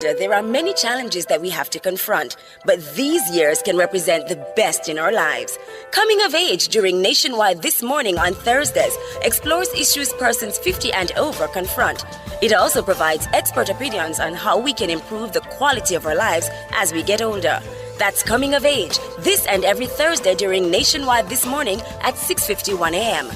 There are many challenges that we have to confront, but these years can represent the best in our lives. Coming of Age during Nationwide This Morning on Thursdays explores issues persons 50 and over confront. It also provides expert opinions on how we can improve the quality of our lives as we get older. That's Coming of Age, this and every Thursday during Nationwide This Morning at 6:51 a.m.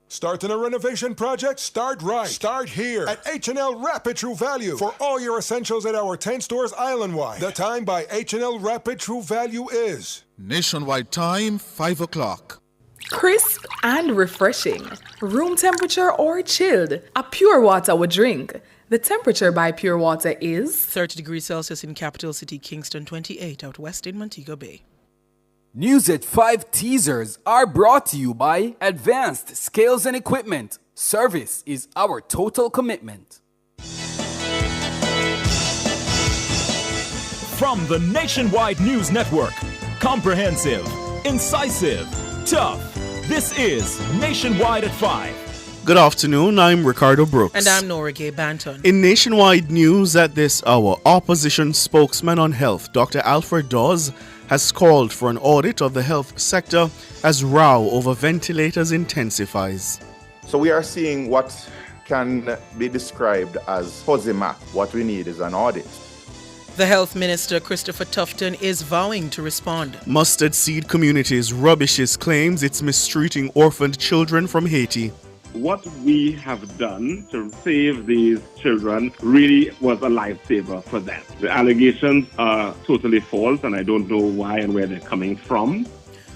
Starting a renovation project? Start right. Start here at H&L Rapid True Value for all your essentials at our 10 stores island-wide. The time by H&L Rapid True Value is Nationwide time, 5 o'clock. Crisp and refreshing. Room temperature or chilled. A pure water would drink. The temperature by Pure Water is 30 degrees Celsius in capital city Kingston, 28 out west in Montego Bay. News at 5 teasers are brought to you by Advanced Scales and Equipment. Service is our total commitment. From the Nationwide News Network, comprehensive, incisive, tough. This is Nationwide at 5. Good afternoon, I'm Ricardo Brooks. And I'm Nora Gay Banton. In Nationwide News at this hour, opposition spokesman on health, Dr. Alfred Dawes, has called for an audit of the health sector as row over ventilators intensifies. So we are seeing what can be described as fuzzy math. What we need is an audit. The Health Minister, Christopher Tufton, is vowing to respond. Mustard Seed Communities rubbishes claims it's mistreating orphaned children from Haiti. What we have done to save these children really was a lifesaver for them. The allegations are totally false, and I don't know why and where they're coming from.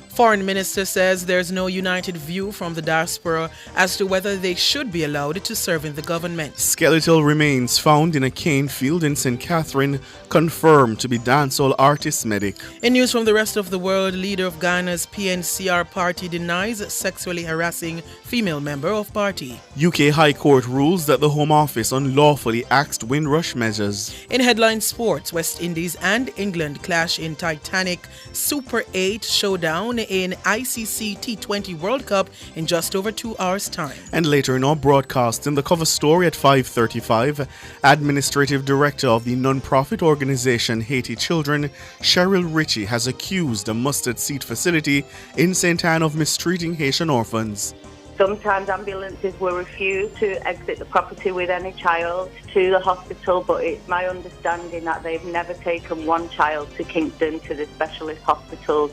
Foreign Minister says there's no united view from the Diaspora as to whether they should be allowed to serve in the government. Skeletal remains found in a cane field in St. Catherine confirmed to be dancehall artist medic. In news from the rest of the world, leader of Ghana's PNCR party denies sexually harassing female member of party. UK High Court rules that the Home Office unlawfully axed Windrush measures. In headline sports, West Indies and England clash in Titanic Super 8 showdown in ICC T20 World Cup in just over 2 hours' time. And later in our broadcast, in the cover story at 5:35, Administrative Director of the non-profit organization Haiti Children, Cheryl Ritchie, has accused a mustard seed facility in St. Anne of mistreating Haitian orphans. Sometimes ambulances will refuse to exit the property with any child to the hospital, but it's my understanding that they've never taken one child to Kingston to the specialist hospitals.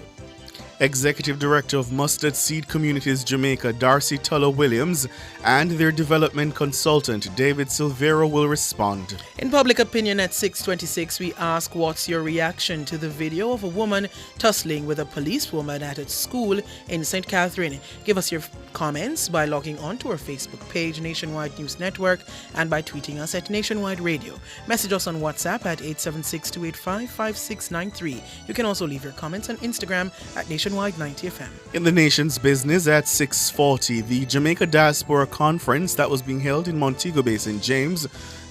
Executive Director of Mustard Seed Communities Jamaica, Darcy Tuller Williams, and their development consultant, David Silvera, will respond. In public opinion at 6:26, we ask what's your reaction to the video of a woman tussling with a policewoman at a school in St. Catherine. Give us your comments by logging on to our Facebook page, Nationwide News Network, and by tweeting us at Nationwide Radio. Message us on WhatsApp at 876-285-5693. You can also leave your comments on Instagram at Nationwide 90 FM. In the nation's business at 6:40, the Jamaica Diaspora Conference that was being held in Montego Bay, St. James,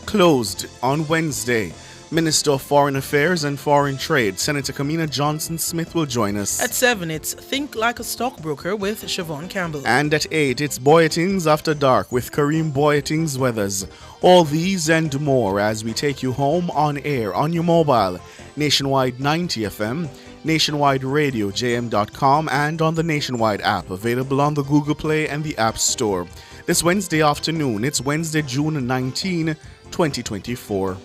closed on Wednesday. Minister of Foreign Affairs and Foreign Trade, Senator Kamina Johnson-Smith, will join us. At 7, it's Think Like a Stockbroker with Siobhan Campbell. And at 8, it's Boyetings After Dark with Kareem Boyetings Weathers. All these and more as we take you home on air, on your mobile, Nationwide 90 FM, Nationwide Radio, JM.com, and on the Nationwide app, available on the Google Play and the App Store. This Wednesday afternoon, it's Wednesday, June 19, 2024.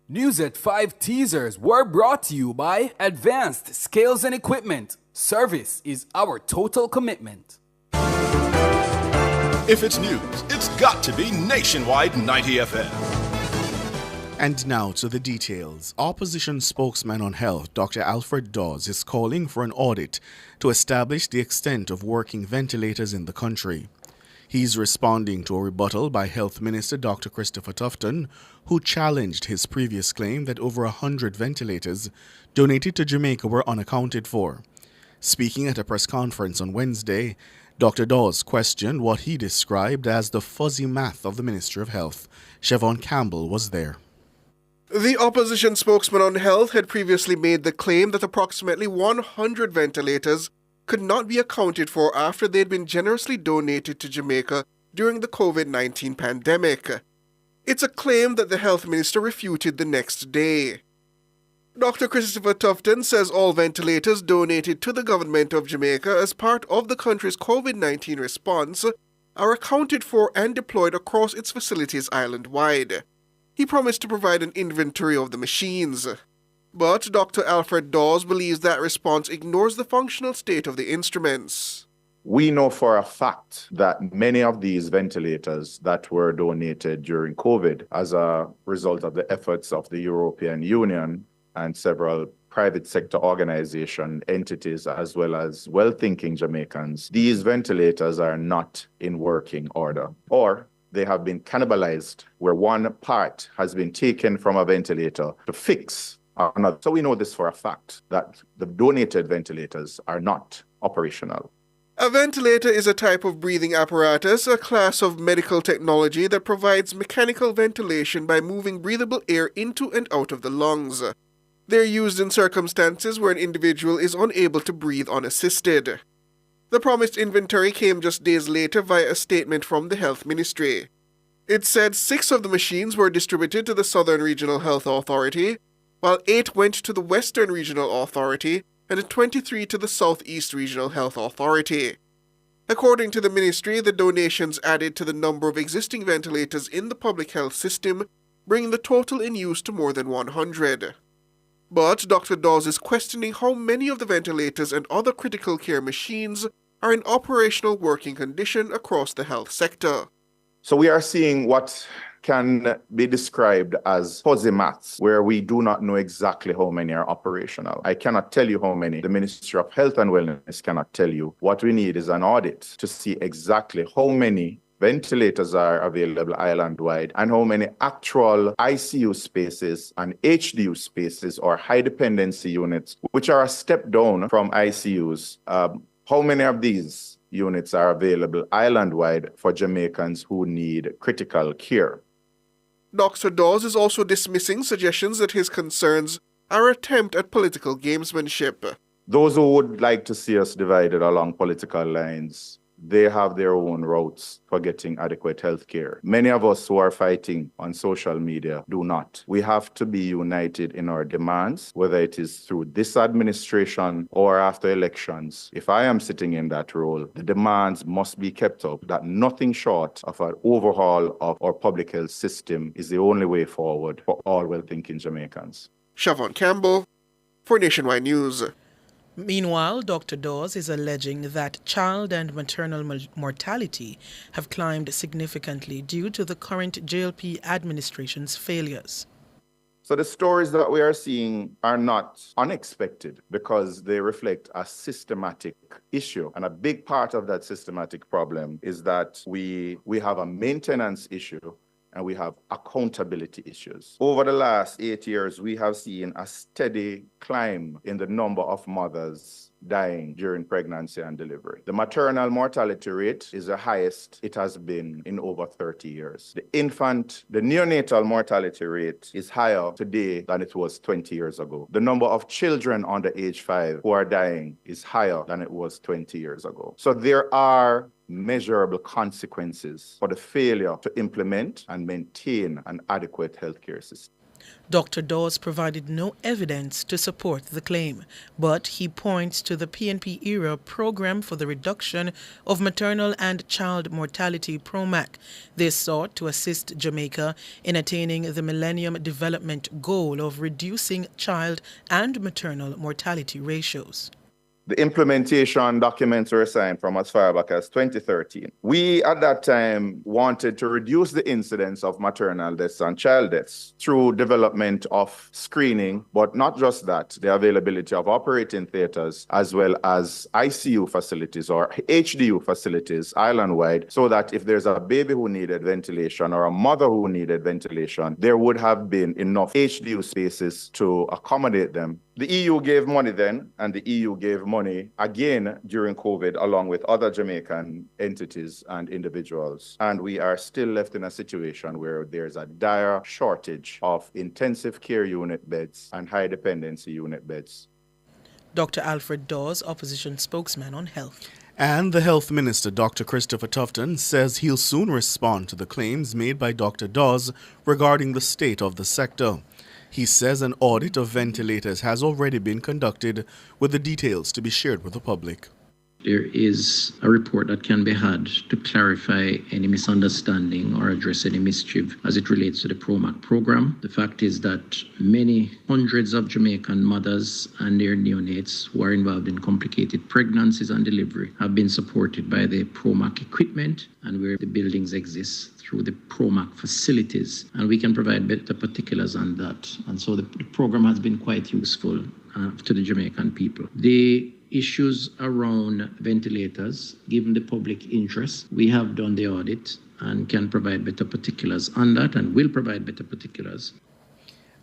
News at 5 teasers were brought to you by Advanced Scales and Equipment. Service is our total commitment. If it's news, it's got to be Nationwide 90 FM. And now to the details. Opposition spokesman on health, Dr. Alfred Dawes, is calling for an audit to establish the extent of working ventilators in the country. He's responding to a rebuttal by Health Minister Dr. Christopher Tufton, who challenged his previous claim that over 100 ventilators donated to Jamaica were unaccounted for. Speaking at a press conference on Wednesday, Dr. Dawes questioned what he described as the fuzzy math of the Ministry of Health. Siobhan Campbell was there. The opposition spokesman on health had previously made the claim that approximately 100 ventilators could not be accounted for after they had been generously donated to Jamaica during the COVID-19 pandemic. It's a claim that the health minister refuted the next day. Dr. Christopher Tufton says all ventilators donated to the government of Jamaica as part of the country's COVID-19 response are accounted for and deployed across its facilities island-wide. He promised to provide an inventory of the machines. But Dr. Alfred Dawes believes that response ignores the functional state of the instruments. We know for a fact that many of these ventilators that were donated during COVID as a result of the efforts of the European Union and several private sector organization entities, as well as well-thinking Jamaicans, these ventilators are not in working order, or they have been cannibalized, where one part has been taken from a ventilator to fix another. So we know this for a fact, that the donated ventilators are not operational. A ventilator is a type of breathing apparatus, a class of medical technology that provides mechanical ventilation by moving breathable air into and out of the lungs. They're used in circumstances where an individual is unable to breathe unassisted. The promised inventory came just days later via a statement from the Health Ministry. It said 6 of the machines were distributed to the Southern Regional Health Authority, while 8 went to the Western Regional Authority and 23 to the Southeast Regional Health Authority. According to the ministry, the donations added to the number of existing ventilators in the public health system, bringing the total in use to more than 100. But Dr. Dawes is questioning how many of the ventilators and other critical care machines are in operational working condition across the health sector. So we are seeing what can be described as fuzzy maths, where we do not know exactly how many are operational. I cannot tell you how many. The Ministry of Health and Wellness cannot tell you. What we need is an audit to see exactly how many ventilators are available island-wide and how many actual ICU spaces and HDU spaces or high-dependency units, which are a step down from ICUs, how many of these units are available island-wide for Jamaicans who need critical care. Dr. Dawes is also dismissing suggestions that his concerns are an attempt at political gamesmanship. Those who would like to see us divided along political lines, they have their own routes for getting adequate health care. Many of us who are fighting on social media do not. We have to be united in our demands, whether it is through this administration or after elections. If I am sitting in that role, the demands must be kept up, that nothing short of an overhaul of our public health system is the only way forward for all well-thinking Jamaicans. Siobhan Campbell for Nationwide News. Meanwhile, Dr. Dawes is alleging that child and maternal mortality have climbed significantly due to the current JLP administration's failures. So the stories that we are seeing are not unexpected because they reflect a systematic issue. And a big part of that systematic problem is that we have a maintenance issue and we have accountability issues. Over the last 8 years, we have seen a steady climb in the number of mothers dying during pregnancy and delivery. The maternal mortality rate is the highest it has been in over 30 years. The neonatal mortality rate is higher today than it was 20 years ago. The number of children under age 5 who are dying is higher than it was 20 years ago. So there are measurable consequences for the failure to implement and maintain an adequate healthcare system. Dr. Dawes provided no evidence to support the claim, but he points to the PNP-era program for the reduction of maternal and child mortality PROMAC. This sought to assist Jamaica in attaining the Millennium Development Goal of reducing child and maternal mortality ratios. The implementation documents were signed from as far back as 2013. We, at that time, wanted to reduce the incidence of maternal deaths and child deaths through development of screening, but not just that, the availability of operating theaters as well as ICU facilities or HDU facilities island-wide, so that if there's a baby who needed ventilation or a mother who needed ventilation, there would have been enough HDU spaces to accommodate them. The EU gave money then, and the EU gave money again during COVID, along with other Jamaican entities and individuals. And we are still left in a situation where there's a dire shortage of intensive care unit beds and high dependency unit beds. Dr. Alfred Dawes, opposition spokesman on health. And the Health Minister, Dr. Christopher Tufton, says he'll soon respond to the claims made by Dr. Dawes regarding the state of the sector. He says an audit of ventilators has already been conducted, with the details to be shared with the public. There is a report that can be had to clarify any misunderstanding or address any mischief as it relates to the PROMAC program. The fact is that many hundreds of Jamaican mothers and their neonates who are involved in complicated pregnancies and delivery have been supported by the PROMAC equipment and where the buildings exist through the PROMAC facilities. And we can provide better particulars on that. And so the program has been quite useful to the Jamaican people. The issues around ventilators, given the public interest, we have done the audit and can provide better particulars on that and will provide better particulars.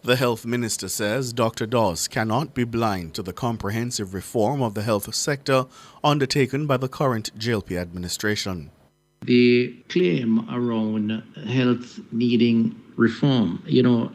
The Health Minister says Dr. Dawes cannot be blind to the comprehensive reform of the health sector undertaken by the current JLP administration. The claim around health needing reform,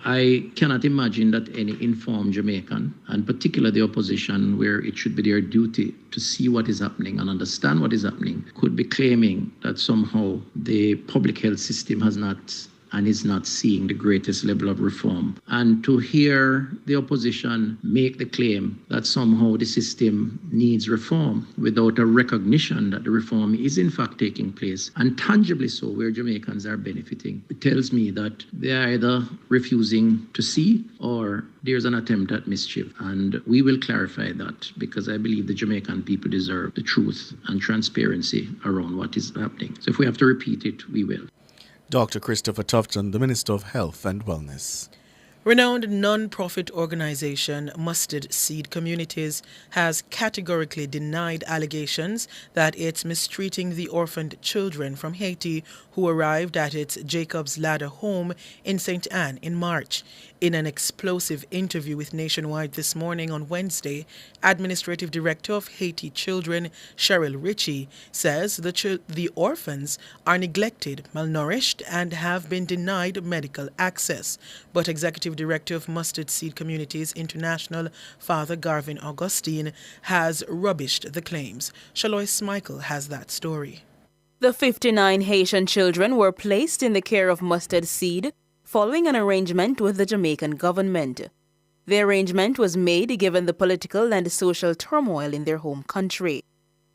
I cannot imagine that any informed Jamaican, and particularly the opposition, where it should be their duty to see what is happening and understand what is happening, could be claiming that somehow the public health system has not and is not seeing the greatest level of reform. And to hear the opposition make the claim that somehow the system needs reform without a recognition that the reform is in fact taking place, and tangibly so, where Jamaicans are benefiting, it tells me that they are either refusing to see or there's an attempt at mischief. And we will clarify that, because I believe the Jamaican people deserve the truth and transparency around what is happening. So if we have to repeat it, we will. Dr. Christopher Tufton, the Minister of Health and Wellness. Renowned non-profit organization Mustard Seed Communities has categorically denied allegations that it's mistreating the orphaned children from Haiti who arrived at its Jacob's Ladder home in St. Anne in March. In an explosive interview with Nationwide this morning on Wednesday, Administrative Director of Haiti Children, Cheryl Ritchie, says the orphans are neglected, malnourished, and have been denied medical access. But Executive Director of Mustard Seed Communities International, Father Garvin Augustine, has rubbished the claims. Shalois Michael has that story. The 59 Haitian children were placed in the care of Mustard Seed following an arrangement with the Jamaican government. The arrangement was made given the political and social turmoil in their home country.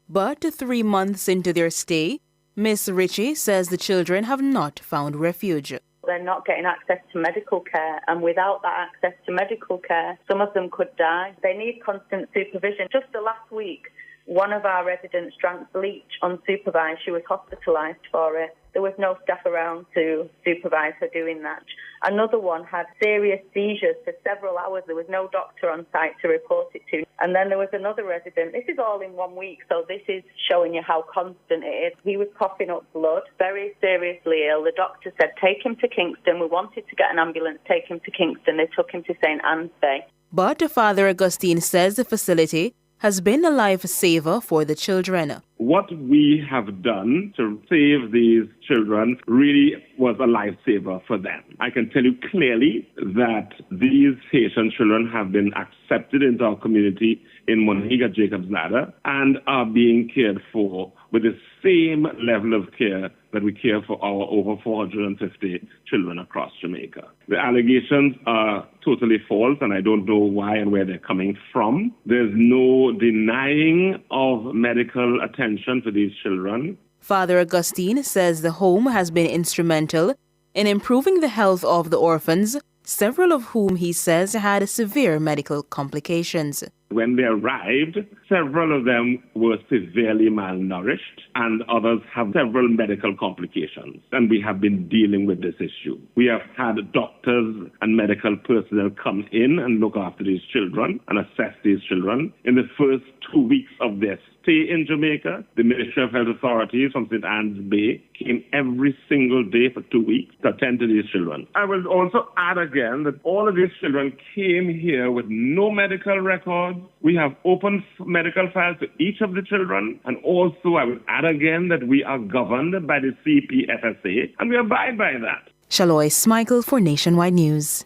But 3 months into their stay, Ms. Ritchie says the children have not found refuge. They're not getting access to medical care, and without that access to medical care, some of them could die. They need constant supervision. Just the last week, one of our residents drank bleach unsupervised. She was hospitalised for it. There was no staff around to supervise her doing that. Another one had serious seizures for several hours. There was no doctor on site to report it to. And then there was another resident. This is all in 1 week, so this is showing you how constant it is. He was coughing up blood, very seriously ill. The doctor said, take him to Kingston. We wanted to get an ambulance, take him to Kingston. They took him to St. Anne's Bay. But Father Augustine says the facility has been a lifesaver for the children. What we have done to save these children really was a lifesaver for them. I can tell you clearly that these Haitian children have been accepted into our community in Monahiga Jacob's Ladder and are being cared for with the same level of care that we care for our over 450 children across Jamaica. The allegations are totally false, and I don't know why and where they're coming from. There's no denying of medical attention for these children. Father Augustine says the home has been instrumental in improving the health of the orphans, several of whom he says had severe medical complications. When they arrived, several of them were severely malnourished and others have several medical complications. And we have been dealing with this issue. We have had doctors and medical personnel come in and look after these children and assess these children. In the first 2 weeks of their stay in Jamaica, the Ministry of Health authorities from St. Anne's Bay came every single day for 2 weeks to attend to these children. I will also add again that all of these children came here with no medical records. We have open medical files for each of the children. And also, I will add again that we are governed by the CPFSA, and we abide by that. Shalois Michael for Nationwide News.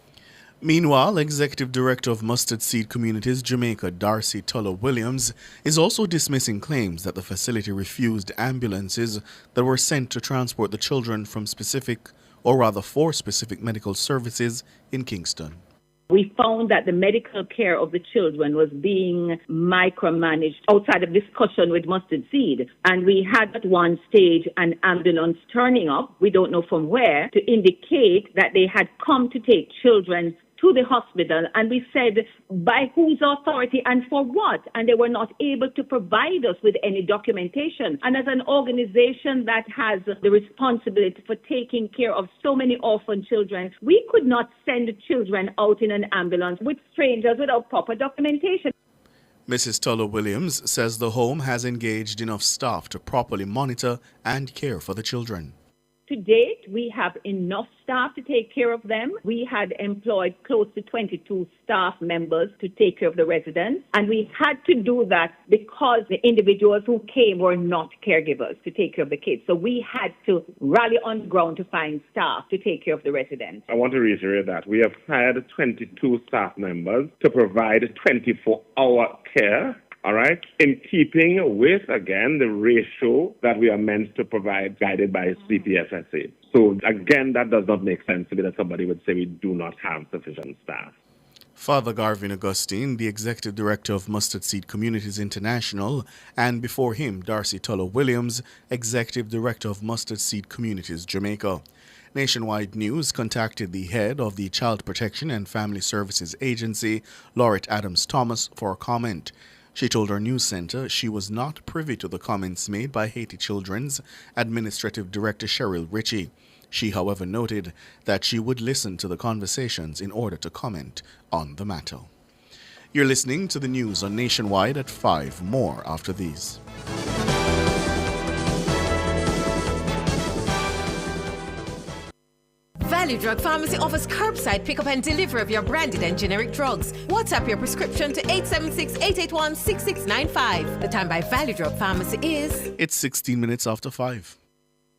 Meanwhile, Executive Director of Mustard Seed Communities Jamaica, Darcy Tuller-Williams, is also dismissing claims that the facility refused ambulances that were sent to transport the children from for specific medical services in Kingston. We found that the medical care of the children was being micromanaged outside of discussion with Mustard Seed. And we had at one stage an ambulance turning up, we don't know from where, to indicate that they had come to take children to the hospital, and we said by whose authority and for what, and they were not able to provide us with any documentation. And as an organization that has the responsibility for taking care of so many orphan children, we could not send children out in an ambulance with strangers without proper documentation. Mrs. Tuller-Williams says the home has engaged enough staff to properly monitor and care for the children. To date, we have enough staff to take care of them. We had employed close to 22 staff members to take care of the residents. And we had to do that because the individuals who came were not caregivers to take care of the kids. So we had to rally on the ground to find staff to take care of the residents. I want to reiterate that we have hired 22 staff members to provide 24-hour care. All right, in keeping with, again, the ratio that we are meant to provide guided by CPFSA. So, again, that does not make sense to me that somebody would say we do not have sufficient staff. Father Garvin Augustine, the Executive Director of Mustard Seed Communities International, and before him, Darcy Tuller-Williams, Executive Director of Mustard Seed Communities Jamaica. Nationwide News contacted the head of the Child Protection and Family Services Agency, Laurette Adams-Thomas, for a comment. She told our news center she was not privy to the comments made by Haiti Children's Administrative Director Cheryl Ritchie. She, however, noted that she would listen to the conversations in order to comment on the matter. You're listening to the news on Nationwide at 5. More after these. Value Drug Pharmacy offers curbside pickup and delivery of your branded and generic drugs. WhatsApp your prescription to 876-881-6695. The time by Value Drug Pharmacy is... It's 16 minutes after 5.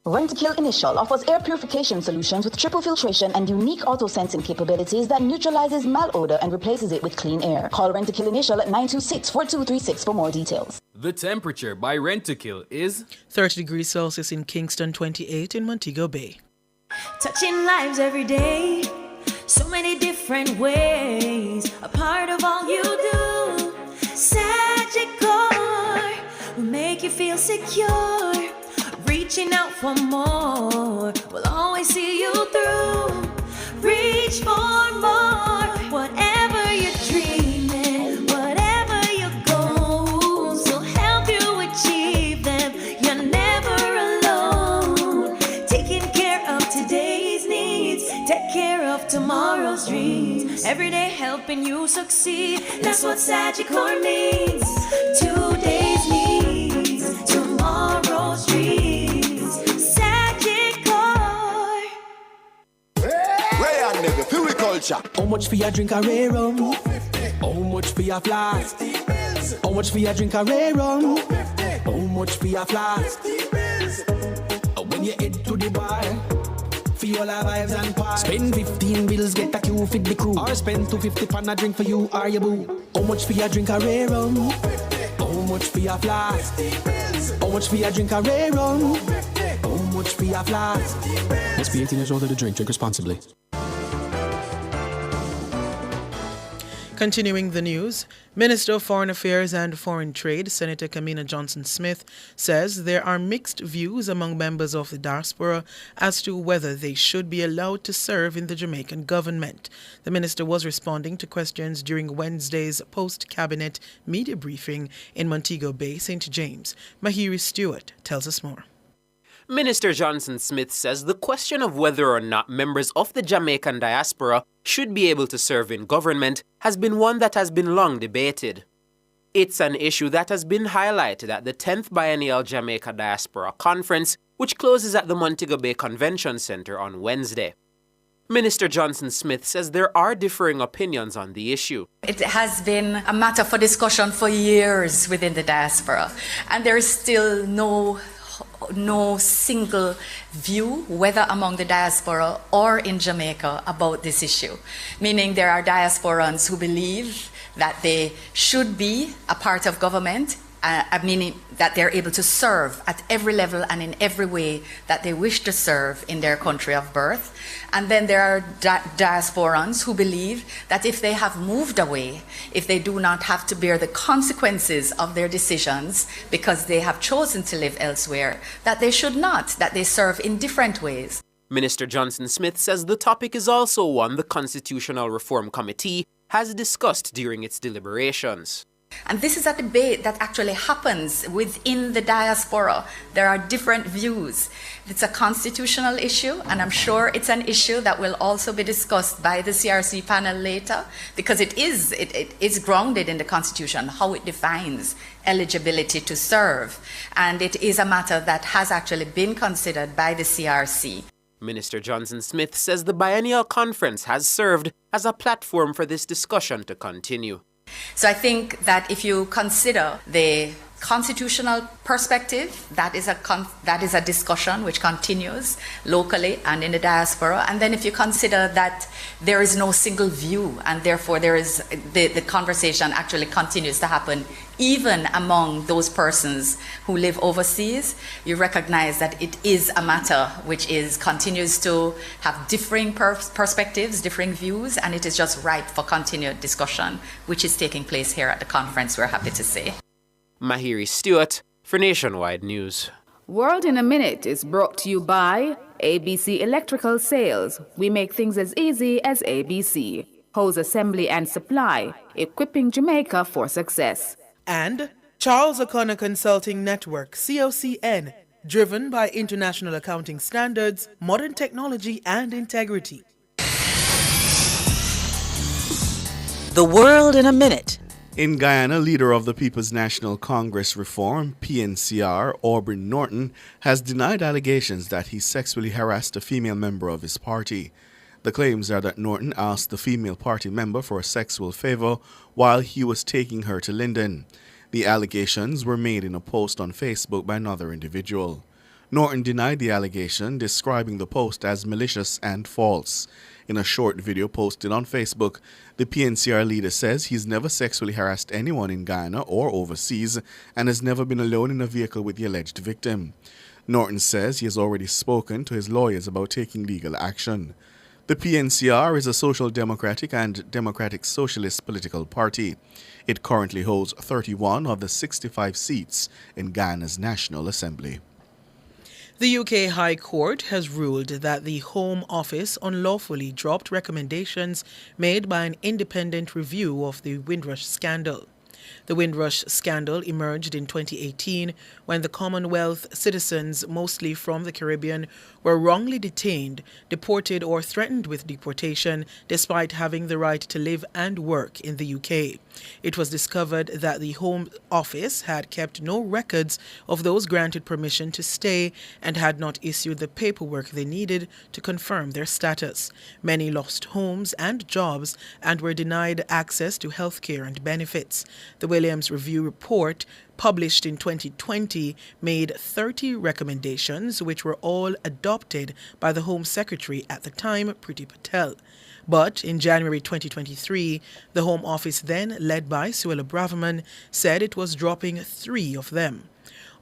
Rent-to-Kill Initial offers air purification solutions with triple filtration and unique auto-sensing capabilities that neutralizes malodor and replaces it with clean air. Call Rent-to-Kill Initial at 926-4236 for more details. The temperature by Rent-to-Kill is 30 degrees Celsius in Kingston, 28 in Montego Bay. Touching lives every day, so many different ways, a part of all you do. Sagicor will make you feel secure, reaching out for more, will always see you through. Reach for more, whatever you're dreaming, whatever your goals, will help you achieve them. You're never alone, taking care of today's needs, take care of tomorrow's dreams, every day helping you succeed. That's what Sagicor means. Today's needs, tomorrow's dreams. Sagicor. Rayan nigga, pure culture. How much for your drink a rare rum? How much for your flask? How much for your drink a rare rum? How much for your flask? When you head to the bar, feel all our vibes and party. Spend 15 bills, get a queue, fit the crew. Or spend 250 pound a drink for you or your boo. How much for your drink a rare rum? How much for your flask? How much for your drink a rare rum? How much for your flask? Must be 18 years older to drink responsibly. Continuing the news, Minister of Foreign Affairs and Foreign Trade, Senator Kamina Johnson-Smith, says there are mixed views among members of the Diaspora as to whether they should be allowed to serve in the Jamaican government. The minister was responding to questions during Wednesday's post-cabinet media briefing in Montego Bay, St. James. Mahiri Stewart tells us more. Minister Johnson-Smith says the question of whether or not members of the Jamaican diaspora should be able to serve in government has been one that has been long debated. It's an issue that has been highlighted at the 10th Biennial Jamaica Diaspora Conference, which closes at the Montego Bay Convention Center on Wednesday. Minister Johnson-Smith says there are differing opinions on the issue. It has been a matter for discussion for years within the diaspora, and there is still no no single view, whether among the diaspora or in Jamaica, about this issue. Meaning there are diasporans who believe that they should be a part of government, meaning that they're able to serve at every level and in every way that they wish to serve in their country of birth. And then there are diasporans who believe that if they have moved away, if they do not have to bear the consequences of their decisions because they have chosen to live elsewhere, that they should not, that they serve in different ways. Minister Johnson Smith says the topic is also one the Constitutional Reform Committee has discussed during its deliberations. And this is a debate that actually happens within the diaspora. There are different views. It's a constitutional issue, and I'm sure it's an issue that will also be discussed by the CRC panel later, because it is grounded in the Constitution, how it defines eligibility to serve. And it is a matter that has actually been considered by the CRC. Minister Johnson Smith says the biennial conference has served as a platform for this discussion to continue. So I think that if you consider the constitutional perspective, that is a discussion which continues locally and in the diaspora. And then if you consider that there is no single view, and therefore there is the conversation actually continues to happen even among those persons who live overseas, you recognize that it is a matter which continues to have differing perspectives, differing views, and it is just ripe for continued discussion, which is taking place here at the conference, we're happy to say. Mahiri Stewart for Nationwide News. World in a Minute is brought to you by ABC Electrical Sales. We make things as easy as ABC. Hose assembly and supply, equipping Jamaica for success. And Charles O'Connor Consulting Network, COCN, driven by international accounting standards, modern technology, and integrity. The World in a Minute. In Guyana, leader of the People's National Congress Reform, PNCR, Orphan Norton, has denied allegations that he sexually harassed a female member of his party. The claims are that Norton asked the female party member for a sexual favor while he was taking her to Linden. The allegations were made in a post on Facebook by another individual. Norton denied the allegation, describing the post as malicious and false. In a short video posted on Facebook, the PNCR leader says he's never sexually harassed anyone in Guyana or overseas and has never been alone in a vehicle with the alleged victim. Norton says he has already spoken to his lawyers about taking legal action. The PNCR is a social democratic and democratic socialist political party. It currently holds 31 of the 65 seats in Guyana's National Assembly. The UK High Court has ruled that the Home Office unlawfully dropped recommendations made by an independent review of the Windrush scandal. The Windrush scandal emerged in 2018 when the Commonwealth citizens, mostly from the Caribbean, were wrongly detained, deported or threatened with deportation despite having the right to live and work in the UK. It was discovered that the Home Office had kept no records of those granted permission to stay and had not issued the paperwork they needed to confirm their status. Many lost homes and jobs and were denied access to health care and benefits. The Williams Review report, published in 2020, made 30 recommendations which were all adopted by the Home Secretary at the time, Priti Patel. But in January 2023, the Home Office, then led by Suella Braverman, said it was dropping 3 of them.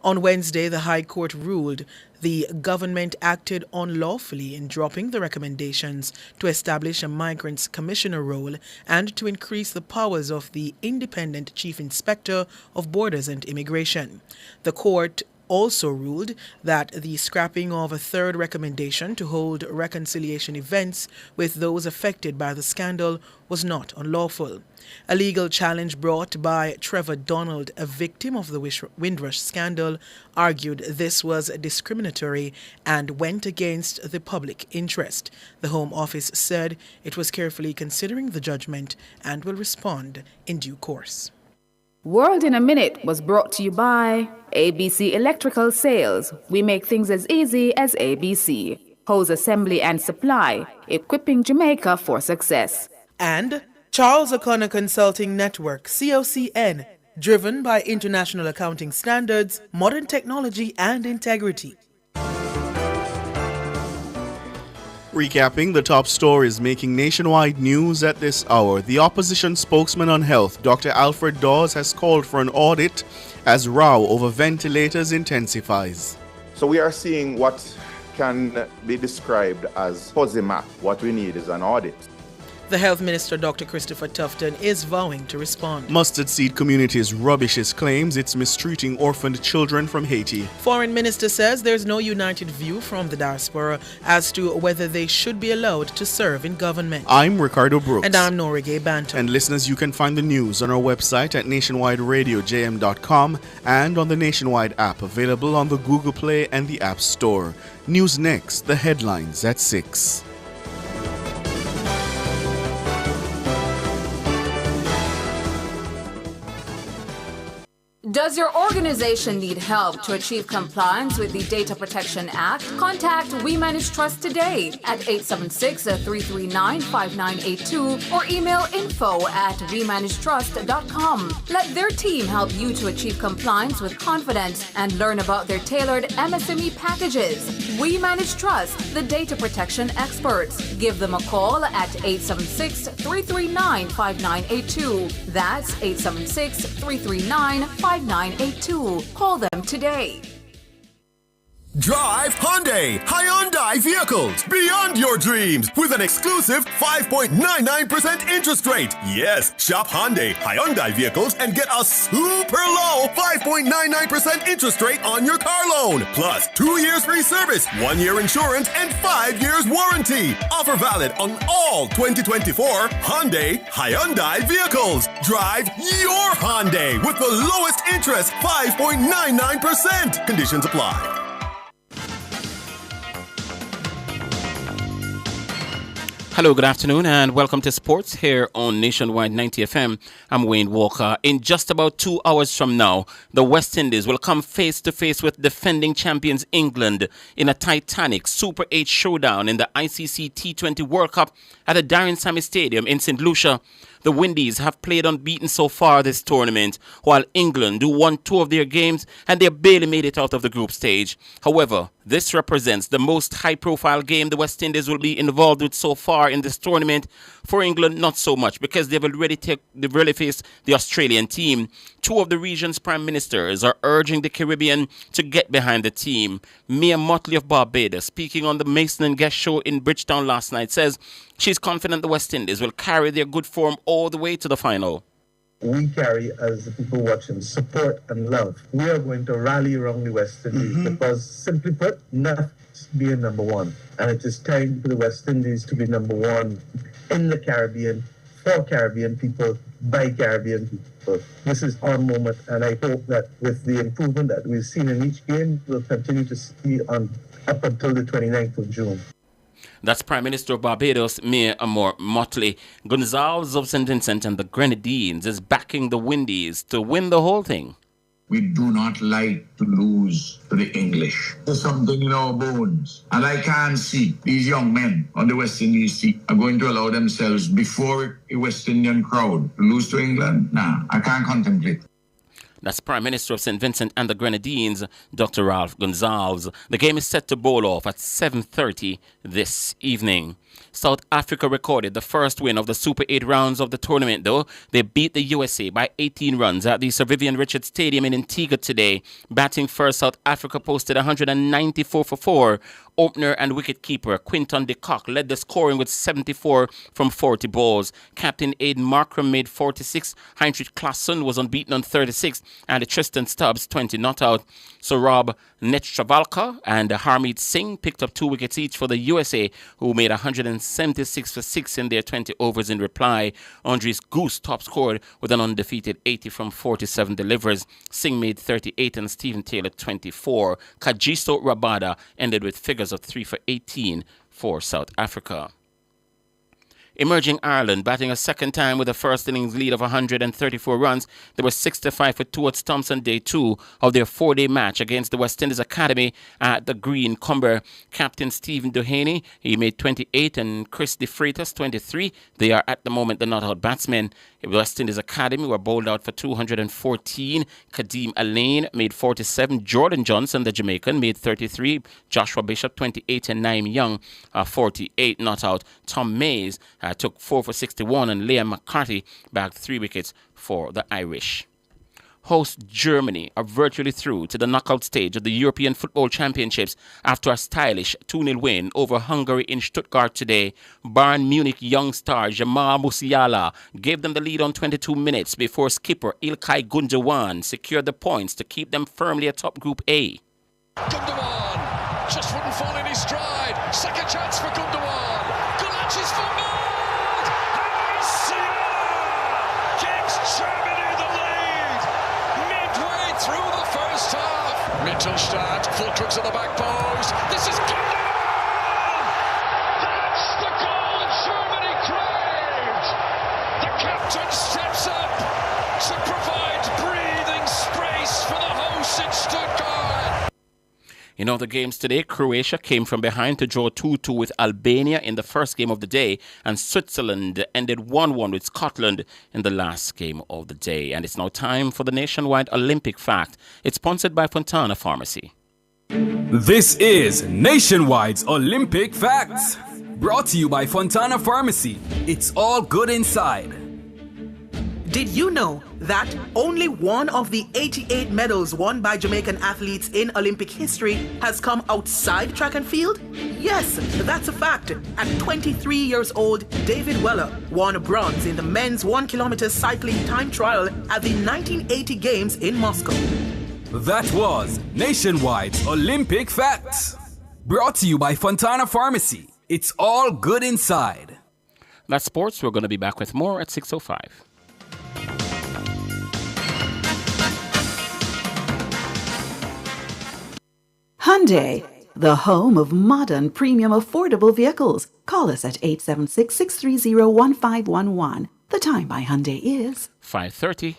On Wednesday, the High Court ruled the government acted unlawfully in dropping the recommendations to establish a Migrants Commissioner role and to increase the powers of the Independent Chief Inspector of Borders and Immigration. The court also ruled that the scrapping of a third recommendation to hold reconciliation events with those affected by the scandal was not unlawful. A legal challenge brought by Trevor Donald, a victim of the Windrush scandal, argued this was discriminatory and went against the public interest. The Home Office said it was carefully considering the judgment and will respond in due course. World in a Minute was brought to you by ABC Electrical Sales. We make things as easy as ABC. Hose assembly and supply, equipping Jamaica for success. And Charles O'Connor Consulting Network, COCN, driven by international accounting standards, modern technology and integrity. Recapping the top stories making nationwide news at this hour, the opposition spokesman on health, Dr. Alfred Dawes, has called for an audit as row over ventilators intensifies. So we are seeing what can be described as fuzzy map. What we need is an audit. The Health Minister, Dr. Christopher Tufton, is vowing to respond. Mustard Seed Communities rubbishes claims it's mistreating orphaned children from Haiti. Foreign Minister says there's no united view from the diaspora as to whether they should be allowed to serve in government. I'm Ricardo Brooks. And I'm Norige Banton. And listeners, you can find the news on our website at nationwideradiojm.com and on the Nationwide app available on the Google Play and the App Store. News next, the headlines at 6. Does your organization need help to achieve compliance with the Data Protection Act? Contact We Manage Trust today at 876-339-5982 or email info@wemanagetrust.com. Let their team help you to achieve compliance with confidence and learn about their tailored MSME packages. We Manage Trust, the data protection experts. Give them a call at 876-339-5982. That's 876-339-5982. Call them today. Drive Hyundai vehicles beyond your dreams with an exclusive 5.99% interest rate. Yes, shop Hyundai vehicles and get a super low 5.99% interest rate on your car loan. Plus 2 years free service, 1 year insurance, and 5 years warranty. Offer valid on all 2024 Hyundai vehicles. Drive your Hyundai with the lowest interest 5.99%. Conditions apply. Hello, good afternoon, and welcome to Sports here on Nationwide 90 FM. I'm Wayne Walker. In just about 2 hours from now, the West Indies will come face-to-face with defending champions England in a titanic Super 8 showdown in the ICC T20 World Cup at the Darren Sammy Stadium in St. Lucia. The Windies have played unbeaten so far this tournament, while England won 2 of their games and they barely made it out of the group stage. However, this represents the most high-profile game the West Indies will be involved with so far in this tournament. For England, not so much, because they've already faced the Australian team. 2 of the region's prime ministers are urging the Caribbean to get behind the team. Mia Motley of Barbados, speaking on the Mason and Guest show in Bridgetown last night, says she's confident the West Indies will carry their good form all the way to the final. We carry, as the people watching, support and love. We are going to rally around the West Indies because, simply put, nothing's being number one. And it is time for the West Indies to be number one in the Caribbean, for Caribbean people, by Caribbean people. This is our moment, and I hope that with the improvement that we've seen in each game, we'll continue to see up until the 29th of June. That's Prime Minister of Barbados, Mia Motley. Gonzalez of St. Vincent and the Grenadines is backing the Windies to win the whole thing. We do not like to lose to the English. There's something in our bones. And I can't see these young men on the West Indies team are going to allow themselves before a West Indian crowd to lose to England. Nah, I can't contemplate. That's Prime Minister of St. Vincent and the Grenadines, Dr. Ralph Gonzalez. The game is set to bowl off at 7:30 this evening. South Africa recorded the first win of the Super 8 rounds of the tournament, though. They beat the USA by 18 runs at the Sir Vivian Richards Stadium in Antigua today. Batting first, South Africa posted 194 for 4. Opener and wicketkeeper Quinton de Kock led the scoring with 74 from 40 balls. Captain Aidan Markram made 46. Heinrich Klaassen was unbeaten on 36. And Tristan Stubbs 20 not out. So Rob Netravalka and Harmeet Singh picked up 2 wickets each for the USA, who made 176 for 6 in their 20 overs in reply. Andres Goose top scored with an undefeated 80 from 47 deliveries. Singh made 38 and Stephen Taylor 24. Kagiso Rabada ended with figures of 3 for 18 for South Africa. Emerging Ireland batting a second time with a first innings lead of 134 runs. They were 65 for 2 at Thompson day 2 of their 4-day match against the West Indies Academy at the Green Cumber. Captain Stephen Duhaney, he made 28 and Chris De Freitas 23. They are at the moment the not-out batsmen. The West Indies Academy were bowled out for 214. Kadeem Alain made 47. Jordan Johnson, the Jamaican, made 33. Joshua Bishop 28 and Naeem Young 48 not out. Tom Mays took 4 for 61 and Liam McCarthy bagged 3 wickets for the Irish. Host Germany are virtually through to the knockout stage of the European Football Championships after a stylish 2-0 win over Hungary in Stuttgart today. Bayern Munich young star Jamal Musiala gave them the lead on 22 minutes before skipper Ilkay Gundogan secured the points to keep them firmly atop Group A. Gundogan just wouldn't fall in his stride. Second chance for Gundogan. Gulach is for goal! And Musiala gives Germany the lead midway through the first half. Mittelstadt, Fulkrug's at the back post. This is Gundogan! That's the goal Germany craved! The captain steps up to provide breathing space for the hosts in Stuttgart. In other games today, Croatia came from behind to draw 2-2 with Albania in the first game of the day, and Switzerland ended 1-1 with Scotland in the last game of the day. And it's now time for the Nationwide Olympic Fact. It's sponsored by Fontana Pharmacy. This is Nationwide's Olympic Facts, brought to you by Fontana Pharmacy. It's all good inside. Did you know that only one of the 88 medals won by Jamaican athletes in Olympic history has come outside track and field? Yes, that's a fact. At 23 years old, David Weller won bronze in the men's 1 kilometer cycling time trial at the 1980 Games in Moscow. That was Nationwide's Olympic Facts, brought to you by Fontana Pharmacy. It's all good inside. That's sports. We're going to be back with more at 6:05. Hyundai, the home of modern premium affordable vehicles. Call us at 876-630-1511. The time by Hyundai is 5:30.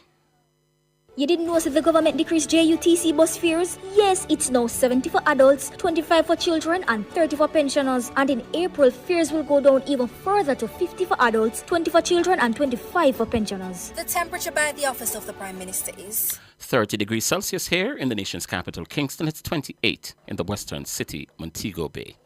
You didn't know that the government decreased JUTC bus fares? Yes, it's now 70 for adults, 25 for children, and 30 for pensioners. And in April, fares will go down even further to 50 for adults, 20 for children, and 25 for pensioners. The temperature by the office of the Prime Minister is 30 degrees Celsius here in the nation's capital, Kingston. It's 28 in the western city, Montego Bay.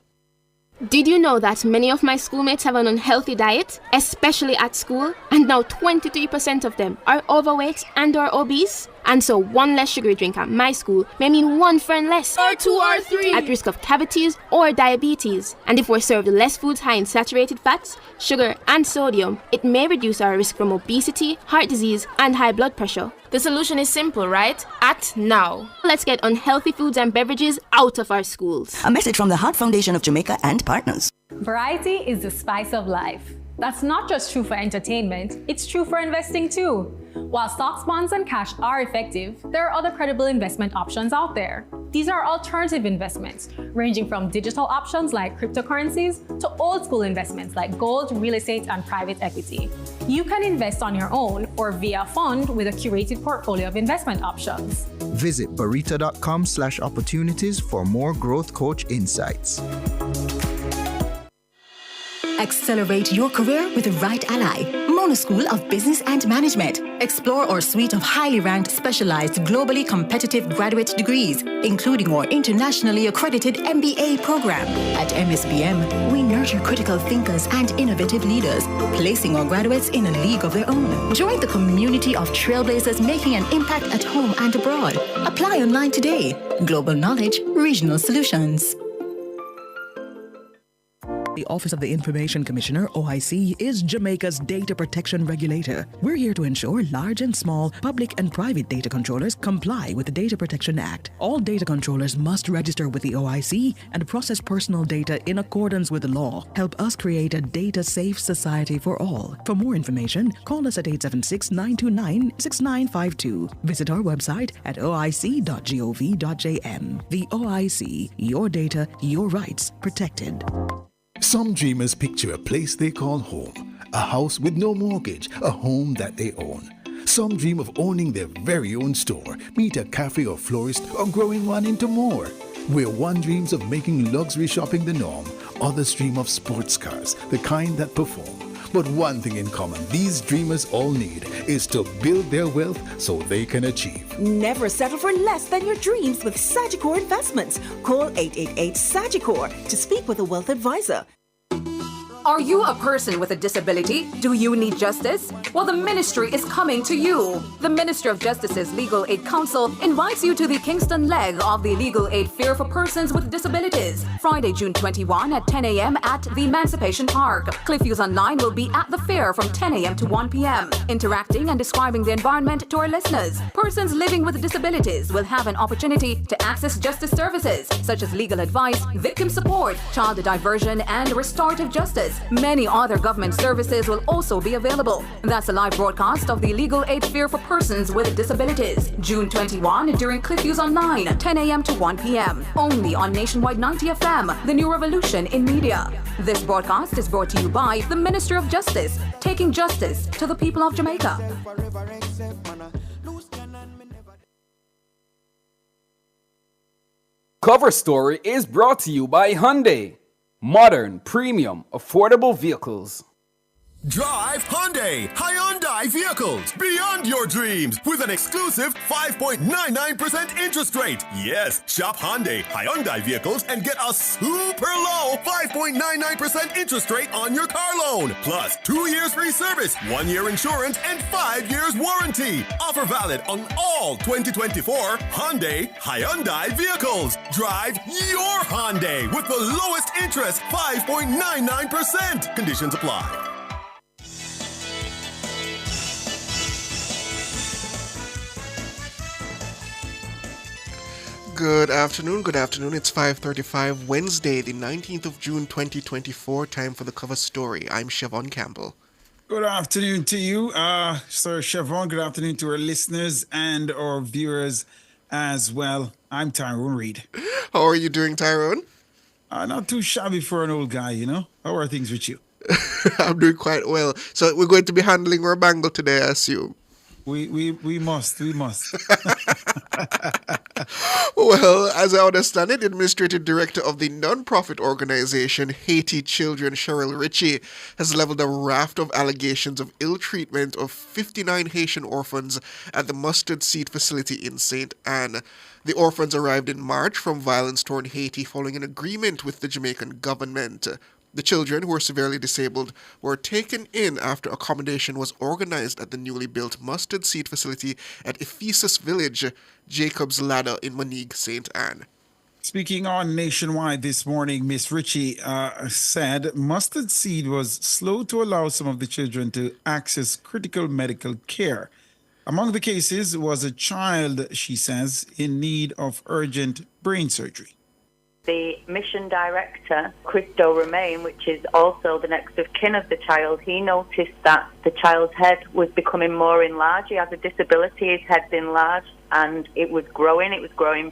Did you know that many of my schoolmates have an unhealthy diet, especially at school? And now 23% of them are overweight and or obese? And so one less sugary drink at my school may mean one friend less, or 2 or 3, at risk of cavities or diabetes. And if we're served less foods high in saturated fats, sugar, and sodium, it may reduce our risk from obesity, heart disease, and high blood pressure. The solution is simple, right? Act now. Let's get unhealthy foods and beverages out of our schools. A message from the Heart Foundation of Jamaica and partners. Variety is the spice of life. That's not just true for entertainment, it's true for investing too. While stocks, bonds, and cash are effective, there are other credible investment options out there. These are alternative investments, ranging from digital options like cryptocurrencies to old school investments like gold, real estate, and private equity. You can invest on your own or via a fund with a curated portfolio of investment options. Visit barita.com/opportunities for more growth coach insights. Accelerate your career with the right ally. Mona School of Business and Management. Explore our suite of highly ranked, specialized, globally competitive graduate degrees, including our internationally accredited MBA program. At MSBM, we nurture critical thinkers and innovative leaders, placing our graduates in a league of their own. Join the community of trailblazers making an impact at home and abroad. Apply online today. Global knowledge, regional solutions. The Office of the Information Commissioner, OIC, is Jamaica's data protection regulator. We're here to ensure large and small, public and private data controllers comply with the Data Protection Act. All data controllers must register with the OIC and process personal data in accordance with the law. Help us create a data-safe society for all. For more information, call us at 876-929-6952. Visit our website at oic.gov.jm. The OIC, your data, your rights protected. Some dreamers picture a place they call home, a house with no mortgage, a home that they own. Some dream of owning their very own store, meet a cafe or florist, or growing one into more. Where one dreams of making luxury shopping the norm, others dream of sports cars, the kind that perform. But one thing in common these dreamers all need is to build their wealth so they can achieve. Never settle for less than your dreams with Sagicor Investments. Call 888-SAGICOR to speak with a wealth advisor. Are you a person with a disability? Do you need justice? Well, the ministry is coming to you. The Ministry of Justice's Legal Aid Council invites you to the Kingston leg of the Legal Aid Fair for Persons with Disabilities, Friday, June 21 at 10 a.m. at the Emancipation Park. Cliffviews Online will be at the fair from 10 a.m. to 1 p.m., interacting and describing the environment to our listeners. Persons living with disabilities will have an opportunity to access justice services, such as legal advice, victim support, child diversion, and restorative justice. Many other government services will also be available. That's a live broadcast of the Legal Aid Fair for Persons with Disabilities, June 21 during Cliffviews Online, 10 a.m. to 1 p.m. Only on Nationwide 90 FM, the new revolution in media. This broadcast is brought to you by the Ministry of Justice, taking justice to the people of Jamaica. Cover Story is brought to you by Hyundai. Modern, premium, affordable vehicles. Drive Hyundai Hyundai vehicles beyond your dreams with an exclusive 5.99% interest rate. Yes, shop Hyundai vehicles and get a super low 5.99% interest rate on your car loan. Plus 2 years free service, 1 year insurance, and 5 years warranty. Offer valid on all 2024 Hyundai vehicles. Drive your Hyundai with the lowest interest, 5.99%. Conditions apply. Good afternoon. It's 5:35 Wednesday, the 19th of June 2024. Time for the cover story. I'm Siobhan Campbell. Good afternoon to you, Sir Siobhan. Good afternoon to our listeners and our viewers as well. I'm Tyrone Reed. How are you doing, Tyrone? Not too shabby for an old guy, you know. How are things with you? I'm doing quite well. So we're going to be handling our bangle today, I assume. We must. Well, as I understand it, the administrative director of the non-profit organization Haiti Children, Cheryl Ritchie, has leveled a raft of allegations of ill treatment of 59 Haitian orphans at the Mustard Seed facility in St. Anne. The orphans arrived in March from violence-torn Haiti following an agreement with the Jamaican government. The children, who were severely disabled, were taken in after accommodation was organized at the newly built Mustard Seed facility at Ephesus Village, Jacob's Ladder in Monique, St. Anne. Speaking on Nationwide this morning, Miss Ritchie said Mustard Seed was slow to allow some of the children to access critical medical care. Among the cases was a child, she says, in need of urgent brain surgery. The mission director, Christo Romain, which is also the next of kin of the child, he noticed that the child's head was becoming more enlarged. He has a disability, his head's enlarged, and it was growing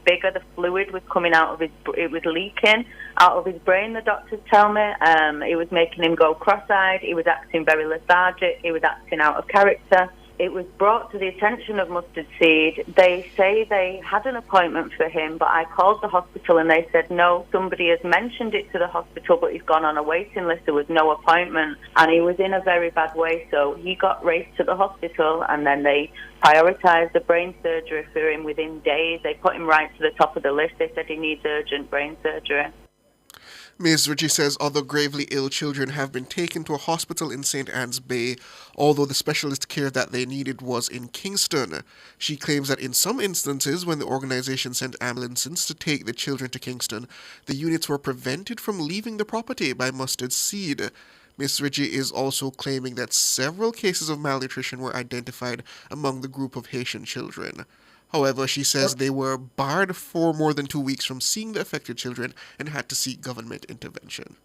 bigger. The fluid was coming out of it was leaking out of his brain, the doctors tell me. It was making him go cross-eyed, he was acting very lethargic, he was acting out of character. It was brought to the attention of Mustard Seed. They say they had an appointment for him, but I called the hospital and they said, no, somebody has mentioned it to the hospital, but he's gone on a waiting list. There was no appointment, and he was in a very bad way, so he got raced to the hospital, and then they prioritised the brain surgery for him within days. They put him right to the top of the list. They said he needs urgent brain surgery. Ms. Ritchie says other gravely ill children have been taken to a hospital in St. Anne's Bay, although the specialist care that they needed was in Kingston. She claims that in some instances, when the organization sent ambulances to take the children to Kingston, the units were prevented from leaving the property by Mustard Seed. Ms. Ritchie is also claiming that several cases of malnutrition were identified among the group of Haitian children. However, she says they were barred for more than 2 weeks from seeing the affected children and had to seek government intervention.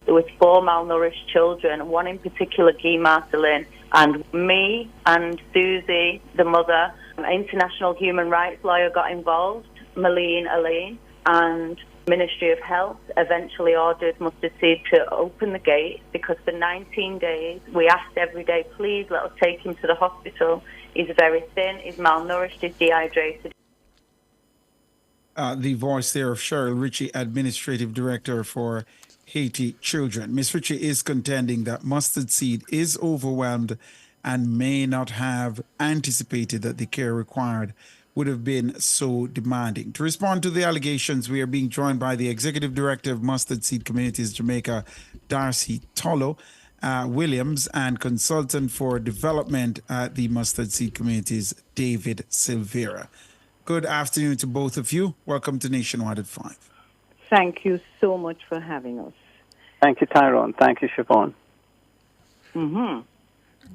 There was 4 malnourished children, one in particular, Guy Marcelin, and me and Susie, the mother. An international human rights lawyer got involved, Malene Aline, and Ministry of Health eventually ordered Mustard Seed to open the gate because for 19 days we asked every day, please let us take him to the hospital. He's very thin, he's malnourished, he's dehydrated. The voice there of Cheryl Ritchie, Administrative Director for Haiti Children. Ms. Ritchie is contending that Mustard Seed is overwhelmed and may not have anticipated that the care required would have been so demanding. To respond to the allegations, we are being joined by the Executive Director of Mustard Seed Communities Jamaica, Darcy Tolo Williams, and Consultant for Development at the Mustard Seed Communities, David Silvera. Good afternoon to both of you. Welcome to Nationwide at 5. Thank you so much for having us. Thank you, Tyrone. Thank you, Siobhan.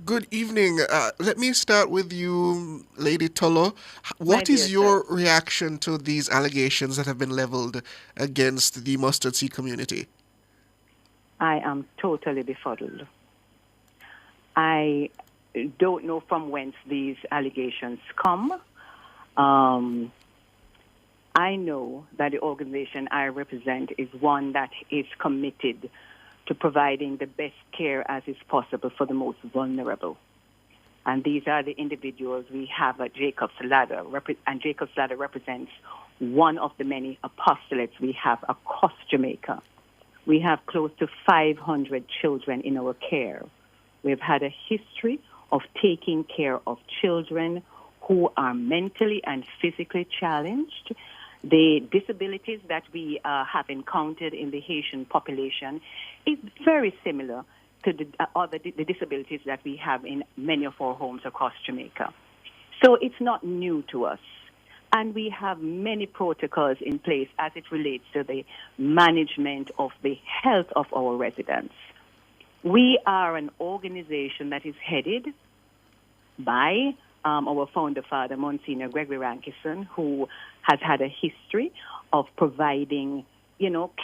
Good evening. Let me start with you, Lady Tolo. What is your reaction to these allegations that have been leveled against the Mustard Seed community? I am totally befuddled. I don't know from whence these allegations come. I know that the organization I represent is one that is committed to providing the best care as is possible for the most vulnerable. And these are the individuals we have at Jacob's Ladder, and Jacob's Ladder represents one of the many apostolates we have across Jamaica. We have close to 500 children in our care. We've had a history of taking care of children who are mentally and physically challenged. The disabilities that we have encountered in the Haitian population is very similar to the disabilities that we have in many of our homes across Jamaica. So it's not new to us. And we have many protocols in place as it relates to the management of the health of our residents. We are an organization that is headed by our founder father, Monsignor Gregory Rankison, who has had a history of providing,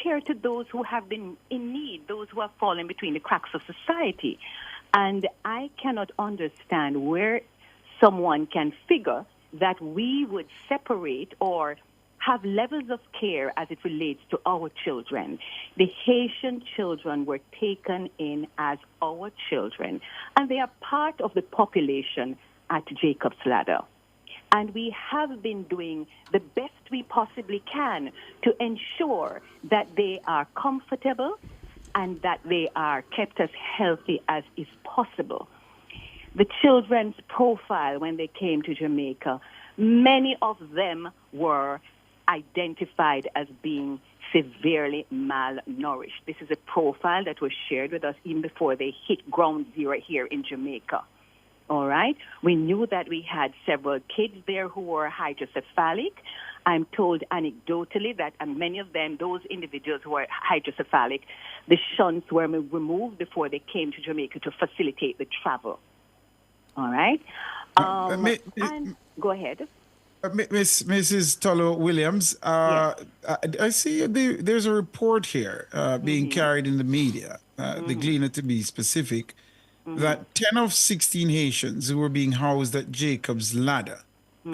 care to those who have been in need, those who have fallen between the cracks of society. And I cannot understand where someone can figure that we would separate or have levels of care as it relates to our children. The Haitian children were taken in as our children, and they are part of the population at Jacob's Ladder. And we have been doing the best we possibly can to ensure that they are comfortable and that they are kept as healthy as is possible. The children's profile when they came to Jamaica, many of them were identified as being severely malnourished. This is a profile that was shared with us even before they hit ground zero here in Jamaica. All right? We knew that we had several kids there who were hydrocephalic. I'm told anecdotally that many of them, those individuals who were hydrocephalic, the shunts were removed before they came to Jamaica to facilitate the travel. All right? Go ahead. Mrs. Tolo Williams, Yes. I see there's a report here being carried in the media, the Gleaner to be specific, that 10 of 16 Haitians who were being housed at Jacob's Ladder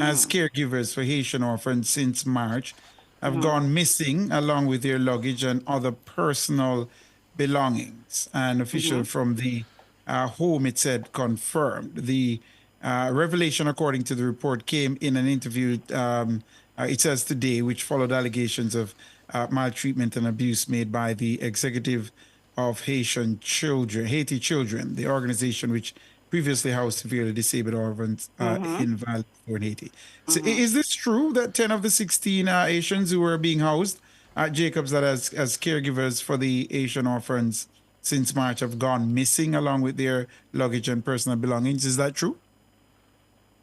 as caregivers for Haitian orphans since March have gone missing along with their luggage and other personal belongings. An official from the home, it said, confirmed. The revelation, according to the report, came in an interview, it says today, which followed allegations of maltreatment and abuse made by the executive of Haiti Children, the organization which previously housed severely disabled orphans in Val in Haiti. So is this true that 10 of the 16 Haitians who were being housed at Jacob's that as caregivers for the Haitian orphans since March have gone missing along with their luggage and personal belongings? Is that true?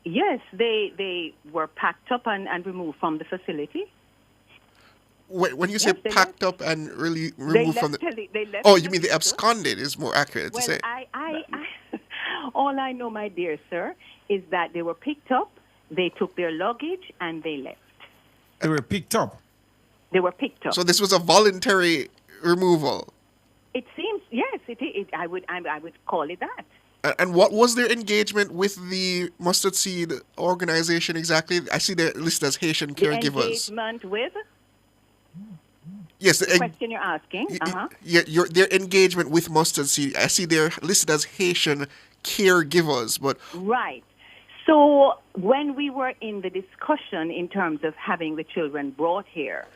Yes, they were packed up and removed from the facility. When you say packed up and really removed from the... They left Oh, you mean they absconded is more accurate to say. All I know, my dear sir, is that they were picked up, they took their luggage, and they left. They were picked up? They were picked up. So this was a voluntary removal? It seems, yes, I would call it that. And what was their engagement with the Mustard Seed organization exactly? I see they're listed as Haitian caregivers. Engagement with? Yes, the question you're asking. Their engagement with Mustard Seed. I see they're listed as Haitian caregivers, but right. So when we were in the discussion in terms of having the children brought here,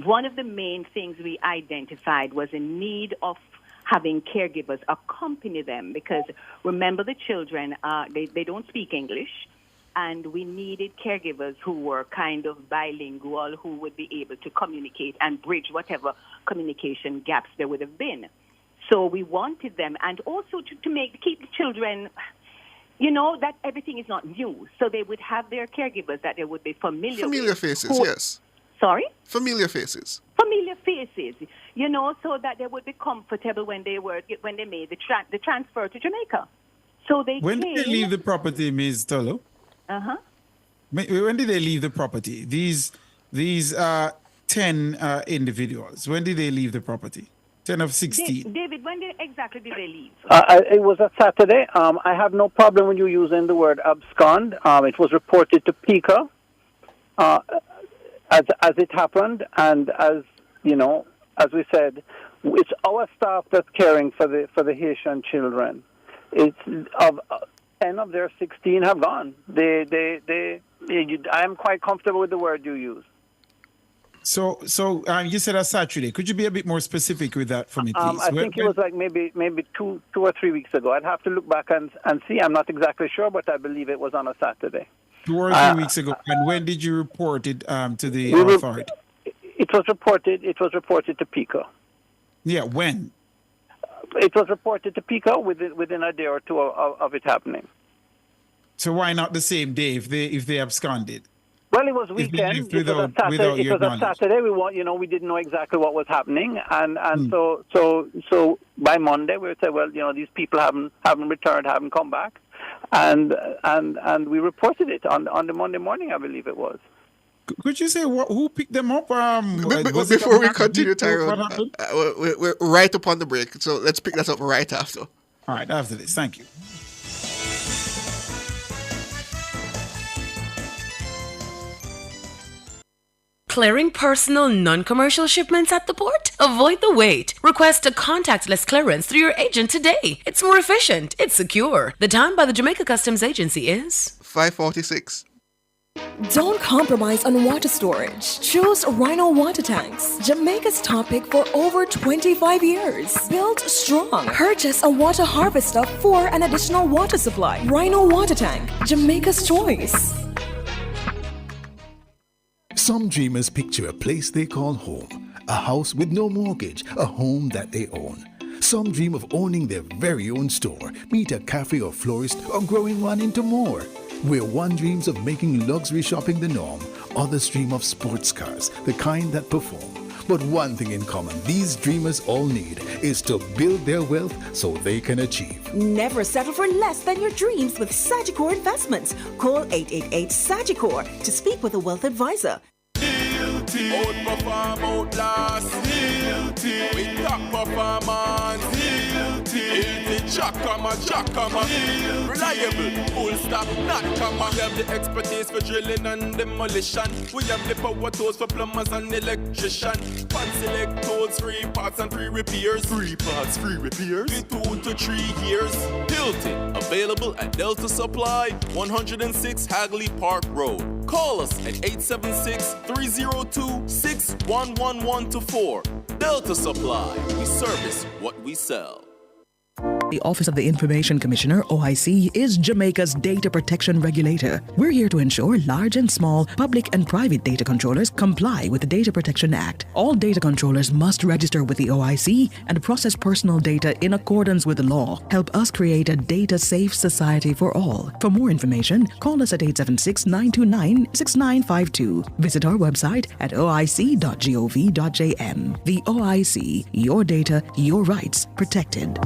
one of the main things we identified was a need of having caregivers accompany them, because remember, the children, they don't speak English, and we needed caregivers who were kind of bilingual, who would be able to communicate and bridge whatever communication gaps there would have been. So we wanted them, and also to keep the children, that everything is not new. So they would have their caregivers that they would be familiar with. Familiar faces, yes. Sorry? Familiar faces. Familiar faces, so that they would be comfortable when they made the transfer to Jamaica. So they When did they leave the property, Ms. Tolo? When did they leave the property? These 10 individuals. When did they leave the property? 10 of 16. David, when exactly did they leave? It was a Saturday. I have no problem with you using the word abscond. It was reported to PICA as it happened, and as we said, it's our staff that's caring for the Haitian children. It's 10 of their 16 have gone. I am quite comfortable with the word you use. So you said a Saturday. Could you be a bit more specific with that for me, please? I think it was like maybe 2 or 3 weeks ago. I'd have to look back and see. I'm not exactly sure, but I believe it was on a Saturday. 2 or 3 weeks ago. And when did you report it to the authority? It was reported to PICA. Yeah, when? It was reported to PICA within a day or two of it happening. So why not the same day if they absconded? Well, it was weekend. It was a Saturday. We didn't know exactly what was happening, and so by Monday we would say, well, these people haven't returned, haven't come back, and we reported it on the Monday morning, I believe it was. Could you say who picked them up? Before we continue, Tyrone, we're right upon the break, so let's pick that up right after. All right, after this. Thank you. Clearing personal, non-commercial shipments at the port? Avoid the wait. Request a contactless clearance through your agent today. It's more efficient. It's secure. The time by the Jamaica Customs Agency is 5:46. Don't compromise on water storage. Choose Rhino water tanks, Jamaica's top pick for over 25 years. Built strong. Purchase a water harvester for an additional water supply. Rhino water tank, Jamaica's choice. Some dreamers picture a place they call home, a house with no mortgage, a home that they own. Some dream of owning their very own store, meet a cafe or florist, or growing one into more. Where one dreams of making luxury shopping the norm, others dream of sports cars, the kind that perform. But one thing in common these dreamers all need is to build their wealth so they can achieve. Never settle for less than your dreams with Sagicor Investments. Call 888-SAGICOR to speak with a wealth advisor. Outperform, outlast. With top performance. Jackama. Reliable, full stop, not comma. We have the expertise for drilling and demolition. We have the power tools for plumbers and electricians. Fancy select tools, free parts and free repairs. 3 parts, free repairs. 2 to 3 years. Hilton, available at Delta Supply, 106 Hagley Park Road. Call us at 876-302-61114. Delta Supply, we service what we sell. The Office of the Information Commissioner, OIC, is Jamaica's data protection regulator. We're here to ensure large and small, public and private data controllers comply with the Data Protection Act. All data controllers must register with the OIC and process personal data in accordance with the law. Help us create a data-safe society for all. For more information, call us at 876-929-6952. Visit our website at oic.gov.jm. The OIC, your data, your rights protected.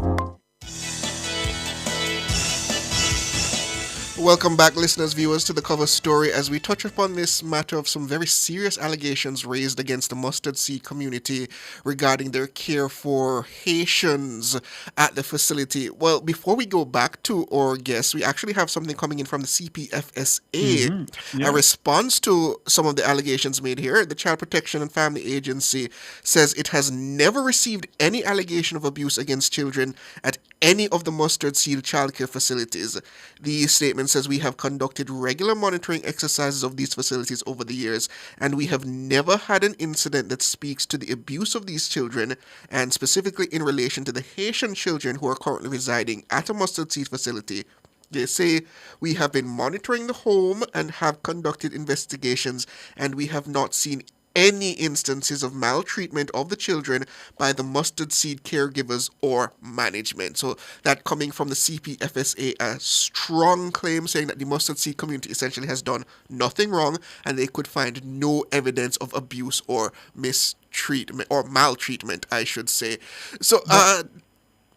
Welcome back, listeners, viewers, to the cover story as we touch upon this matter of some very serious allegations raised against the mustard seed community regarding their care for Haitians at the facility. Well, before we go back to our guests, we actually have something coming in from the CPFSA, a response to some of the allegations made here. The Child Protection and Family Agency says it has never received any allegation of abuse against children at any of the mustard seed childcare facilities. The statement says we have conducted regular monitoring exercises of these facilities over the years, and we have never had an incident that speaks to the abuse of these children, and specifically in relation to the Haitian children who are currently residing at a mustard seed facility. They say we have been monitoring the home and have conducted investigations, and we have not seen any instances of maltreatment of the children by the mustard seed caregivers or management. So that coming from the CPFSA, a strong claim saying that the mustard seed community essentially has done nothing wrong and they could find no evidence of abuse or mistreatment or maltreatment, I should say. So,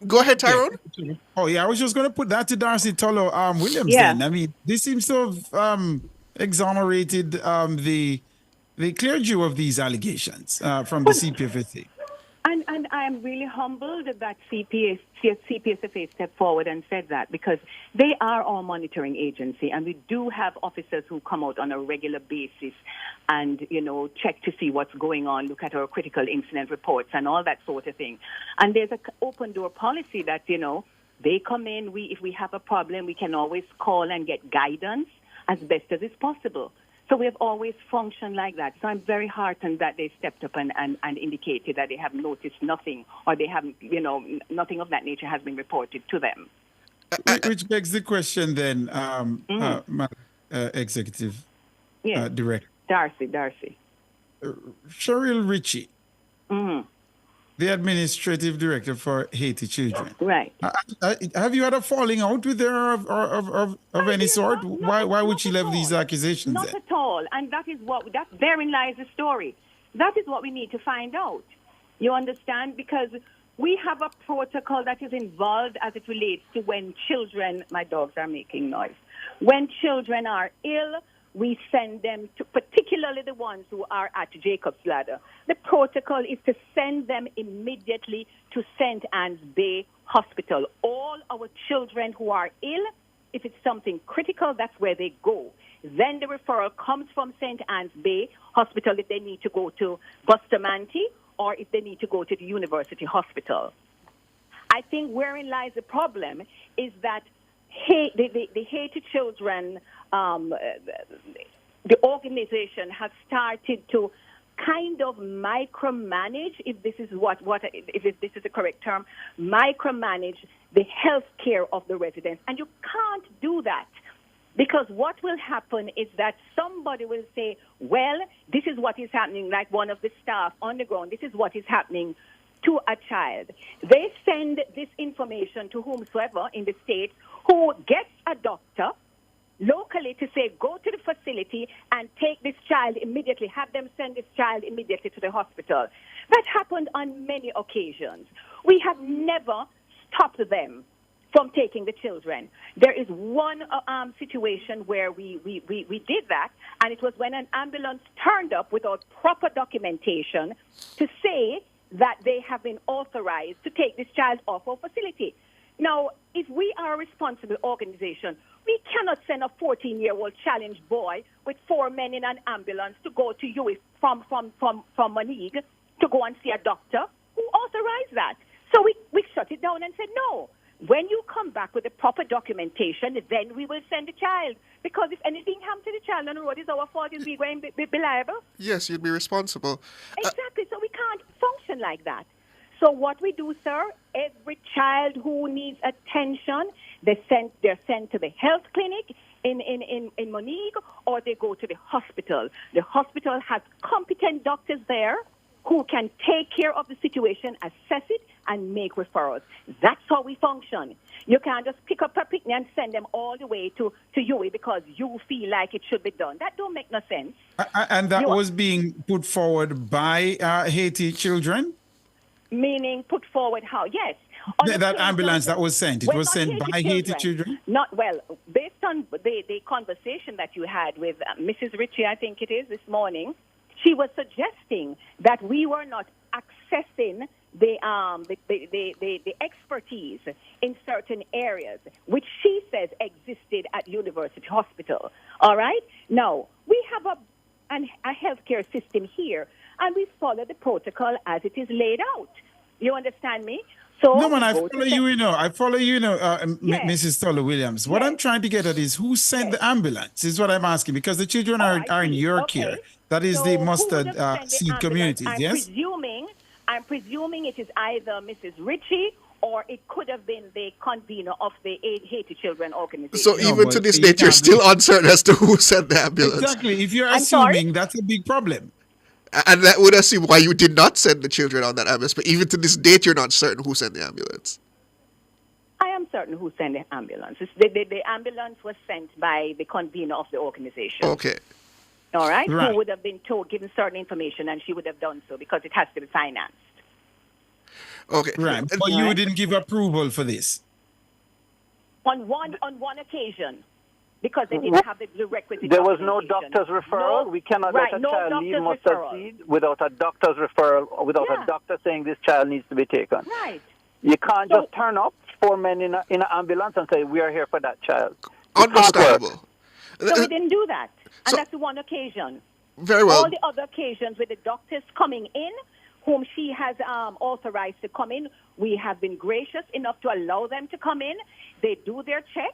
go ahead, Tyrone. Yeah. Oh, yeah, I was just going to put that to Darcy Tolo Williams then. I mean, this seems to have exonerated the clergy of these allegations from the CPFSA. And I am really humbled that CPSFA stepped forward and said that, because they are our monitoring agency, and we do have officers who come out on a regular basis and, check to see what's going on, look at our critical incident reports and all that sort of thing. And there's an open door policy that, they come in, if we have a problem, we can always call and get guidance as best as is possible. So we have always functioned like that. So I'm very heartened that they stepped up and indicated that they have noticed nothing, or they haven't, nothing of that nature has been reported to them. Which begs the question then, Executive Director. Darcy. Cheryl Ritchie, the Administrative Director for Haiti Children. Right. Have you had a falling out with her of any sort? Why would she level these accusations? Not at all. And therein lies the story. That is what we need to find out. You understand? Because we have a protocol that is involved as it relates to when children, my dogs are making noise, when children are ill, we send them to, particularly the ones who are at Jacob's Ladder. The protocol is to send them immediately to St. Anne's Bay Hospital. All our children who are ill, if it's something critical, that's where they go. Then the referral comes from St. Anne's Bay Hospital if they need to go to Bustamante or if they need to go to the University Hospital. I think wherein lies the problem is that the Haiti Children, the organization has started to kind of micromanage, if this is this is the correct term, micromanage the health care of the residents. And you can't do that, because what will happen is that somebody will say, well, this is what is happening, like one of the staff on the ground, this is what is happening to a child. They send this information to whomsoever in the state who gets a doctor locally to say, go to the facility and take this child immediately, have them send this child immediately to the hospital. That happened on many occasions. We have never stopped them from taking the children. There is one situation where we did that, and it was when an ambulance turned up without proper documentation to say that they have been authorized to take this child off our facility. Now, if we are a responsible organization, we cannot send a 14-year-old challenged boy with 4 men in an ambulance to go to you from Monique to go and see a doctor who authorized that. So we shut it down and said, no. When you come back with the proper documentation, then we will send the child. Because if anything happens to the child on the road, it's our fault. Is we going to be liable? Yes, you'd be responsible. Exactly. So we can't function like that. So what we do, sir, every child who needs attention, they're sent to the health clinic in Monique, or they go to the hospital. The hospital has competent doctors there who can take care of the situation, assess it, and make referrals. That's how we function. You can't just pick up a picnic and send them all the way to UWI because you feel like it should be done. That don't make no sense. And that was being put forward by Haiti Children? Meaning put forward how? Yes. That ambulance that was sent, it was sent by Haiti children? Not well, based on the conversation that you had with Mrs. Ritchie, I think it is, this morning, she was suggesting that we were not accessing the expertise in certain areas, which she says existed at University Hospital. All right? Now, we have a healthcare system here, and we follow the protocol as it is laid out. You understand me? So no, man, I follow you, Mrs. Toller Williams. What I'm trying to get at is who sent the ambulance, is what I'm asking, because the children are in your care. That is the mustard seed communities, yes? I'm presuming it is either Mrs. Ritchie or it could have been the convener of the Haiti Children Organization. So even to this date, you're still uncertain as to who sent the ambulance. Exactly. If you're assuming, that's a big problem. And that would assume why you did not send the children on that ambulance. But even to this date, you're not certain who sent the ambulance. I am certain who sent the ambulance. The ambulance was sent by the convener of the organization. Okay. All right? Who would have been given certain information, and she would have done so because it has to be financed. Okay. Right. But you didn't give approval for this? On one occasion. Because they didn't have the requisite. There was no doctor's referral. We cannot let a child leave mustard seed without a doctor's referral, or without a doctor saying this child needs to be taken. Right. You can't just turn up 4 men in an ambulance and say, we are here for that child. Understandable. So we didn't do that. And that's the one occasion. Very well. All the other occasions with the doctors coming in, whom she has authorized to come in, we have been gracious enough to allow them to come in. They do their checks,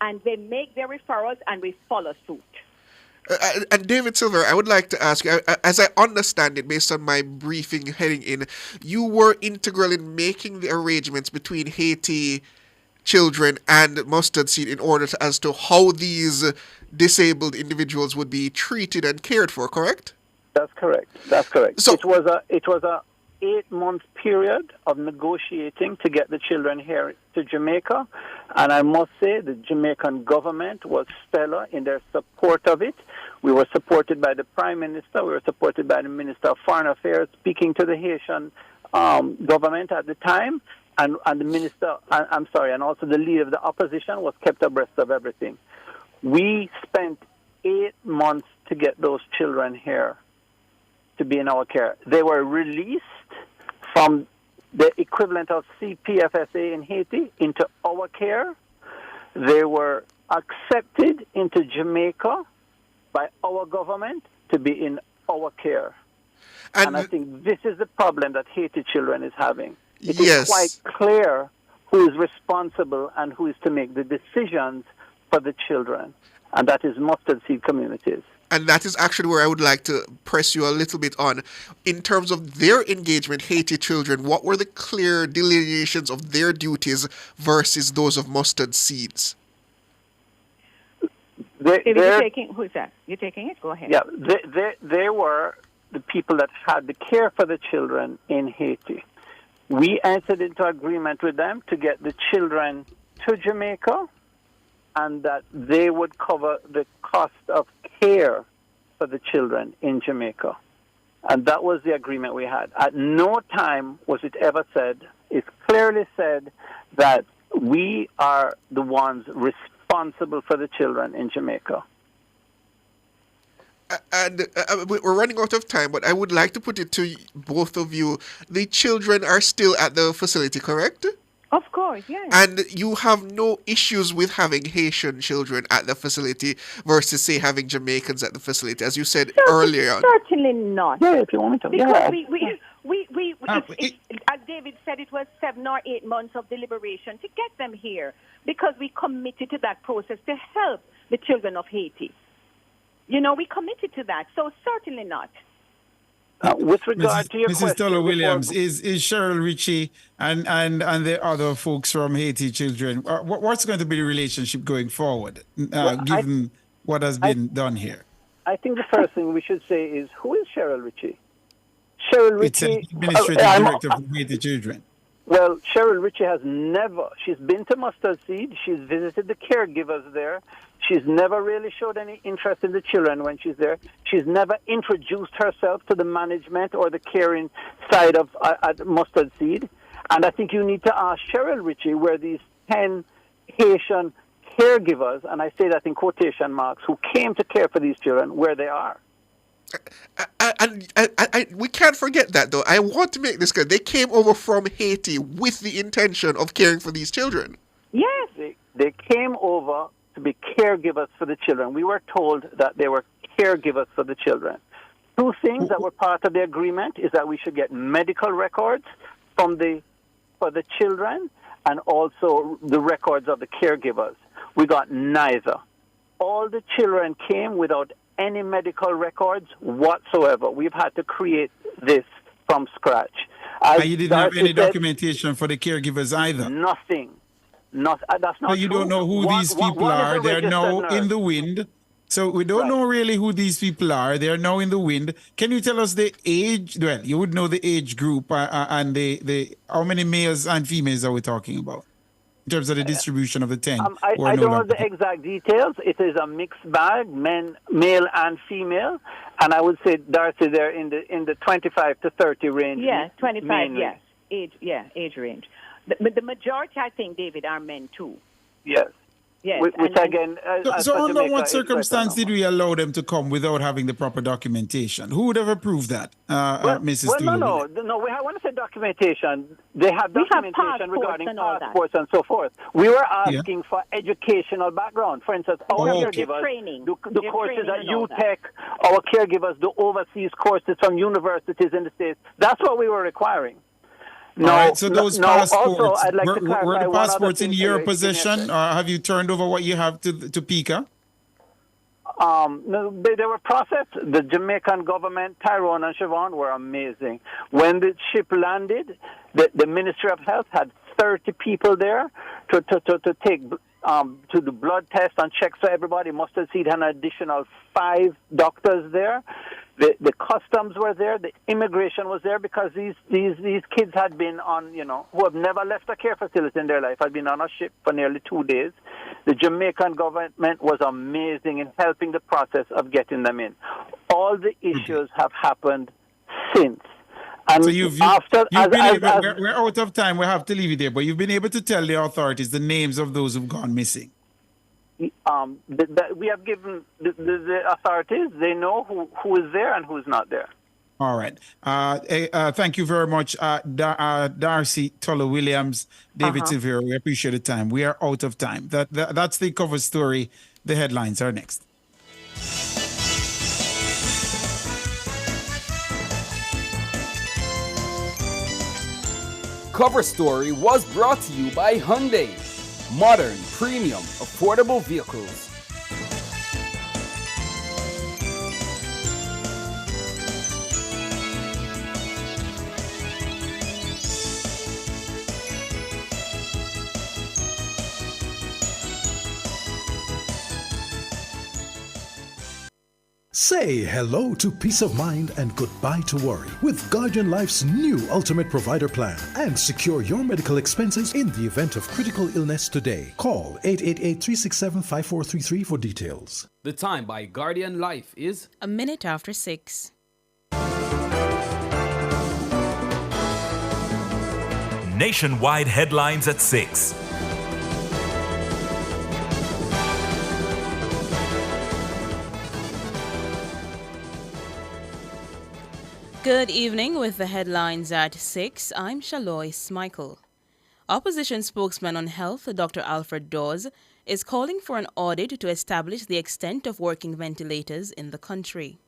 and they make their referrals, and we follow suit. And David Silver, I would like to ask you, as I understand it, based on my briefing heading in, you were integral in making the arrangements between Haiti children and Mustard Seed in order as to how these disabled individuals would be treated and cared for, correct? That's correct. So it was a 8-month period of negotiating to get the children here to Jamaica, and I must say the Jamaican government was stellar in their support of it. We were supported by the Prime Minister, we were supported by the Minister of Foreign Affairs, speaking to the Haitian government at the time, and the Minister, and also the leader of the opposition was kept abreast of everything. We spent 8 months to get those children here to be in our care. They were released from the equivalent of CPFSA in Haiti into our care. They were accepted into Jamaica by our government to be in our care. And I think this is the problem that Haiti children is having. It is quite clear who is responsible and who is to make the decisions for the children, and that is Mustard Seed communities. And that is actually where I would like to press you a little bit on. In terms of their engagement, Haiti children, what were the clear delineations of their duties versus those of Mustard Seeds? You're taking, who's that? You're taking it? Go ahead. Yeah, they were the people that had the care for the children in Haiti. We entered into agreement with them to get the children to Jamaica, and that they would cover the cost of care for the children in Jamaica. And that was the agreement we had. At no time was it ever said, it's clearly said that we are the ones responsible for the children in Jamaica. And we're running out of time, but I would like to put it to both of you. The children are still at the facility, correct? Of course, yes. And you have no issues with having Haitian children at the facility versus, say, having Jamaicans at the facility, as you said earlier. Certainly not. Yeah, if you want me to. Because as David said, it was 7 or 8 months of deliberation to get them here because we committed to that process to help the children of Haiti. You know, we committed to that, so certainly not. With regard to your question, Mrs. Toller Williams, is Cheryl Ritchie and the other folks from Haiti children, what's going to be the relationship going forward, given what has been done here? I think the first thing we should say is, who is Cheryl Ritchie? Cheryl Ritchie... It's Administrative Director for Haiti Children. Well, Cheryl Ritchie has never... She's been to Mustard Seed. She's visited the caregivers there. She's never really showed any interest in the children when she's there. She's never introduced herself to the management or the caring side of Mustard Seed. And I think you need to ask Cheryl Ritchie where these 10 Haitian caregivers, and I say that in quotation marks, who came to care for these children, where they are. And we can't forget that, though. I want to make this clear. They came over from Haiti with the intention of caring for these children. Yes. They came over to be caregivers for the children. We were told that they were caregivers for the children. Two things that were part of the agreement is that we should get medical records for the children and also the records of the caregivers. We got neither. All the children came without any medical records whatsoever. We've had to create this from scratch. And you didn't have any documentation for the caregivers either? Nothing. That's not so you true. don't know who these people are. They're now in the wind. So we don't know really who these people are. They're now in the wind. Can you tell us the age? Well, you would know the age group and the how many males and females are we talking about in terms of the distribution of the 10? I don't know the exact details. It is a mixed bag, male and female, and I would say, Darcy, they're in the 25 to 30 range. Yeah, 25. mainly. Yes, age range. But the majority, I think, David, are men too. Yes. Yes. Which again, so under what circumstance did we allow them to come without having the proper documentation? Who would have approved that, Mrs. No. When I say documentation, they have documentation regarding passports and so forth. We were asking for educational background. For instance, our caregivers, the courses at UTech, our caregivers do overseas courses from universities in the States. That's what we were requiring. All right, so those passports, also, I'd like to were the passports in your possession, or have you turned over what you have to PICA? No, they were processed. The Jamaican government, Tyrone and Siobhan, were amazing. When the ship landed, the Ministry of Health had 30 people there to take to the blood test and checks for everybody. Mustard Seed had an additional 5 doctors there. The customs were there, the immigration was there, because these kids had been on, who have never left a care facility in their life, had been on a ship for nearly 2 days. The Jamaican government was amazing in helping the process of getting them in. All the issues have happened since. And so we're out of time. We have to leave it there. But you've been able to tell the authorities the names of those who've gone missing. We have given the authorities, they know who is there and who is not there. All right. Thank you very much, Darcy Tuller Williams, David Silvera. We appreciate the time. We are out of time. That's the cover story. The headlines are next. Cover Story was brought to you by Hyundai. Modern, premium, affordable vehicles. Say hello to peace of mind and goodbye to worry with Guardian Life's new Ultimate Provider Plan, and secure your medical expenses in the event of critical illness today. Call 888-367-5433 for details. The time by Guardian Life is 6:01. Nationwide headlines at 6. Good evening with the headlines at 6. I'm Shalois Michael. Opposition spokesman on health, Dr. Alfred Dawes, is calling for an audit to establish the extent of working ventilators in the country.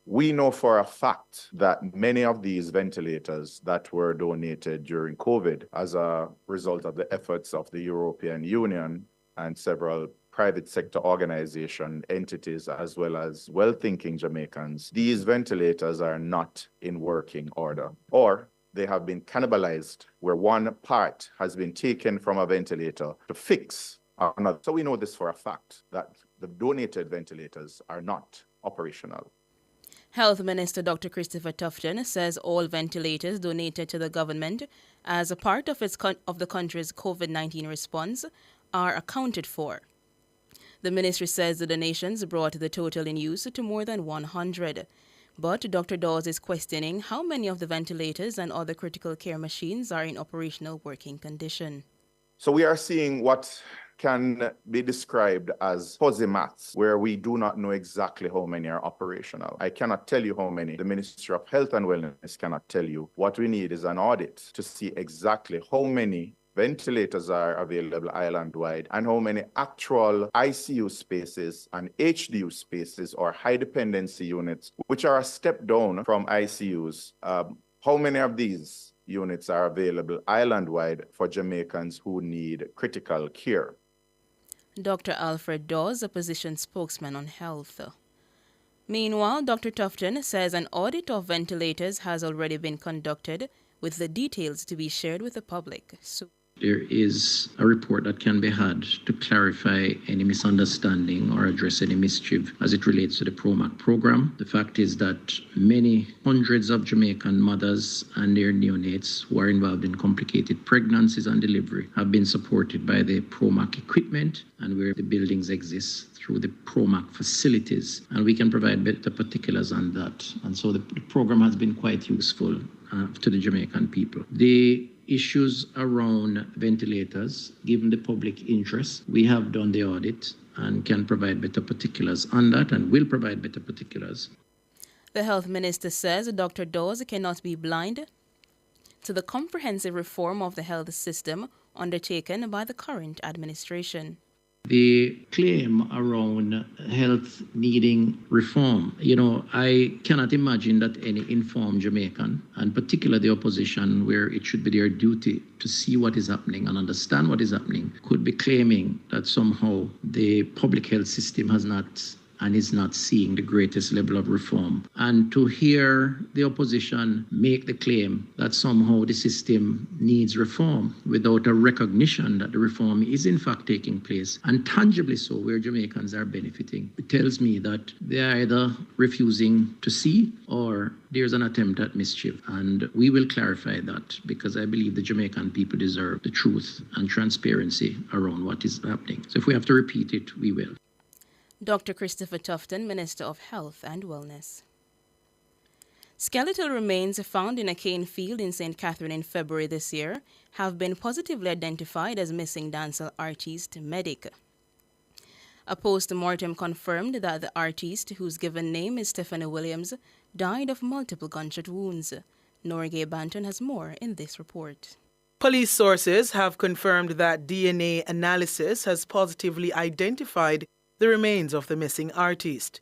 We know for a fact that many of these ventilators that were donated during COVID as a result of the efforts of the European Union and several private sector organization entities, as well as well-thinking Jamaicans, these ventilators are not in working order, or they have been cannibalized, where one part has been taken from a ventilator to fix another. So we know this for a fact, that the donated ventilators are not operational. Health Minister Dr. Christopher Tufton says all ventilators donated to the government as a part of the country's COVID-19 response are accounted for. The ministry says the donations brought the total in use to more than 100. But Dr. Dawes is questioning how many of the ventilators and other critical care machines are in operational working condition. So we are seeing what can be described as fuzzy maths, where we do not know exactly how many are operational. I cannot tell you how many. The Ministry of Health and Wellness cannot tell you. What we need is an audit to see exactly how many ventilators are available island-wide and how many actual ICU spaces and HDU spaces or high dependency units, which are a step down from ICUs. How many of these units are available island-wide for Jamaicans who need critical care? Dr. Alfred Dawes, opposition spokesman on health. Meanwhile, Dr. Tufton says an audit of ventilators has already been conducted, with the details to be shared with the public. There is a report that can be had to clarify any misunderstanding or address any mischief as it relates to the PROMAC program. The fact is that many hundreds of Jamaican mothers and their neonates who are involved in complicated pregnancies and delivery have been supported by the PROMAC equipment and where the buildings exist through the PROMAC facilities. And we can provide better particulars on that. And so the program has been quite useful to the Jamaican people. The issues around ventilators, given the public interest, we have done the audit and can provide better particulars on that and will provide better particulars. The health minister says Dr. Dawes cannot be blind to the comprehensive reform of the health system undertaken by the current administration. The claim around health needing reform, I cannot imagine that any informed Jamaican, and particularly the opposition, where it should be their duty to see what is happening and understand what is happening, could be claiming that somehow the public health system has not and is not seeing the greatest level of reform. And to hear the opposition make the claim that somehow the system needs reform without a recognition that the reform is in fact taking place, and tangibly so, where Jamaicans are benefiting, it tells me that they're either refusing to see or there's an attempt at mischief. And we will clarify that because I believe the Jamaican people deserve the truth and transparency around what is happening. So if we have to repeat it, we will. Dr. Christopher Tufton, Minister of Health and Wellness. Skeletal remains found in a cane field in St. Catherine in February this year have been positively identified as missing dancehall artist Medic. A post-mortem confirmed that the artist, whose given name is Stephanie Williams, died of multiple gunshot wounds. Norgay Banton has more in this report. Police sources have confirmed that DNA analysis has positively identified the remains of the missing artist.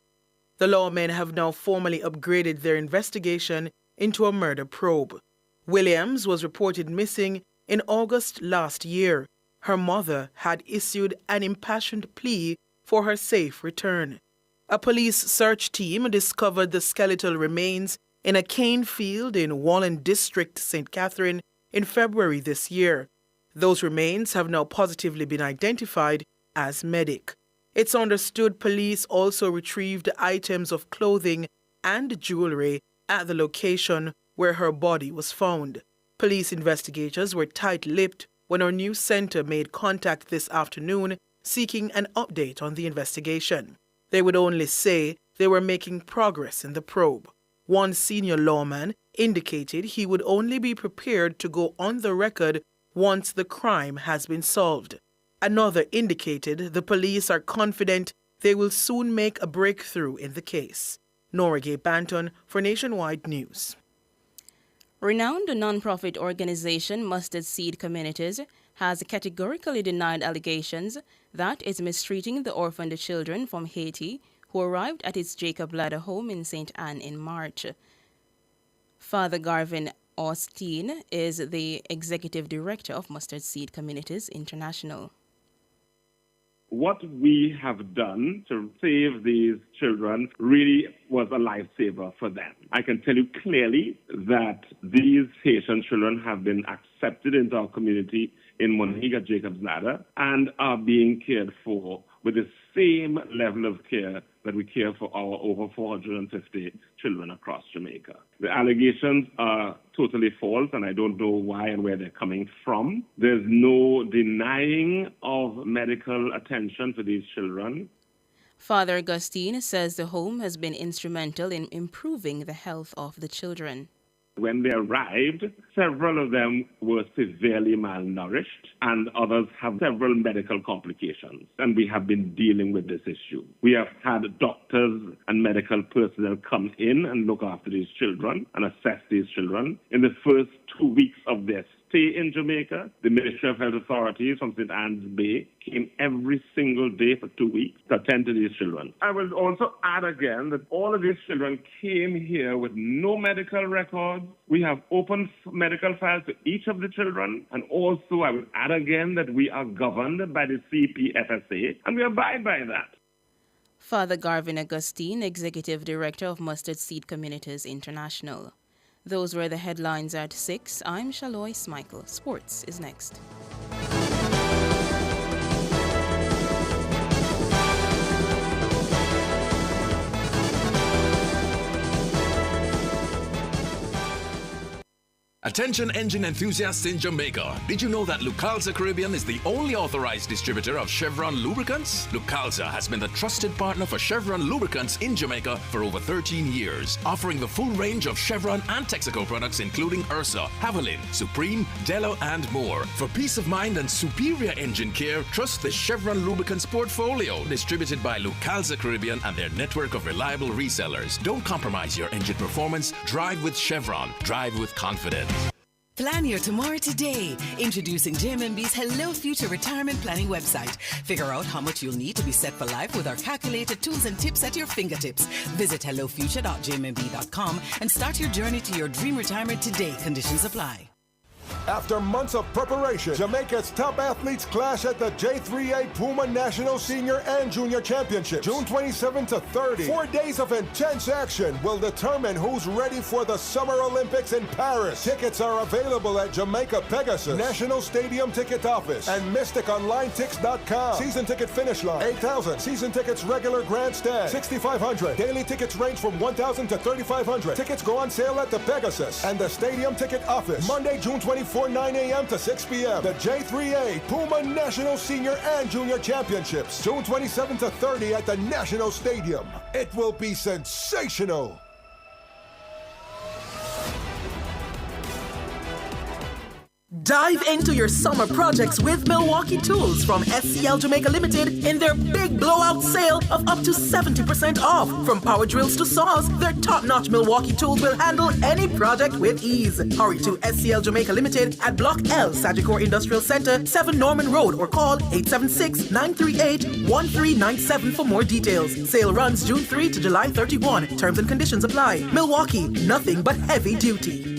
The lawmen have now formally upgraded their investigation into a murder probe. Williams was reported missing in August last year. Her mother had issued an impassioned plea for her safe return. A police search team discovered the skeletal remains in a cane field in Wallen District, St. Catherine, in February this year. Those remains have now positively been identified as Medic. It's understood police also retrieved items of clothing and jewelry at the location where her body was found. Police investigators were tight-lipped when our news center made contact this afternoon seeking an update on the investigation. They would only say they were making progress in the probe. One senior lawman indicated he would only be prepared to go on the record once the crime has been solved. Another indicated the police are confident they will soon make a breakthrough in the case. Norgay Banton for Nationwide News. Renowned non-profit organization Mustard Seed Communities has categorically denied allegations that it's mistreating the orphaned children from Haiti who arrived at its Jacob Ladder home in St. Anne in March. Father Garvin Austin is the executive director of Mustard Seed Communities International. What we have done to save these children really was a lifesaver for them. I can tell you clearly that these Haitian children have been accepted into our community in Montego Jacob's Ladder and are being cared for with the same level of care that we care for our over 450 children across Jamaica. The allegations are totally false, and I don't know why and where they're coming from. There's no denying of medical attention for these children. Father Augustine says the home has been instrumental in improving the health of the children. When they arrived, several of them were severely malnourished and others have several medical complications. And we have been dealing with this issue. We have had doctors and medical personnel come in and look after these children and assess these children. In the first 2 weeks of their stay in Jamaica, the Ministry of Health authorities from St. Anne's Bay came every single day for 2 weeks to attend to these children. I will also add again that all of these children came here with no medical records. We have open medical files for each of the children. And also I will add again that we are governed by the CPFSA and we abide by that. Father Garvin Augustine, Executive Director of Mustard Seed Communities International. Those were the headlines at 6. I'm Shalois Michael. Sports is next. Attention engine enthusiasts in Jamaica. Did you know that Lucalza Caribbean is the only authorized distributor of Chevron lubricants? Lucalza has been the trusted partner for Chevron lubricants in Jamaica for over 13 years, offering the full range of Chevron and Texaco products including Ursa, Haviland, Supreme, Delo and more. For peace of mind and superior engine care, trust the Chevron lubricants portfolio, distributed by Lucalza Caribbean and their network of reliable resellers. Don't compromise your engine performance. Drive with Chevron. Drive with confidence. Plan your tomorrow today. Introducing JMMB's Hello Future Retirement Planning website. Figure out how much you'll need to be set for life with our calculated tools and tips at your fingertips. Visit hellofuture.jmmb.com and start your journey to your dream retirement today. Conditions apply. After months of preparation, Jamaica's top athletes clash at the J3A Puma National Senior and Junior Championships, June 27 to 30. 4 days of intense action will determine who's ready for the Summer Olympics in Paris. Tickets are available at Jamaica Pegasus, National Stadium Ticket Office, and MysticOnlineTix.com. Season ticket finish line, 8,000. Season tickets regular grandstand, 6,500. Daily tickets range from 1,000 to 3,500. Tickets go on sale at the Pegasus and the Stadium Ticket Office, Monday, June 24, 9 a.m. to 6 p.m. The J3A Puma National Senior and Junior Championships, June 27 to 30 at the National Stadium. It will be sensational. Dive into your summer projects with Milwaukee Tools from SCL Jamaica Limited in their big blowout sale of up to 70% off. From power drills to saws, their top-notch Milwaukee Tools will handle any project with ease. Hurry to SCL Jamaica Limited at Block L, Sagicor Industrial Center, 7 Norman Road, or call 876-938-1397 for more details. Sale runs June 3 to July 31. Terms and conditions apply. Milwaukee, nothing but heavy duty.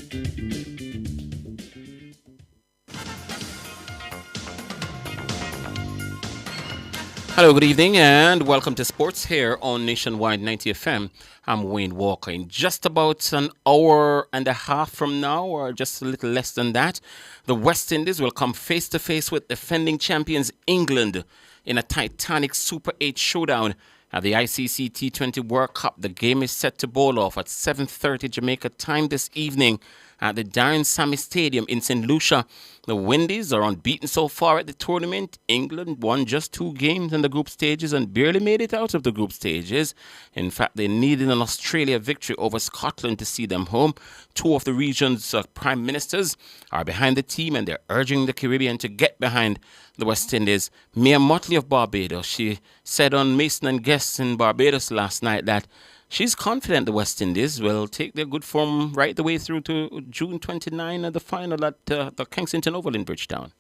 Hello, good evening, and welcome to Sports here on Nationwide 90 FM. I'm Wayne Walker. In just about an hour and a half from now, or just a little less than that, the West Indies will come face-to-face with defending champions England in a titanic Super 8 showdown at the ICC T20 World Cup. The game is set to bowl off at 7:30 Jamaica time this evening at the Darren Sammy Stadium in St. Lucia. The Windies are unbeaten so far at the tournament. England won just 2 games in the group stages and barely made it out of the group stages. In fact, they needed an Australia victory over Scotland to see them home. 2 of the region's prime ministers are behind the team, and they're urging the Caribbean to get behind the West Indies. Mia Motley of Barbados, she said on Mason and Guests in Barbados last night that she's confident the West Indies will take their good form right the way through to June 29 and the final at the Kensington Oval in Bridgetown.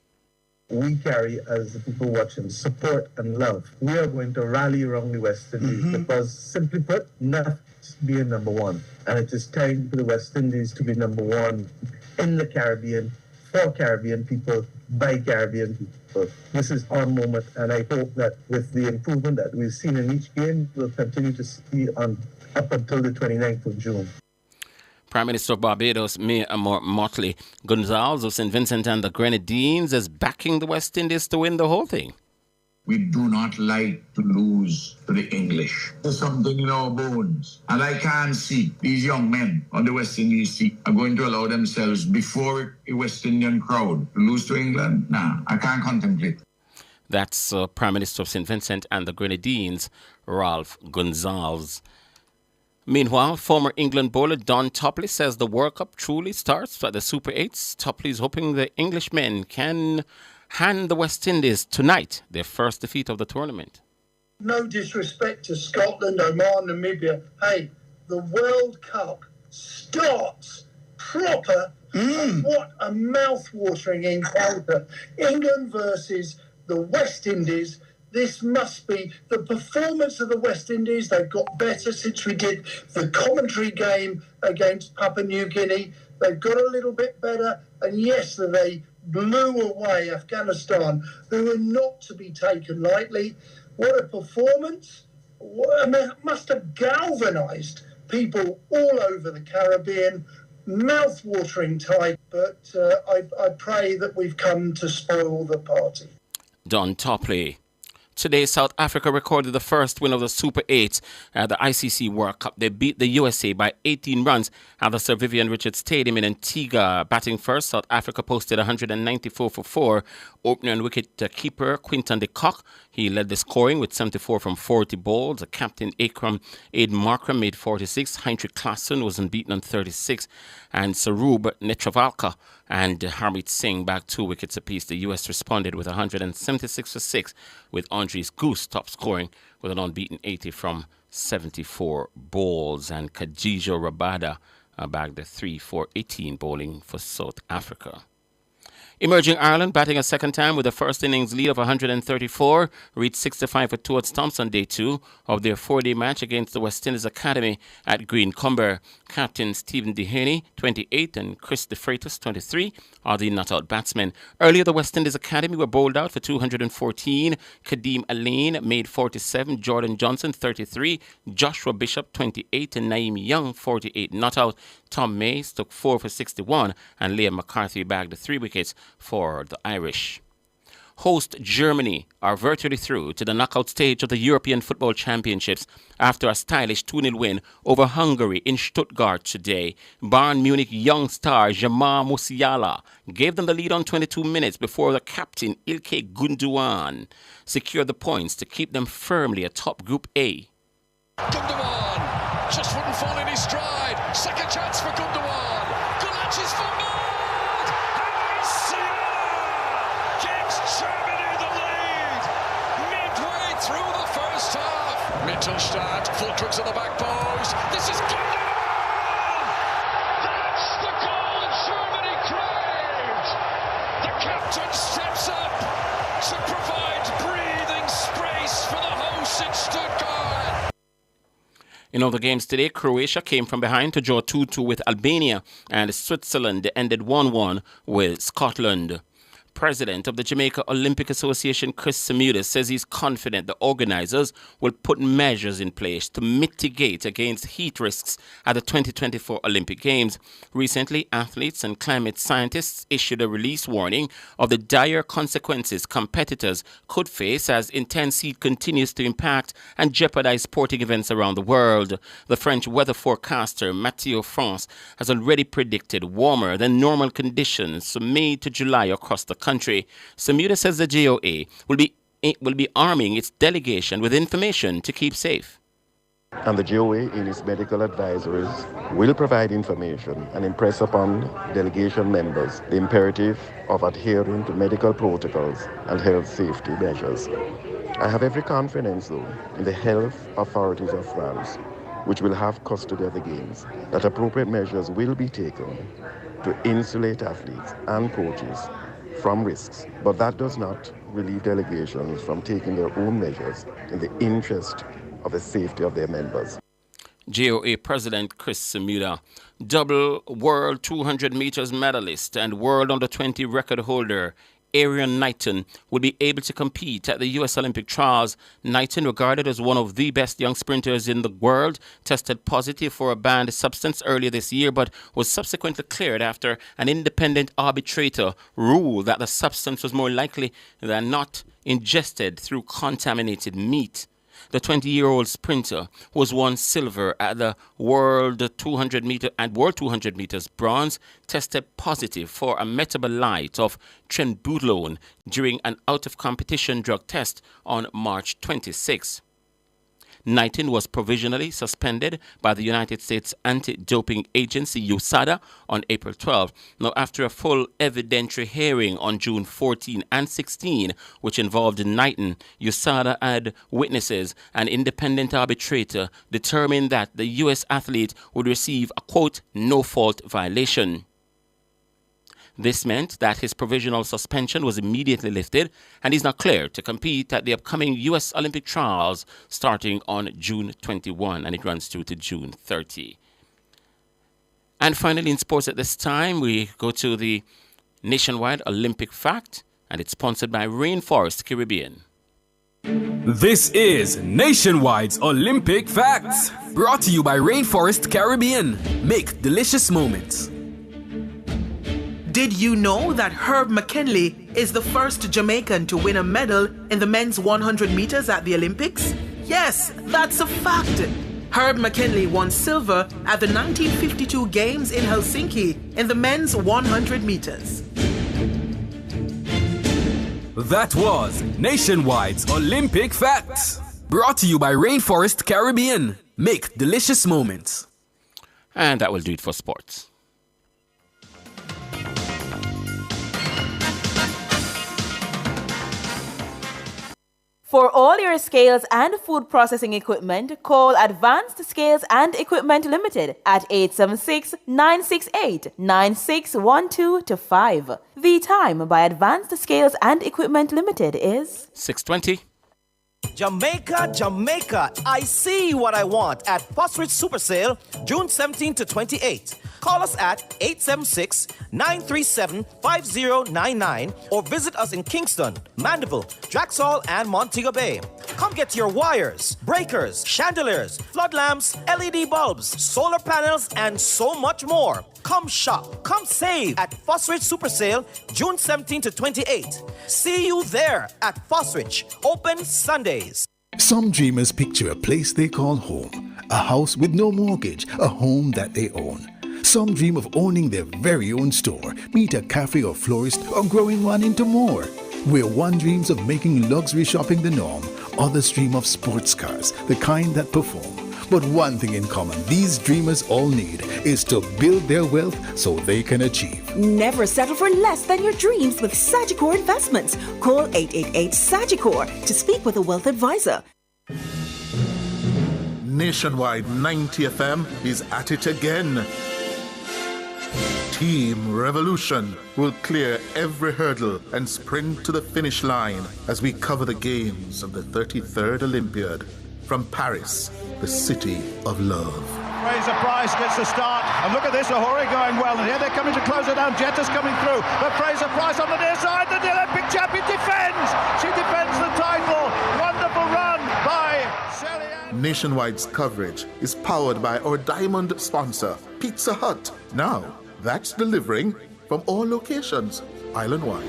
We carry, as the people watching, support and love. We are going to rally around the West Indies because, simply put, nothing being number one. And it is time for the West Indies to be number one in the Caribbean, for Caribbean people, by Caribbean people. This is our moment, and I hope that with the improvement that we've seen in each game, we'll continue to see up until the 29th of June. Prime Minister of Barbados, Mia Motley. Gonzales of St. Vincent and the Grenadines is backing the West Indies to win the whole thing. We do not like to lose to the English. There's something in our bones. And I can't see these young men on the West Indies team are going to allow themselves before a West Indian crowd to lose to England. Nah, I can't contemplate. That's Prime Minister of St. Vincent and the Grenadines, Ralph Gonsalves. Meanwhile, former England bowler Don Topley says the World Cup truly starts at the Super 8s. Topley is hoping the Englishmen can hand the West Indies tonight their first defeat of the tournament. No disrespect to Scotland, Oman, Namibia. Hey, the World Cup starts proper. What a mouth-watering encounter. England versus the West Indies. This must be the performance of the West Indies. They've got better since we did the commentary game against Papua New Guinea. They've got a little bit better. And yesterday blew away Afghanistan, who are not to be taken lightly. What a performance. It must have galvanised people all over the Caribbean. Mouth-watering type, but I pray that we've come to spoil the party. Don Topley. Today, South Africa recorded the first win of the Super 8 at the ICC World Cup. They beat the USA by 18 runs at the Sir Vivian Richards Stadium in Antigua. Batting first, South Africa posted 194 for 4. Opener and wicket keeper Quinton de Kock, he led the scoring with 74 from 40 balls. The captain Aid Markram made 46. Heinrich Klaassen was unbeaten on 36. And Sarub Netravalka and Harmeet Singh back 2 wickets apiece. The US responded with 176 for 6, with Andres Goose top scoring with an unbeaten 80 from 74 balls. And Khadija Rabada bagged the 3 for 18 bowling for South Africa. Emerging Ireland batting a second time with a first innings lead of 134, reached 65 for 2 at stumps on day 2 of their 4-day match against the West Indies Academy at Greencumber. Captain Stephen Dehaney, 28, and Chris De Freitas, 23, are the not-out batsmen. Earlier, the West Indies Academy were bowled out for 214. Kadeem Alain made 47, Jordan Johnson, 33, Joshua Bishop, 28, and Naeem Young, 48, not out. Tom Mays took 4 for 61, and Liam McCarthy bagged the 3 wickets for the Irish. Host Germany are virtually through to the knockout stage of the European Football Championships after a stylish 2-0 win over Hungary in Stuttgart today. Bayern Munich young star Jamal Musiala gave them the lead on 22 minutes before the captain Ilkay Gundogan secured the points to keep them firmly atop Group A. Gundogan just wouldn't fall in his stride. Second chance for Gundogan. Gulach is for Mad. And Musiala gives Germany the lead midway through the first half. Mittelstadt, Fulcrum's at the back post. This is Gundogan. That's the goal Germany craved. The captain steps up to provide breathing space for the hosts in Stuttgart. In other games today, Croatia came from behind to draw 2-2 with Albania, and Switzerland ended 1-1 with Scotland. President of the Jamaica Olympic Association, Chris Samuda, says he's confident the organizers will put measures in place to mitigate against heat risks at the 2024 Olympic Games. Recently, athletes and climate scientists issued a release warning of the dire consequences competitors could face as intense heat continues to impact and jeopardize sporting events around the world. The French weather forecaster Mathieu France has already predicted warmer than normal conditions from May to July across the country. Samuda says the GOA will be arming its delegation with information to keep safe. And the GOA in its medical advisories will provide information and impress upon delegation members the imperative of adhering to medical protocols and health safety measures. I have every confidence, though, in the health authorities of France, which will have custody of the Games, that appropriate measures will be taken to insulate athletes and coaches from risks, but that does not relieve delegations from taking their own measures in the interest of the safety of their members. GOA President Chris Samuda, double world 200 meters medalist and world under-20 record holder Arian Knighton will be able to compete at the U.S. Olympic trials. Knighton, regarded as one of the best young sprinters in the world, tested positive for a banned substance earlier this year, but was subsequently cleared after an independent arbitrator ruled that the substance was more likely than not ingested through contaminated meat. The 20-year-old sprinter, who was won silver at the World 200 meters bronze, tested positive for a metabolite of trenbolone during an out-of-competition drug test on March 26. Knighton was provisionally suspended by the United States Anti-Doping Agency, USADA, on April 12. Now, after a full evidentiary hearing on June 14 and 16, which involved Knighton, USADA had witnesses. An independent arbitrator determined that the U.S. athlete would receive a, quote, no-fault violation. This meant that his provisional suspension was immediately lifted, and he's now cleared to compete at the upcoming U.S. Olympic trials starting on June 21, and it runs through to June 30. And finally, in sports at this time, we go to the Nationwide Olympic Fact, and it's sponsored by Rainforest Caribbean. This is Nationwide's Olympic Facts, brought to you by Rainforest Caribbean. Make delicious moments. Did you know that Herb McKinley is the first Jamaican to win a medal in the men's 100 meters at the Olympics? Yes, that's a fact. Herb McKinley won silver at the 1952 Games in Helsinki in the men's 100 meters. That was Nationwide's Olympic Facts, brought to you by Rainforest Caribbean. Make delicious moments. And that will do it for sports. For all your scales and food processing equipment, call Advanced Scales and Equipment Limited at 876-968-9612-5. The time by Advanced Scales and Equipment Limited is 6:20. Jamaica, Jamaica, I see what I want at Phosphorus Super Sale, June 17 to 28. Call us at 876-937-5099 or visit us in Kingston, Mandeville, Draxall, and Montego Bay. Come get your wires, breakers, chandeliers, flood lamps, LED bulbs, solar panels, and so much more. Come shop, come save at Phosphorus Super Sale, June 17 to 28. See you there at Phosphorus, open Sundays. Some dreamers picture a place they call home, a house with no mortgage, a home that they own. Some dream of owning their very own store, meet a cafe or florist, or growing one into more. Where one dreams of making luxury shopping the norm, others dream of sports cars, the kind that perform. But one thing in common these dreamers all need is to build their wealth so they can achieve. Never settle for less than your dreams with Sagicor Investments. Call 888-SAGICOR to speak with a wealth advisor. Nationwide 90 FM is at it again. Team Revolution will clear every hurdle and sprint to the finish line as we cover the games of the 33rd Olympiad from Paris, the city of love. Fraser Price gets the start, and look at this, Ahuri going well, and here they're coming to close it down. Jetta's coming through, but Fraser Price on the near side, the Olympic champion defends! She defends the title! Wonderful run by Shelly Ann. Nationwide's coverage is powered by our diamond sponsor, Pizza Hut. Now, that's delivering from all locations, island-wide.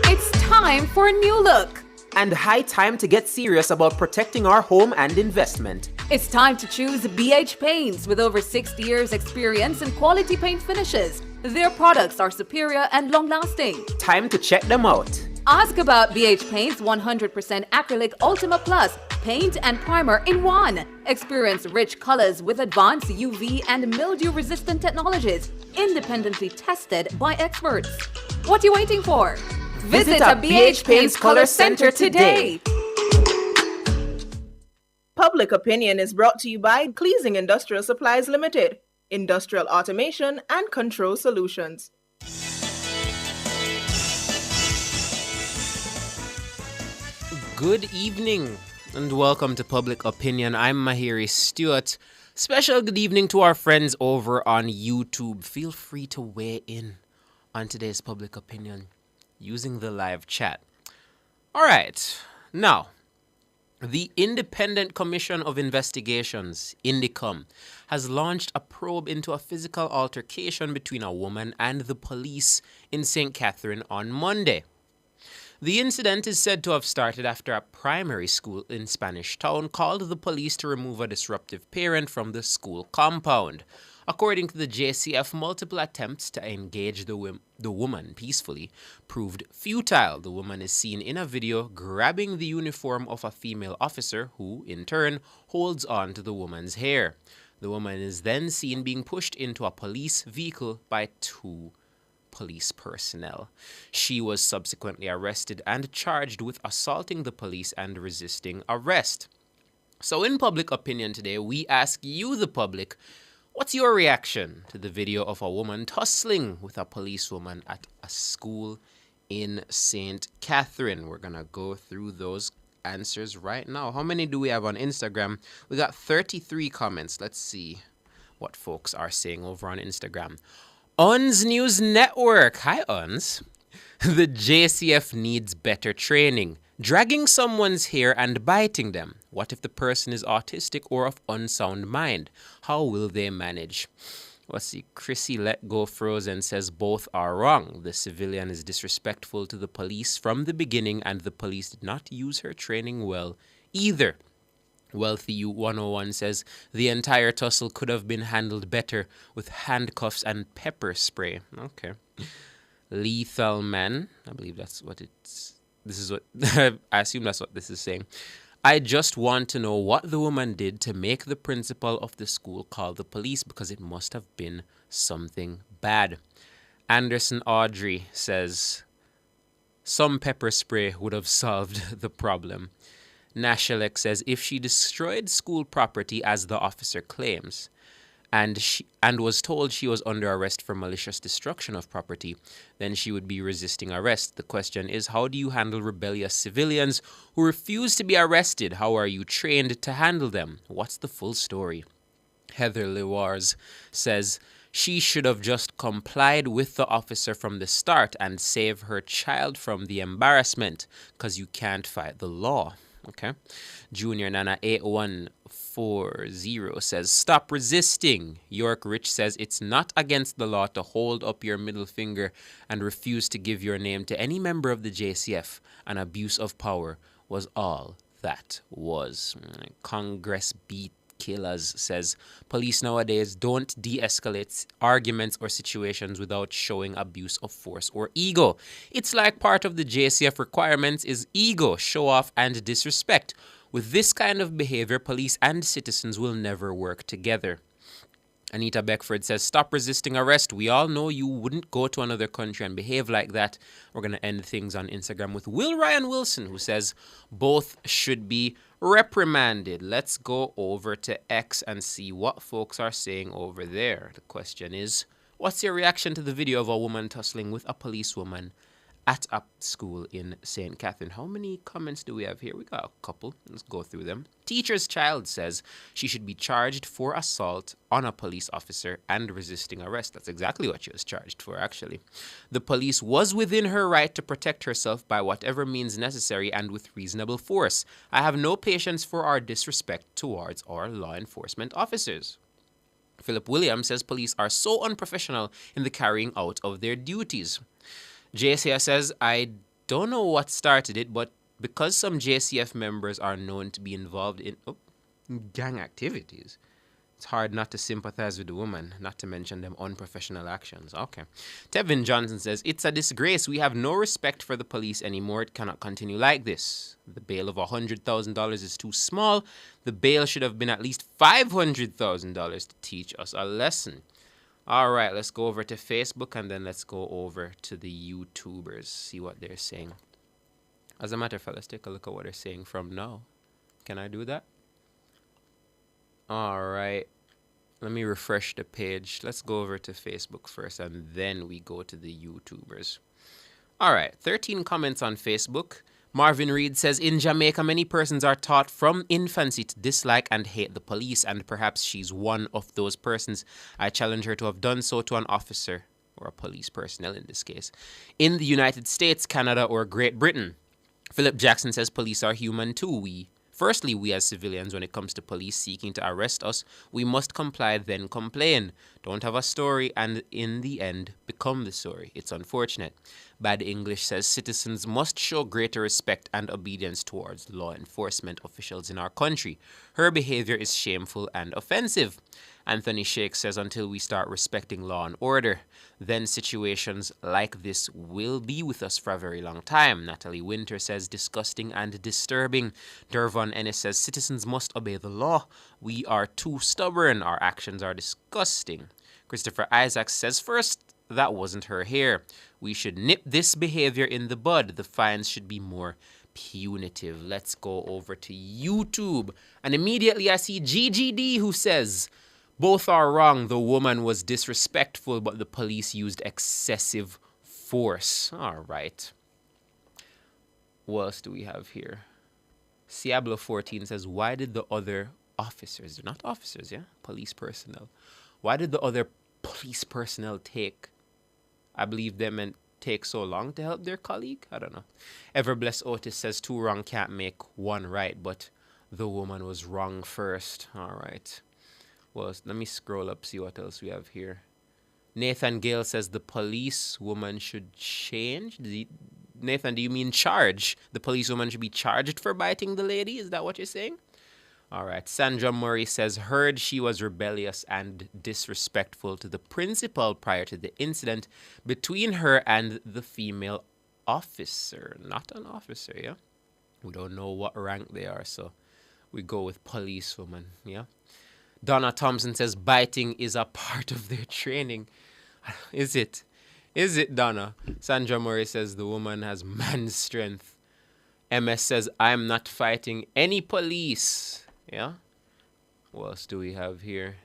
It's time for a new look. And high time to get serious about protecting our home and investment. It's time to choose BH Paints with over 60 years experience in quality paint finishes. Their products are superior and long-lasting. Time to check them out. Ask about BH Paint's 100% acrylic Ultima Plus paint and primer in one. Experience rich colors with advanced UV and mildew-resistant technologies, independently tested by experts. What are you waiting for? Visit a BH Paints Color Center today. Public Opinion is brought to you by Cleasing Industrial Supplies Limited, Industrial Automation and Control Solutions. Good evening and welcome to Public Opinion. I'm Mahiri Stewart. Special good evening to our friends over on YouTube. Feel free to weigh in on today's Public Opinion using the live chat. All right, now, The Independent Commission of Investigations, INDICOM, has launched a probe into a physical altercation between a woman and the police in St. Catherine on Monday. The incident is said to have started after a primary school in Spanish Town called the police to remove a disruptive parent from the school compound. According to the JCF, multiple attempts to engage the woman peacefully proved futile. The woman is seen in a video grabbing the uniform of a female officer who, in turn, holds on to the woman's hair. The woman is then seen being pushed into a police vehicle by 2 police personnel. She was subsequently arrested and charged with assaulting the police and resisting arrest. So in public opinion today, we ask you, the public, what's your reaction to the video of a woman tussling with a policewoman at a school in St. Catherine? We're going to go through those answers right now. How many do we have on Instagram? We got 33 comments. Let's see what folks are saying over on Instagram. UNS News Network. Hi, UNS. The JCF needs better training. Dragging someone's hair and biting them. What if the person is autistic or of unsound mind? How will they manage? Let's see. Chrissy Let Go Frozen says both are wrong. The civilian is disrespectful to the police from the beginning, and the police did not use her training well either. Wealthy U 101 says the entire tussle could have been handled better with handcuffs and pepper spray. Okay. Lethal Man. I believe that's what it's... This is what... I assume that's what this is saying. I just want to know what the woman did to make the principal of the school call the police, because it must have been something bad. Anderson Audrey says some pepper spray would have solved the problem. Nashalek says if she destroyed school property as the officer claims, and was told she was under arrest for malicious destruction of property, then she would be resisting arrest. The question is, how do you handle rebellious civilians who refuse to be arrested? How are you trained to handle them? What's the full story? Heather Lewars says she should have just complied with the officer from the start and save her child from the embarrassment, because you can't fight the law. Okay. Junior Nana 8140 says, stop resisting. York Rich says it's not against the law to hold up your middle finger and refuse to give your name to any member of the JCF. An abuse of power was all that was. Congress Beat Killers says police nowadays don't de-escalate arguments or situations without showing abuse of force or ego. It's like part of the JCF requirements is ego, show off, and disrespect. With this kind of behavior, police and citizens will never work together. Anita Beckford says, stop resisting arrest. We all know you wouldn't go to another country and behave like that. We're going to end things on Instagram with Will Ryan Wilson, who says both should be reprimanded. Let's go over to X and see what folks are saying over there. The question is, what's your reaction to the video of a woman tussling with a policewoman at a school in St. Catherine? How many comments do we have here? We got a couple. Let's go through them. Teacher's child says she should be charged for assault on a police officer and resisting arrest. That's exactly what she was charged for, actually. The police was within her right to protect herself by whatever means necessary and with reasonable force. I have no patience for our disrespect towards our law enforcement officers. Philip Williams says police are so unprofessional in the carrying out of their duties. JCF says, I don't know what started it, but because some JCF members are known to be involved in gang activities, it's hard not to sympathize with the woman, not to mention them unprofessional actions. Okay. Tevin Johnson says, it's a disgrace. We have no respect for the police anymore. It cannot continue like this. The bail of $100,000 is too small. The bail should have been at least $500,000 to teach us a lesson. All right, let's go over to Facebook and then let's go over to the YouTubers, see what they're saying. As a matter of fact, let's take a look at what they're saying from now. Can I do that? All right, let me refresh the page. Let's go over to Facebook first and then we go to the YouTubers. All right, 13 comments on Facebook. Marvin Reed says, in Jamaica, many persons are taught from infancy to dislike and hate the police, and perhaps she's one of those persons. I challenge her to have done so to an officer, or a police personnel in this case, in the United States, Canada, or Great Britain. Philip Jackson says, police are human too. We Firstly, we as civilians, when it comes to police seeking to arrest us, we must comply, then complain. Don't have a story and in the end become the story. It's unfortunate. Bad English says citizens must show greater respect and obedience towards law enforcement officials in our country. Her behavior is shameful and offensive. Anthony Sheikh says until we start respecting law and order, then situations like this will be with us for a very long time. Natalie Winter says disgusting and disturbing. Dervon Ennis says citizens must obey the law. We are too stubborn. Our actions are disgusting. Christopher Isaacs says first, that wasn't her hair. We should nip this behavior in the bud. The fines should be more punitive. Let's go over to YouTube. And immediately I see GGD who says, both are wrong. The woman was disrespectful, but the police used excessive force. All right. What else do we have here? Ciablo 14 says, why did the other officers, they're not officers, yeah? Police personnel. Why did the other police personnel take, I believe they meant take so long to help their colleague? I don't know. Everbless Otis says, two wrong can't make one right, but the woman was wrong first. All right. Well, let me scroll up, see what else we have here. Nathan Gale says the police woman should change. Nathan, do you mean charge? The police woman should be charged for biting the lady? Is that what you're saying? All right. Sandra Murray says, heard she was rebellious and disrespectful to the principal prior to the incident between her and the female officer. Not an officer, yeah? We don't know what rank they are, so we go with policewoman, yeah? Donna Thompson says biting is a part of their training. Is it? Is it, Donna? Sandra Murray says the woman has man strength. MS says I'm not fighting any police. Yeah? What else do we have here?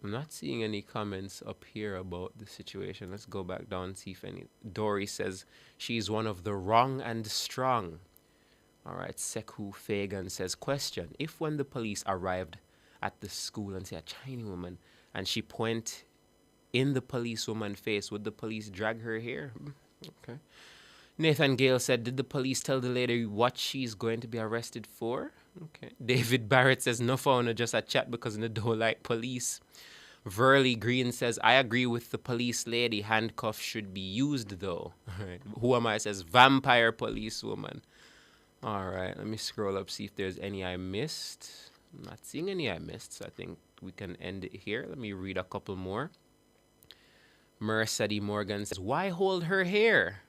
I'm not seeing any comments up here about the situation. Let's go back down and see if any. Dory says she's one of the wrong and strong. All right, Seku Fagan says, question, if when the police arrived at the school and say a Chinese woman and she point in the policewoman's face, would the police drag her hair? Okay. Nathan Gale said, did the police tell the lady what she's going to be arrested for? Okay. David Barrett says, no phone, just a chat because they don't like police. Verley Green says, I agree with the police lady. Handcuffs should be used though. All right. Who am I? Says, vampire policewoman. All right, let me scroll up, see if there's any I missed. I'm not seeing any I missed, so I think we can end it here. Let me read a couple more. Mercedes Morgan says, why hold her hair?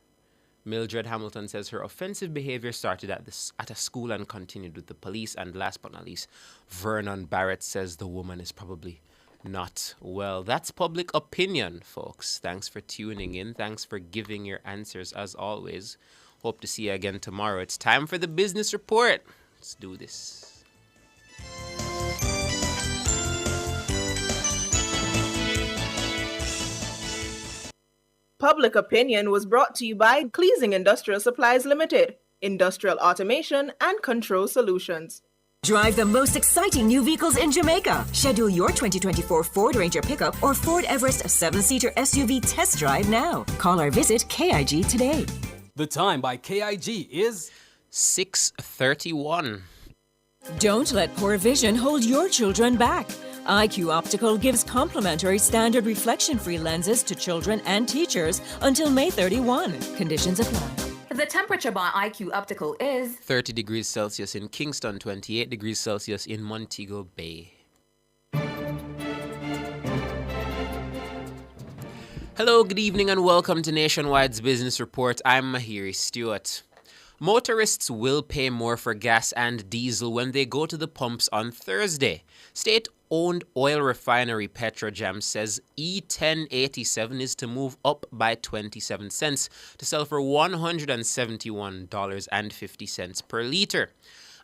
Mildred Hamilton says her offensive behavior started at a school and continued with the police. And last but not least, Vernon Barrett says the woman is probably not well. That's public opinion, folks. Thanks for tuning in. Thanks for giving your answers as always. Hope to see you again tomorrow. It's time for the business report. Let's do this. Public Opinion was brought to you by Cleasing Industrial Supplies Limited, Industrial Automation and Control Solutions. Drive the most exciting new vehicles in Jamaica. Schedule your 2024 Ford Ranger pickup or Ford Everest 7-seater SUV test drive now. Call or visit KIG today. The time by KIG is 6:31. Don't let poor vision hold your children back. IQ Optical gives complimentary standard reflection-free lenses to children and teachers until May 31. Conditions apply. The temperature by IQ Optical is 30 degrees Celsius in Kingston, 28 degrees Celsius in Montego Bay. Hello, good evening, and welcome to Nationwide's Business Report. I'm Mahiri Stewart. Motorists will pay more for gas and diesel when they go to the pumps on Thursday. State-owned oil refinery Petrojam says E1087 is to move up by 27 cents to sell for $171.50 per liter.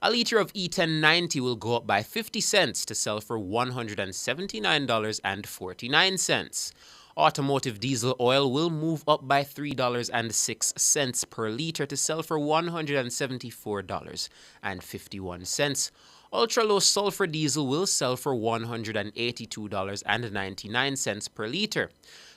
A liter of E1090 will go up by 50 cents to sell for $179.49. Automotive diesel oil will move up by $3.06 per liter to sell for $174.51. ultra-low sulfur diesel will sell for $182.99 per liter.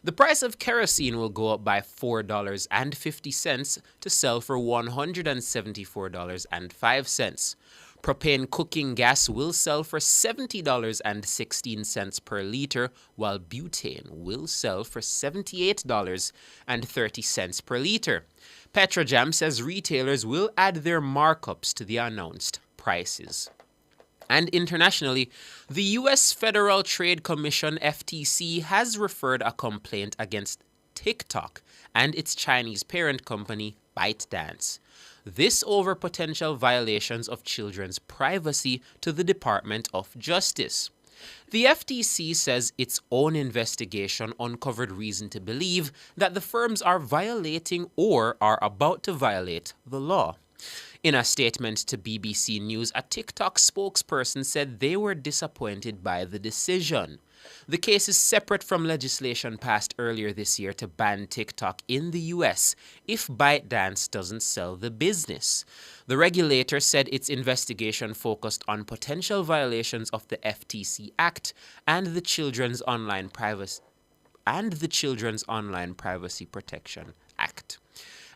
The price of kerosene will go up by $4.50 to sell for $174.05. Propane cooking gas will sell for $70.16 per liter, while butane will sell for $78.30 per liter. Petrojam says retailers will add their markups to the announced prices. And internationally, the U.S. Federal Trade Commission, FTC, has referred a complaint against TikTok and its Chinese parent company, ByteDance. This over potential violations of children's privacy to the Department of Justice. The FTC says its own investigation uncovered reason to believe that the firms are violating or are about to violate the law. In a statement to BBC News, a TikTok spokesperson said they were disappointed by the decision. The case is separate from legislation passed earlier this year to ban TikTok in the US if ByteDance doesn't sell the business. The regulator said its investigation focused on potential violations of the FTC Act and the Children's Online Privacy Protection Act.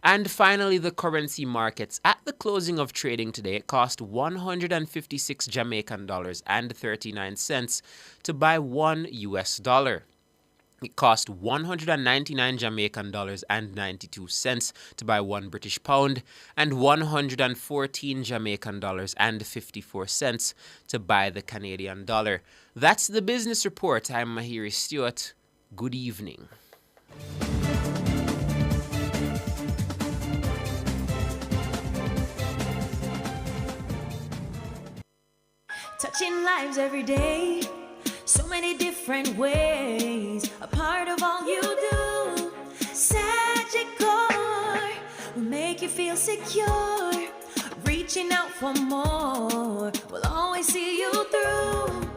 And finally, the currency markets at the closing of trading today cost 156 Jamaican dollars and 39 cents to buy $1. It cost 199 Jamaican dollars and 92 cents to buy £1 British pound and 114 Jamaican dollars and 54 cents to buy the Canadian dollar. That's the business report. I'm Mahiri Stewart. Good evening. Touching lives every day, so many different ways, a part of all you do. Sagicor will make you feel secure, reaching out for more, will always see you through.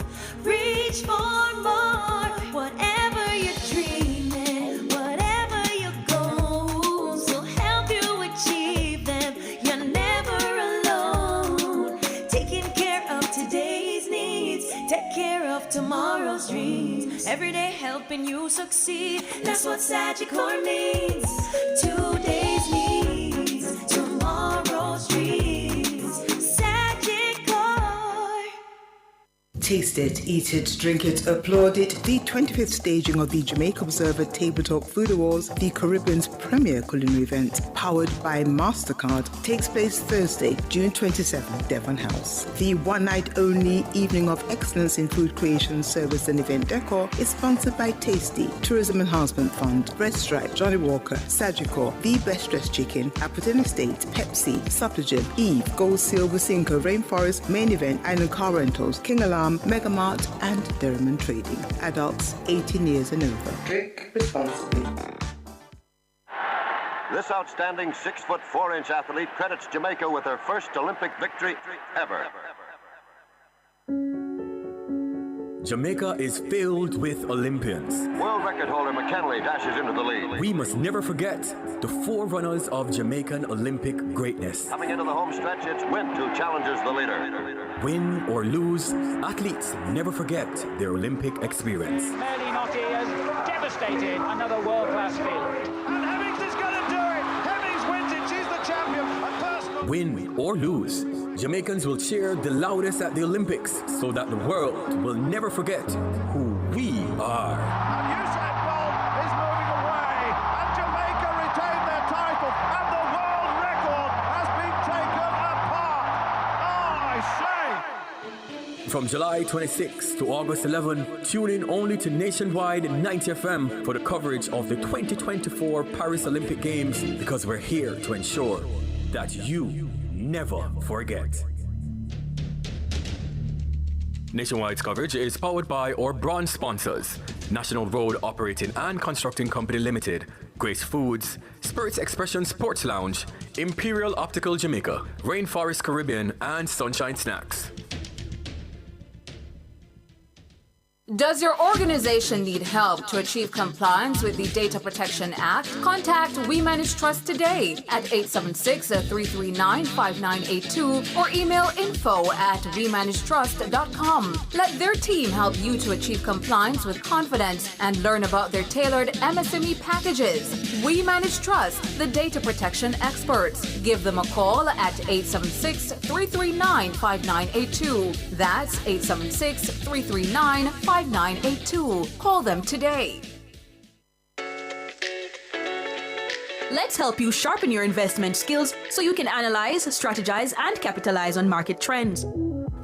Reach for more, whatever you're dreaming, whatever your goals, will help you achieve them. You're never alone, taking care of today's needs, take care of tomorrow's dreams, every day helping you succeed. That's what Sagicor means. Today's needs, tomorrow's dreams. Sagicor. Taste it, eat it, drink it, applaud it. The 25th staging of the Jamaica Observer Table Talk Food Awards, the Caribbean's premier culinary event, powered by MasterCard, takes place Thursday, June 27th, Devon House. The one-night-only evening of excellence in food creation, service and event decor is sponsored by Tasty, Tourism Enhancement Fund, Red Stripe, Johnny Walker, Sagicor, The Best Dressed Chicken, Appleton Estate, Pepsi, Suppligen, Eve, Gold Silver Cinco, Rainforest, Main Event, Island Car Rentals, King Alarm, Megamart and Derriman Trading. Adults 18 years and over. Drink responsibly. This outstanding 6'4" athlete credits Jamaica with her first Olympic victory ever. Jamaica is filled with Olympians. World record holder McKinley dashes into the lead. We must never forget the forerunners of Jamaican Olympic greatness. Coming into the home stretch, it's Wint who challenges the leader. Win or lose, athletes never forget their Olympic experience. Melly Notti has devastated another world-class field. And Hemmings is going to do it. Hemmings wins it. She's the champion. Win or lose, Jamaicans will cheer the loudest at the Olympics so that the world will never forget who we are. And Usain Bolt is moving away, and Jamaica retain their title, and the world record has been taken apart. Oh, I say! From July 26 to August 11, tune in only to Nationwide 90 FM for the coverage of the 2024 Paris Olympic Games, because we're here to ensure that you never forget. Nationwide's coverage is powered by our bronze sponsors: National Road Operating and Constructing Company Limited, Grace Foods, Spirits Expression Sports Lounge, Imperial Optical Jamaica, Rainforest Caribbean, and Sunshine Snacks. Does your organization need help to achieve compliance with the Data Protection Act? Contact We Manage Trust today at 876-339-5982 or email info@wemanagetrust.com. Let their team help you to achieve compliance with confidence and learn about their tailored MSME packages. We Manage Trust, the data protection experts. Give them a call at 876-339-5982. That's 876-339-5982. Call them today. Let's help you sharpen your investment skills so you can analyze, strategize, and capitalize on market trends.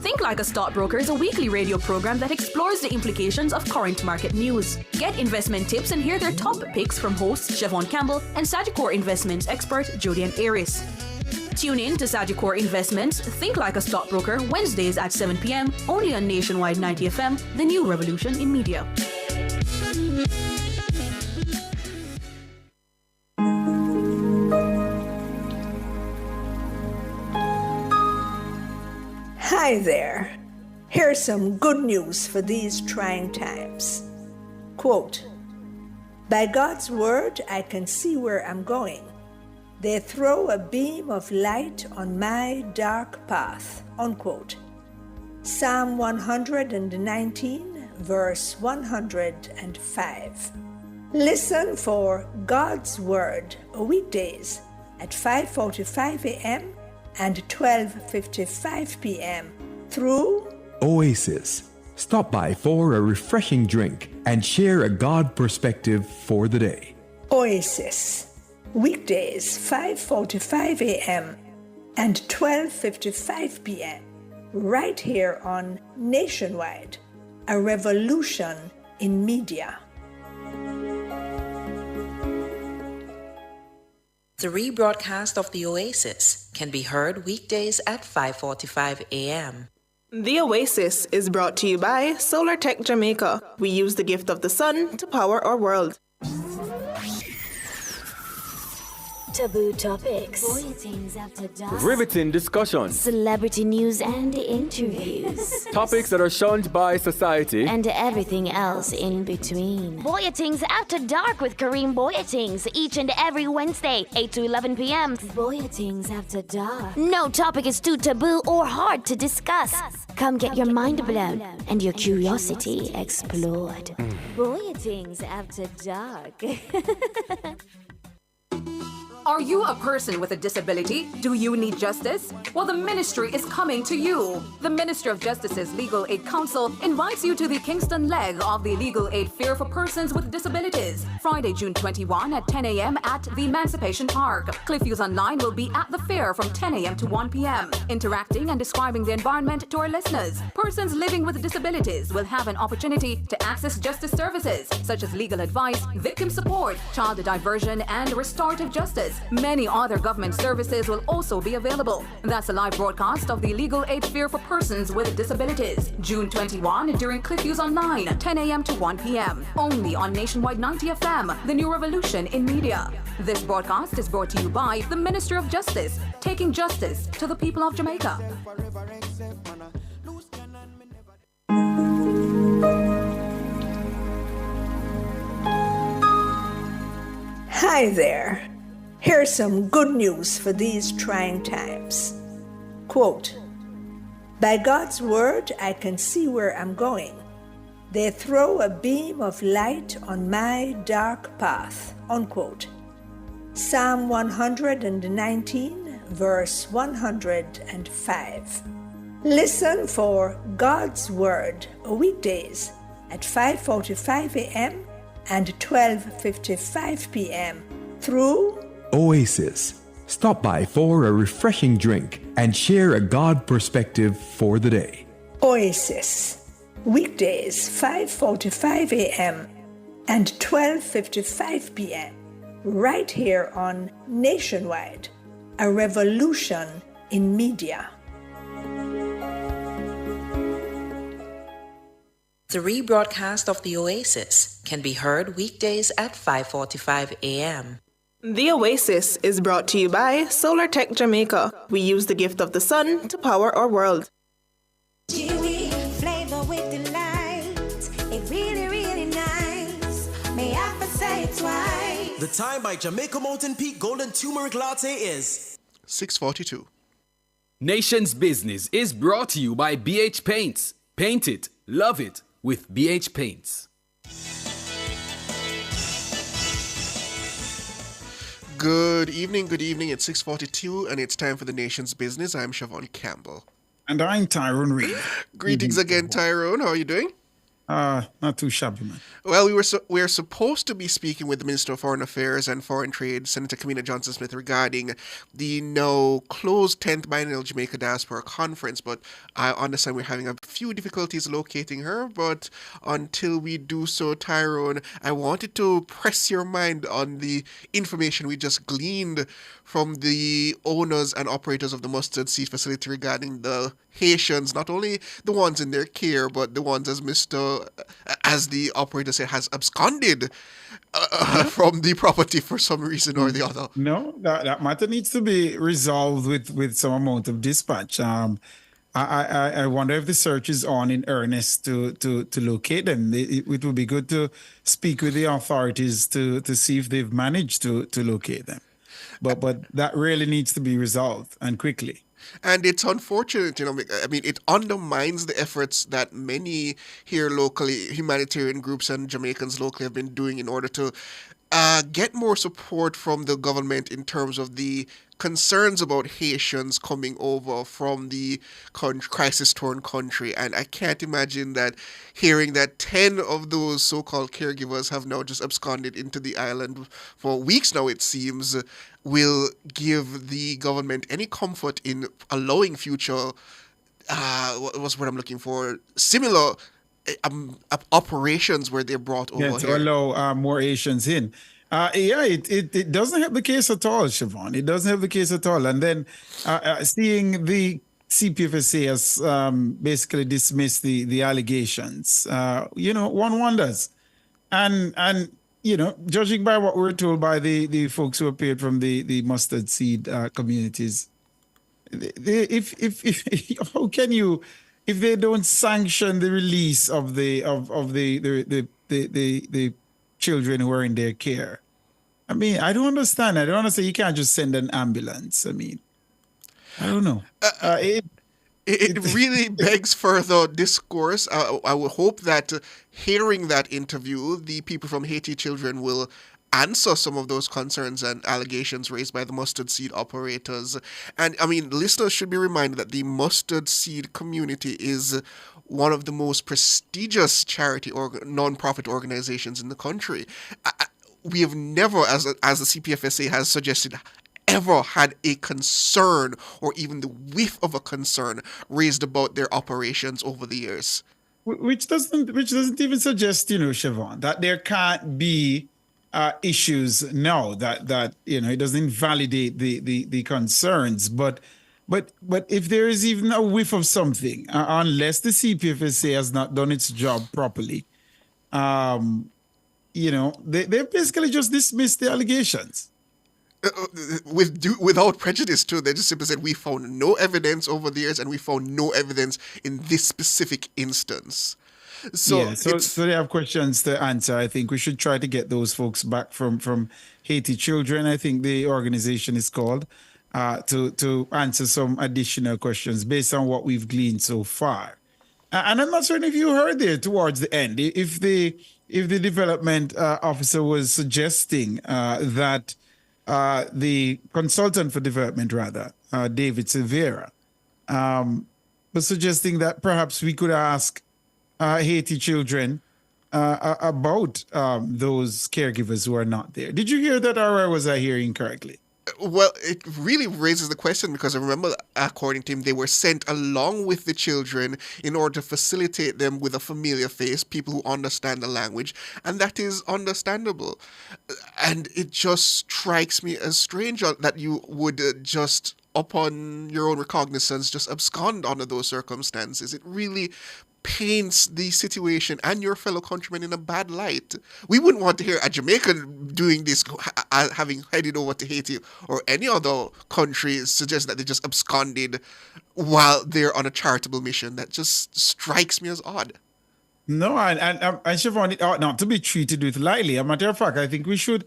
Think Like a Stockbroker is a weekly radio program that explores the implications of current market news. Get investment tips and hear their top picks from hosts Siobhan Campbell and Sagicor Investments expert Julian Aris. Tune in to Sagicor Investments Think Like a Stockbroker Wednesdays at 7 p.m. only on Nationwide 90 FM, the new revolution in media. Hi there. Here's some good news for these trying times. Quote, "By God's word, I can see where I'm going. They throw a beam of light on my dark path." Unquote. Psalm 119, verse 105. Listen for God's word weekdays at 5:45 a.m. and 12:55 p.m. through Oasis. Stop by for a refreshing drink and share a God perspective for the day. Oasis. Weekdays 5:45 a.m. and 12:55 p.m. right here on Nationwide, a revolution in media. The rebroadcast of The Oasis can be heard weekdays at 5:45 a.m. The Oasis is brought to you by Solar Tech Jamaica. We use the gift of the sun to power our world. Taboo topics, Riveting discussions, celebrity news and interviews, topics that are shunned by society, and everything else in between. Boyatings After Dark with Kareem Boyatings each and every Wednesday, 8 to 11 p.m. Boyatings After Dark. No topic is too taboo or hard to discuss. Come get your mind blown and your curiosity explored. Boyatings After Dark. Are you a person with a disability? Do you need justice? Well, the ministry is coming to you. The Ministry of Justice's Legal Aid Council invites you to the Kingston leg of the Legal Aid Fair for Persons with Disabilities, Friday, June 21 at 10 a.m. at the Emancipation Park. Cliffviews Online will be at the fair from 10 a.m. to 1 p.m., interacting and describing the environment to our listeners. Persons living with disabilities will have an opportunity to access justice services, such as legal advice, victim support, child diversion, and restorative justice. Many other government services will also be available. That's a live broadcast of the Legal Aid Fair for Persons with Disabilities, June 21 during Cliffviews Online, 10 a.m. to 1 p.m. Only on Nationwide 90 FM, the new revolution in media. This broadcast is brought to you by the Ministry of Justice, taking justice to the people of Jamaica. Hi there. Here's some good news for these trying times. Quote, "By God's word, I can see where I'm going. They throw a beam of light on my dark path." Unquote. Psalm 119, verse 105. Listen for God's word weekdays at 5:45 a.m. and 12:55 p.m. through Oasis. Stop by for a refreshing drink and share a God perspective for the day. Oasis. Weekdays 5:45 a.m. and 12:55 p.m. right here on Nationwide, a revolution in media. The rebroadcast of The Oasis can be heard weekdays at 5:45 a.m. The Oasis is brought to you by Solar Tech Jamaica. We use the gift of the sun to power our world. Chewy flavor with delight. It really, really nice. May I first say it twice? The time by Jamaica Mountain Peak Golden Turmeric Latte is 6:42. Nation's Business is brought to you by BH Paints. Paint it, love it with BH Paints. Good evening. It's 6:42 and it's time for the Nation's Business. I'm Siobhan Campbell. And I'm Tyrone Reed. Greetings again, Tyrone. How are you doing? Not too shabby, man. Well, we are supposed to be speaking with the Minister of Foreign Affairs and Foreign Trade, Senator Kamina Johnson-Smith, regarding the now closed 10th Biennial Jamaica Diaspora Conference, but I understand we're having a few difficulties locating her. But until we do so, Tyrone, I wanted to press your mind on the information we just gleaned from the owners and operators of the mustard seed facility regarding the Haitians, not only the ones in their care, but the ones, as the operator said, has absconded from the property for some reason or the other. No, that matter needs to be resolved with some amount of dispatch. I wonder if the search is on in earnest to locate them. It would be good to speak with the authorities to see if they've managed to locate them. But that really needs to be resolved, and quickly. And it's unfortunate, I mean, it undermines the efforts that many here locally, humanitarian groups and Jamaicans locally have been doing in order to get more support from the government in terms of the concerns about Haitians coming over from the crisis-torn country. And I can't imagine that hearing that 10 of those so-called caregivers have now just absconded into the island for weeks now, it seems, will give the government any comfort in allowing future, what's what I'm looking for, similar operations where they're brought over here. To allow more Asians in. It doesn't help the case at all, Siobhan. It doesn't help the case at all. And then seeing the CPFSA has basically dismissed the allegations, one wonders. And judging by what we're told by the folks who appeared from the mustard seed communities, how can you, if they don't sanction the release of the children who are in their care? I mean, I don't understand. You can't just send an ambulance. I mean, I don't know. It really begs further discourse. I would hope that hearing that interview, the people from Haiti Children will answer some of those concerns and allegations raised by the mustard seed operators. And I mean, listeners should be reminded that the mustard seed community is one of the most prestigious charity or non-profit organizations in the country. We have never, as the CPFSA has suggested, ever had a concern or even the whiff of a concern raised about their operations over the years. Which doesn't even suggest, Siobhan, that there can't be issues now, that it doesn't invalidate the concerns, but if there is even a whiff of something, unless the CPFSA has not done its job properly, they basically just dismissed the allegations. Without prejudice, too. They just simply said, we found no evidence over the years and we found no evidence in this specific instance. So they have questions to answer. I think we should try to get those folks back from Haiti Children, I think the organization is called, to answer some additional questions based on what we've gleaned so far. And I'm not certain if you heard there towards the end, if the development officer was suggesting that the consultant for development, rather, David Silvera, was suggesting that perhaps we could ask Haiti Children about those caregivers who are not there. Did you hear that, or was I hearing correctly? Well, it really raises the question because I remember, according to him, they were sent along with the children in order to facilitate them with a familiar face, people who understand the language, and that is understandable. And it just strikes me as strange that you would just, upon your own recognizance, just abscond under those circumstances. It really paints the situation and your fellow countrymen in a bad light. We wouldn't want to hear a Jamaican doing this, having headed over to Haiti or any other country, suggest that they just absconded while they're on a charitable mission. That just strikes me as odd. No, and Siobhan, it ought not to be treated with lightly. As a matter of fact, I think we should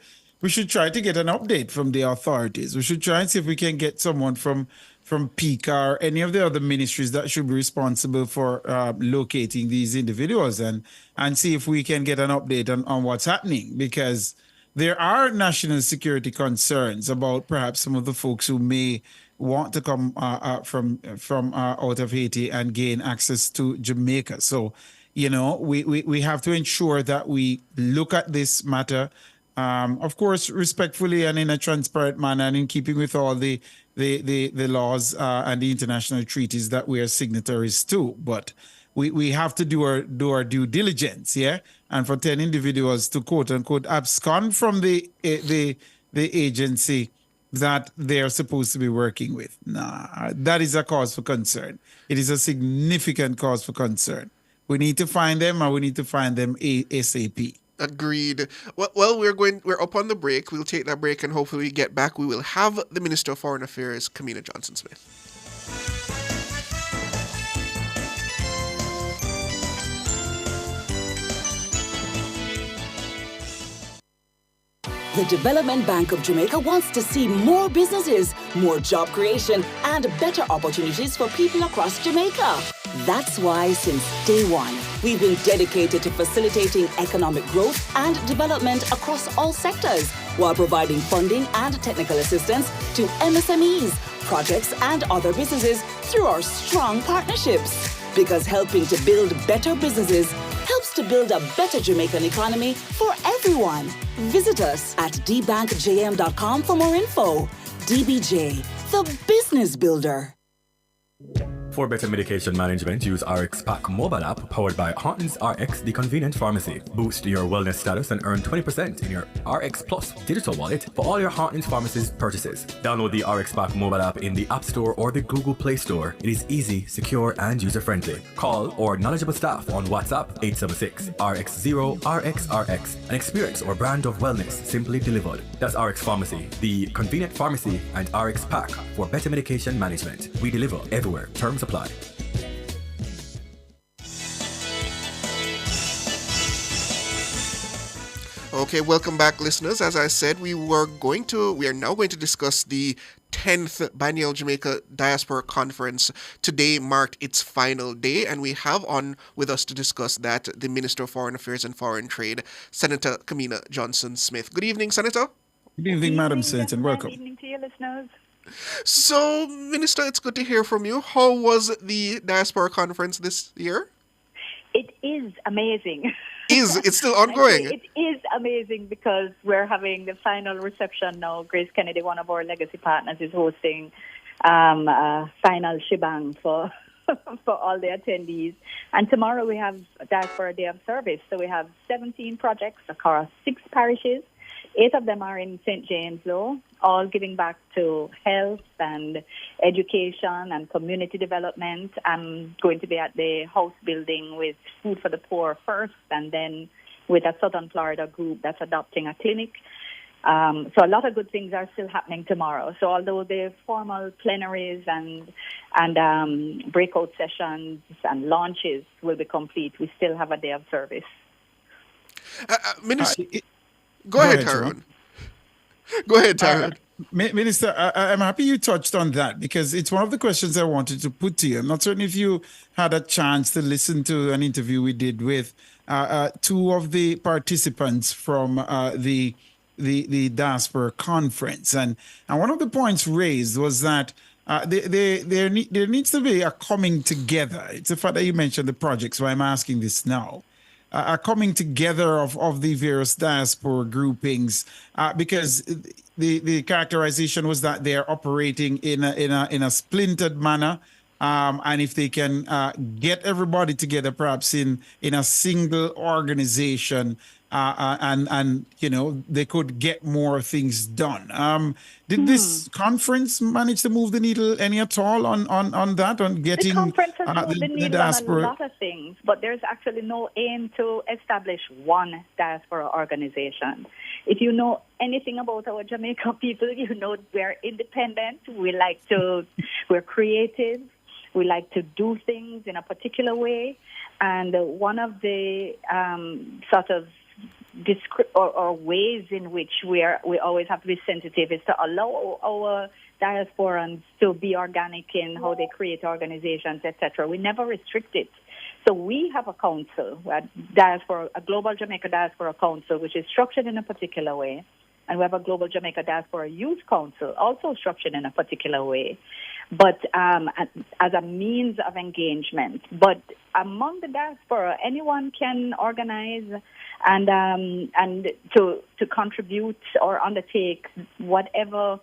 try to get an update from the authorities. We should try and see if we can get someone from PICA or any of the other ministries that should be responsible for locating these individuals and see if we can get an update on what's happening, because there are national security concerns about perhaps some of the folks who may want to come from out of Haiti and gain access to Jamaica. So, we have to ensure that we look at this matter, of course, respectfully and in a transparent manner, and in keeping with all the laws and the international treaties that we are signatories to. But we have to do our due diligence, yeah. And for 10 individuals to quote unquote abscond from the agency that they're supposed to be working with, that is a cause for concern. It is a significant cause for concern. We need to find them, and we need to find them ASAP. Agreed. Well, we're up on the break. We'll take that break, and hopefully we get back. We will have the Minister of Foreign Affairs, Kamina Johnson-Smith. The Development Bank of Jamaica wants to see more businesses, more job creation, and better opportunities for people across Jamaica. That's why, since day one, we've been dedicated to facilitating economic growth and development across all sectors, while providing funding and technical assistance to MSMEs, projects, and other businesses through our strong partnerships. Because helping to build better businesses helps to build a better Jamaican economy for everyone. Visit us at dbankjm.com for more info. DBJ, the business builder. For better medication management, use RX Pack mobile app powered by Hauntons RX, the convenient pharmacy. Boost your wellness status and earn 20% in your RX Plus digital wallet for all your Hauntons pharmacies purchases. Download the RX Pack mobile app in the App Store or the Google Play Store. It is easy, secure, and user-friendly. Call or knowledgeable staff on WhatsApp 876-RX0-RXRX and experience our brand of wellness simply delivered. That's RX Pharmacy, the convenient pharmacy, and RX Pack for better medication management. We deliver everywhere. Terms apply. Okay, welcome back, listeners. As I said, we are now going to discuss the 10th Biennial Jamaica Diaspora Conference. Today marked its final day, and we have on with us to discuss that the Minister of Foreign Affairs and Foreign Trade, Senator Kamina Johnson-Smith. Good evening, Senator. Good evening, Madam Senator, and welcome. Good evening to you, listeners. So, Minister, it's good to hear from you. How was the Diaspora Conference this year? It is amazing. It's still ongoing? It is amazing because we're having the final reception now. Grace Kennedy, one of our legacy partners, is hosting a final shebang for all the attendees. And tomorrow we have Diaspora Day of Service. So we have 17 projects across 6 parishes. 8 of them are in St. James, though, all giving back to health and education and community development. I'm going to be at the house building with Food for the Poor first, and then with a Southern Florida group that's adopting a clinic. So a lot of good things are still happening tomorrow. So although the formal plenaries and breakout sessions and launches will be complete, we still have a day of service. Minister... Go ahead, Tyrone. Go ahead, Tyrone. Minister, I'm happy you touched on that, because it's one of the questions I wanted to put to you. I'm not certain if you had a chance to listen to an interview we did with 2 of the participants from the Diaspora Conference. And one of the points raised was that there needs to be a coming together. It's the fact that you mentioned the project, so I'm asking this now. A coming together of the various diaspora groupings, because the characterization was that they are operating in a splintered manner, and if they can get everybody together, perhaps in a single organization, and they could get more things done. Did this conference manage to move the needle any at all on that, on getting the conference has moved the needle diaspora? on a lot of things, but there's actually no aim to establish one diaspora organization. If you know anything about our Jamaican people, you know we're independent. We're creative. We like to do things in a particular way. And one of the sort of or ways in which we always have to be sensitive is to allow our diasporans to be organic in how they create organizations, etc. We never restrict it. So we have a council, a Global Jamaica Diaspora Council, which is structured in a particular way. And we have a Global Jamaica Diaspora Youth Council, also structured in a particular way, but as a means of engagement. But among the diaspora, anyone can organize and to contribute or undertake whatever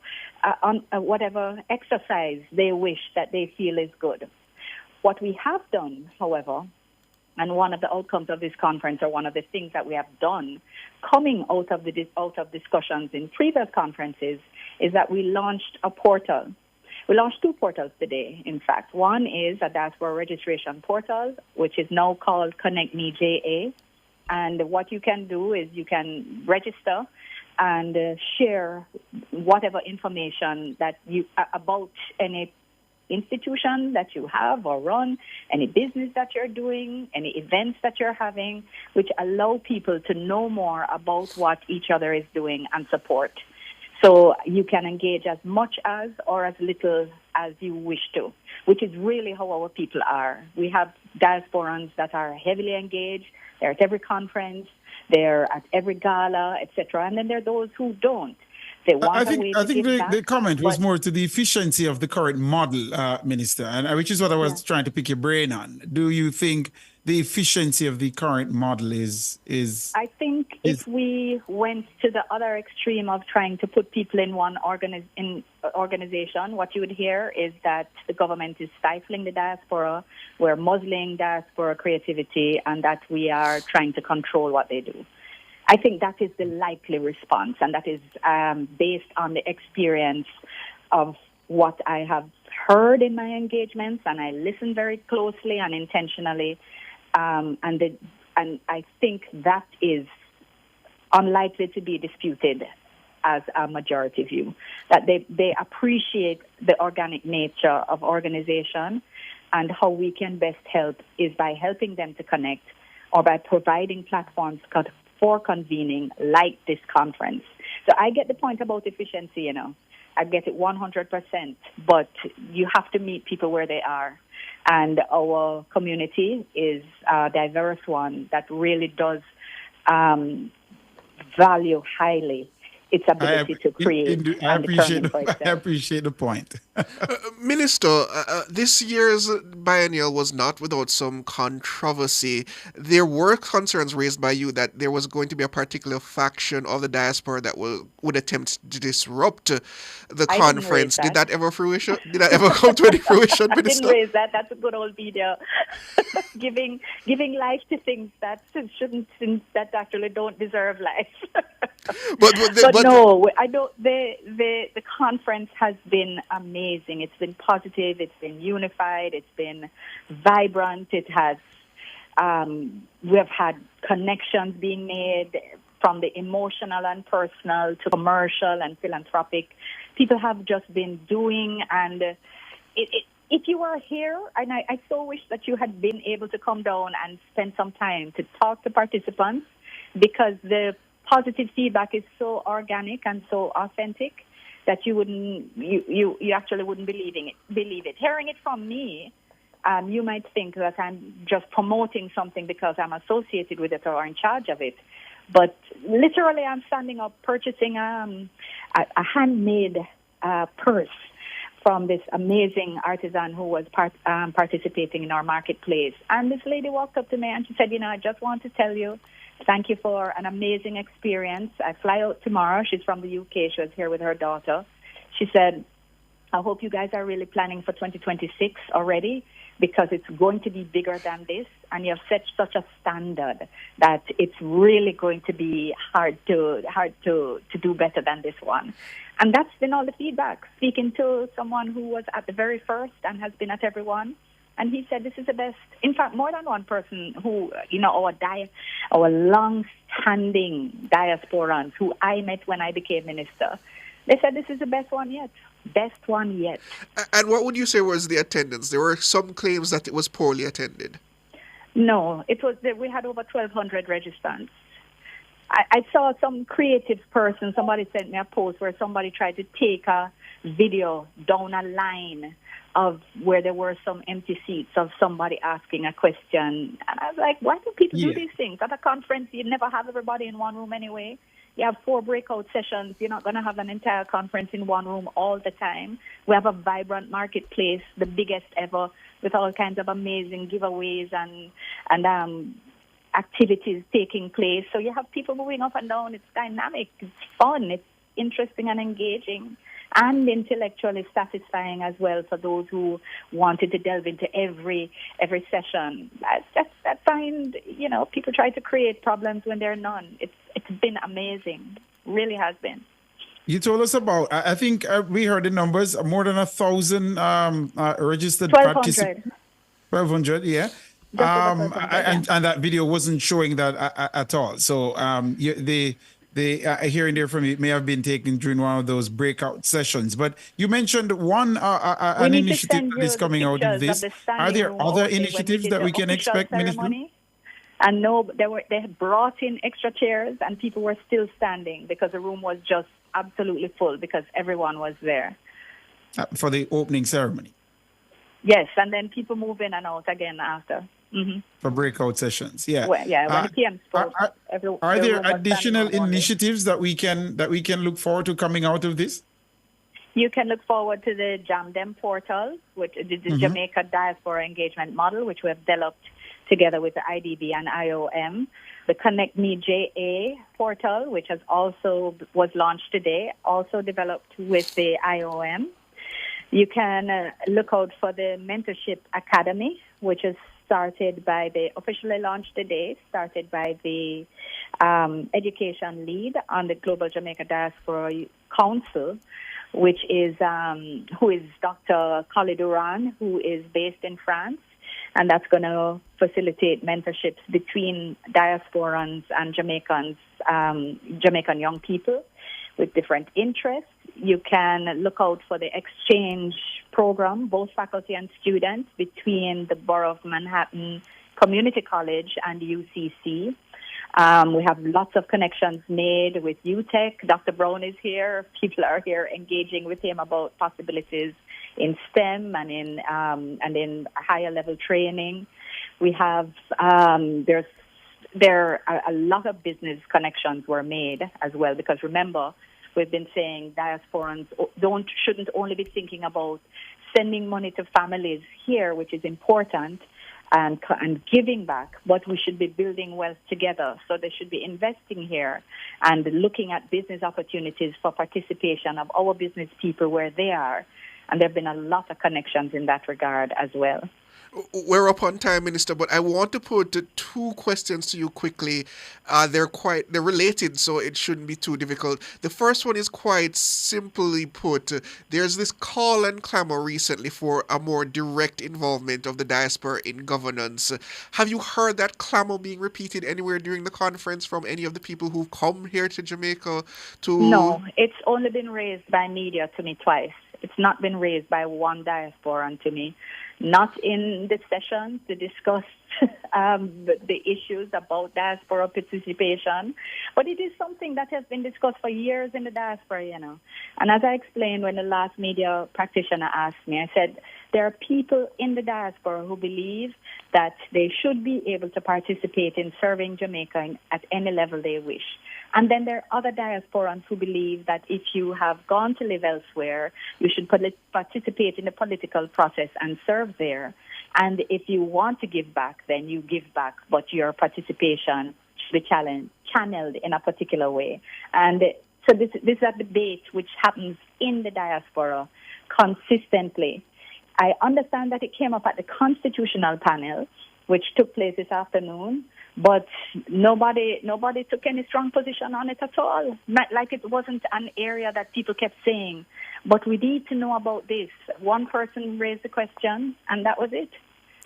exercise they wish that they feel is good. What we have done, however, and one of the outcomes of this conference, or one of the things that we have done, coming out of discussions in previous conferences, is that we launched a portal. We launched 2 portals today, in fact. One is a diaspora registration portal, which is now called Connect Me JA. And what you can do is you can register and share whatever information that you about any institution that you have or run, any business that you're doing, any events that you're having, which allow people to know more about what each other is doing and support. So you can engage as much as or as little as you wish to, which is really how our people are. We have diasporans that are heavily engaged. They're at every conference. They're at every gala, etc. And then there are those who don't. I think the comment was more to the efficiency of the current model, Minister, and which is what I was trying to pick your brain on. Do you think the efficiency of the current model is? I think if we went to the other extreme of trying to put people in one organization, what you would hear is that the government is stifling the diaspora, we're muzzling diaspora creativity, and that we are trying to control what they do. I think that is the likely response, and that is based on the experience of what I have heard in my engagements, and I listen very closely and intentionally, and I think that is unlikely to be disputed as a majority view, that they appreciate the organic nature of organization, and how we can best help is by helping them to connect or by providing platforms for convening like this conference. So I get the point about efficiency, I get it 100%, but you have to meet people where they are. And our community is a diverse one that really does value highly its ability to create. I appreciate the point. Minister, this year's biennial was not without some controversy. There were concerns raised by you that there was going to be a particular faction of the diaspora that would attempt to disrupt the conference. Did that ever fruition? Did that ever come to any fruition, Minister? I didn't raise that. That's a good old video. giving life to things that that actually don't deserve life. But no, I don't. The conference has been amazing. It's been positive. It's been unified. It's been vibrant. It has. We have had connections being made from the emotional and personal to commercial and philanthropic. People have just been doing, and if you were here, and I so wish that you had been able to come down and spend some time to talk to participants, because the positive feedback is so organic and so authentic that you actually wouldn't believe it. Hearing it from me, you might think that I'm just promoting something because I'm associated with it or in charge of it. But literally, I'm standing up purchasing a handmade purse from this amazing artisan who was participating in our marketplace. And this lady walked up to me and she said, I just want to tell you, thank you for an amazing experience. I fly out tomorrow. She's from the UK. She was here with her daughter. She said, I hope you guys are really planning for 2026 already, because it's going to be bigger than this. And you have set such a standard that it's really going to be hard to do better than this one. And that's been all the feedback. Speaking to someone who was at the very first and has been at every one. And he said, this is the best. In fact, more than one person who, our long-standing diasporans who I met when I became minister, they said this is the best one yet. Best one yet. And what would you say was the attendance? There were some claims that it was poorly attended. No, it was we had over 1,200 registrants. I saw some creative person, somebody sent me a post where somebody tried to take a video down a line of where there were some empty seats of somebody asking a question. And I was like, why do people do these things? At a conference, you never have everybody in one room anyway. You have 4 breakout sessions. You're not going to have an entire conference in one room all the time. We have a vibrant marketplace, the biggest ever, with all kinds of amazing giveaways and activities taking place. So you have people moving up and down. It's dynamic. It's fun. It's interesting and engaging and intellectually satisfying as well for those who wanted to delve into every session. I find, people try to create problems when there are none. It's been amazing. Really has been. You told us about, I think we heard the numbers, more than 1,000 registered 1,200. 1,200, yeah. And that video wasn't showing that at all. So hearing there from you, it may have been taken during one of those breakout sessions. But you mentioned an initiative that is coming out of this. Are there other initiatives that we can expect, Minister? And no, they had brought in extra chairs and people were still standing because the room was just absolutely full because everyone was there. For the opening ceremony? Yes, and then people move in and out again after. Mm-hmm. For breakout sessions, yeah. Well, yeah, when the PM spoke. Are there additional initiatives that we can look forward to coming out of this? You can look forward to the JamDem portal, which is the Jamaica Diaspora Engagement Model, which we have developed together with the IDB and IOM. The Connect Me JA portal, which was launched today, also developed with the IOM. You can look out for the Mentorship Academy, which is officially launched today, started by the education lead on the Global Jamaica Diaspora Council, which is who is Dr. Khalid Duran, who is based in France, and that's going to facilitate mentorships between diasporans and Jamaicans, Jamaican young people with different interests. You can look out for the exchange program, both faculty and students, between the Borough of Manhattan Community College and UCC. We have lots of connections made with UTech. Dr. Brown is here. People are here engaging with him about possibilities in STEM and in higher level training. We have there are a lot of business connections were made as well, because remember, we've been saying diasporans shouldn't only be thinking about sending money to families here, which is important, and giving back, but we should be building wealth together. So they should be investing here and looking at business opportunities for participation of our business people where they are. And there have been a lot of connections in that regard as well. We're up on time, Minister, but I want to put 2 questions to you quickly. They're related, so it shouldn't be too difficult. The first one is quite simply put. There's this call and clamor recently for a more direct involvement of the diaspora in governance. Have you heard that clamor being repeated anywhere during the conference from any of the people who've come here to Jamaica? No, it's only been raised by media to me twice. It's not been raised by one diasporan to me. Not in the session to discuss the issues about diaspora participation, but it is something that has been discussed for years in the diaspora, And as I explained when the last media practitioner asked me, I said, there are people in the diaspora who believe that they should be able to participate in serving Jamaica at any level they wish. And then there are other diasporans who believe that if you have gone to live elsewhere, you should participate in the political process and serve there. And if you want to give back, then you give back, but your participation should be channeled in a particular way. And so this is a debate which happens in the diaspora consistently. I understand that it came up at the constitutional panel, which took place this afternoon, but nobody took any strong position on it at all. Like it wasn't an area that people kept saying, but we need to know about this. One person raised the question, and that was it.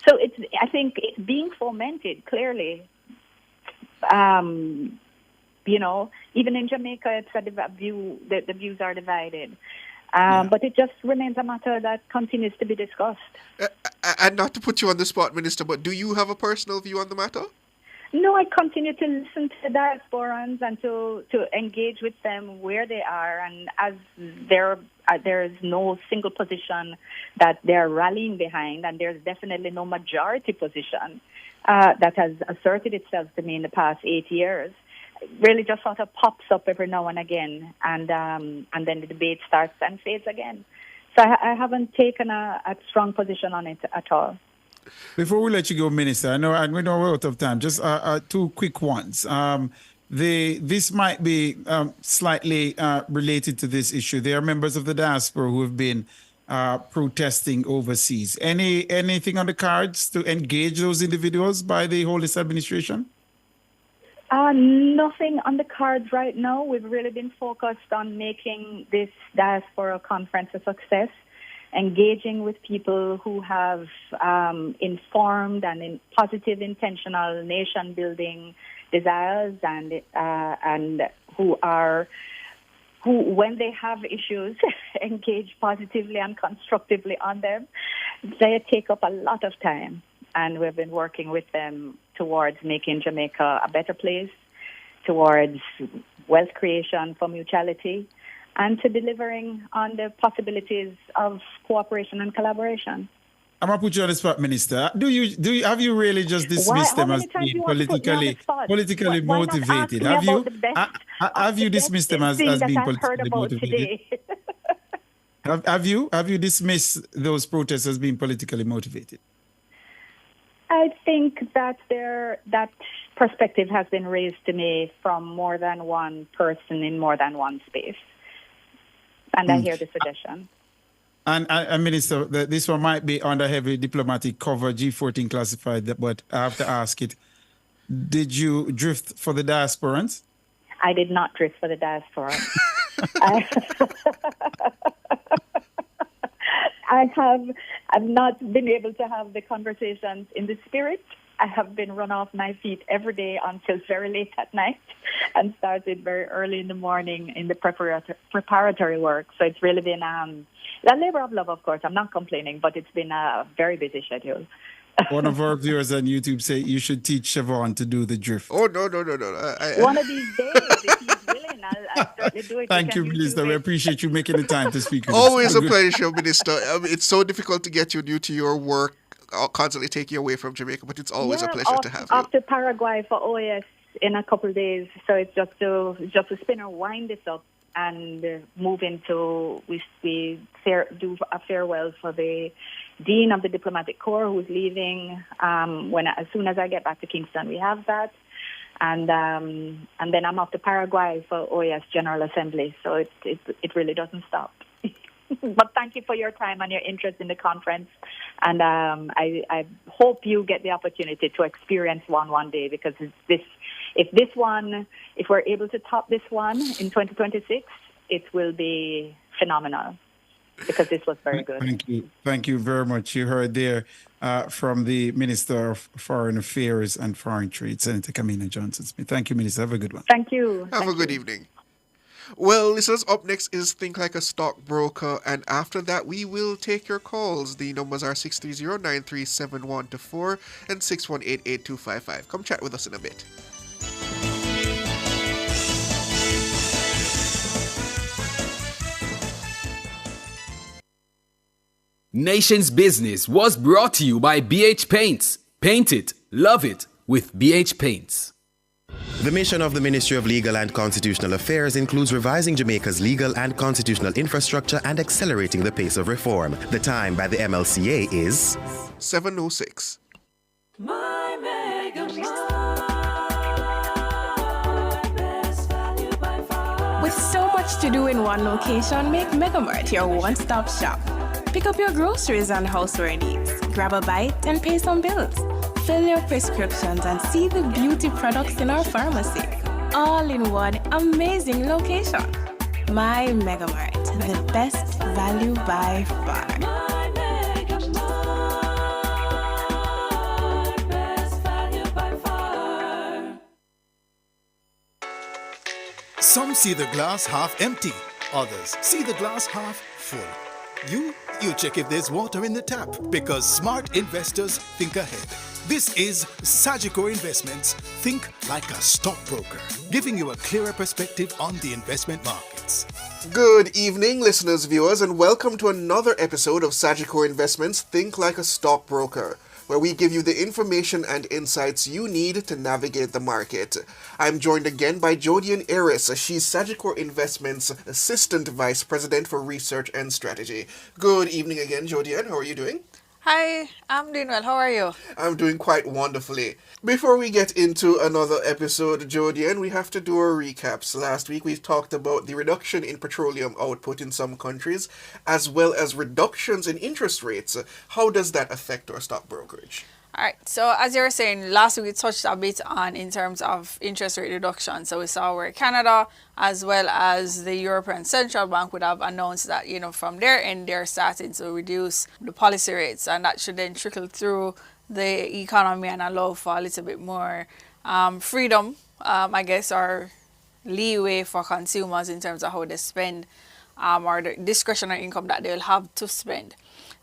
So I think it's being fomented clearly. Even in Jamaica, it's the views are divided. But it just remains a matter that continues to be discussed. And not to put you on the spot, Minister, but do you have a personal view on the matter? No, I continue to listen to the diasporans and to engage with them where they are. And as there is no single position that they're rallying behind, and there's definitely no majority position that has asserted itself to me in the past 8 years. It really just sort of pops up every now and again, and then the debate starts and fades again. So I haven't taken a strong position on it at all. Before we let you go, Minister, I know we're out of time. Just two quick ones. This might be slightly related to this issue. There are members of the diaspora who have been protesting overseas. Anything on the cards to engage those individuals by the Holistic administration? Nothing on the cards right now. We've really been focused on making this diaspora conference a success, engaging with people who have informed and positive, intentional nation-building desires, and who, when they have issues, engage positively and constructively on them. They take up a lot of time, and we've been working with them towards making Jamaica a better place, towards wealth creation for mutuality, and to delivering on the possibilities of cooperation and collaboration. I'm gonna put you on the spot, Minister. Have you really just dismissed them as being politically motivated? Have you dismissed them as being politically motivated? Have you dismissed those protests as being politically motivated? I think that that perspective has been raised to me from more than one person in more than one space. And I hear the suggestion. And Minister, this one might be under heavy diplomatic cover, G14 classified, but I have to ask it. Did you drift for the diasporans? I did not drift for the diaspora. I've not been able to have the conversations in the spirit. I have been run off my feet every day until very late at night, and started very early in the morning in the preparatory work. So it's really been a labor of love, of course. I'm not complaining, but it's been a very busy schedule. One of our viewers on YouTube say you should teach Siobhan to do the drift. Oh, no. One of these days, if he's willing, I'll certainly do it. Thank you, Minister. We appreciate you making the time to speak with Always us. a pleasure, Minister. It's so difficult to get you due to your work constantly taking you away from Jamaica, but it's always a pleasure to have you. Off to Paraguay for OAS in a couple of days, so it's just to spin or wind this up and move into, we do a farewell for the Dean of the Diplomatic Corps who's leaving. As soon as I get back to Kingston, we have that. And then I'm off to Paraguay for OAS General Assembly, so it really doesn't stop. But thank you for your time and your interest in the conference. And I hope you get the opportunity to experience one day, because if we're able to top this one in 2026, it will be phenomenal, because this was very good. Thank you very much. You heard there from the Minister of Foreign Affairs and Foreign Trade, Senator Kamina Johnson-Smith. Thank you, Minister. Have a good one. Thank you. Have a good evening. Well, listeners, up next is Think Like a Stockbroker, and after that we will take your calls. The numbers are 630-9371-4 and 618-8255. Come chat with us in a bit. Nation's Business was brought to you by BH Paints. Paint it, love it with BH Paints. The mission of the Ministry of Legal and Constitutional Affairs includes revising Jamaica's legal and constitutional infrastructure and accelerating the pace of reform. The time by the MLCA is 7:06. With so much to do in one location, make Megamart your one-stop shop. Pick up your groceries and houseware needs, grab a bite and pay some bills. Fill your prescriptions and see the beauty products in our pharmacy. All in one amazing location. My Megamart, the best value by far. Some see the glass half empty, others see the glass half full. You check if there's water in the tap because smart investors think ahead. This is Sagicor Investments. Think like a stockbroker, giving you a clearer perspective on the investment markets. Good evening, listeners, viewers, and welcome to another episode of Sagicor Investments Think Like a Stockbroker, where we give you the information and insights you need to navigate the market. I'm joined again by Jodian Eris. She's Sagicor Investments Assistant Vice President for Research and Strategy. Good evening again, Jodian. How are you doing? Hi, I'm doing well. How are you? I'm doing quite wonderfully. Before we get into another episode, Jodian, we have to do our recaps. Last week we talked about the reduction in petroleum output in some countries, as well as reductions in interest rates. How does that affect our stock brokerage? All right. So as you were saying, last week we touched a bit on in terms of interest rate reduction. So we saw where Canada, as well as the European Central Bank, would have announced that, from their end, they're starting to reduce the policy rates, and that should then trickle through the economy and allow for a little bit more freedom, I guess, or leeway for consumers in terms of how they spend or the discretionary income that they'll have to spend.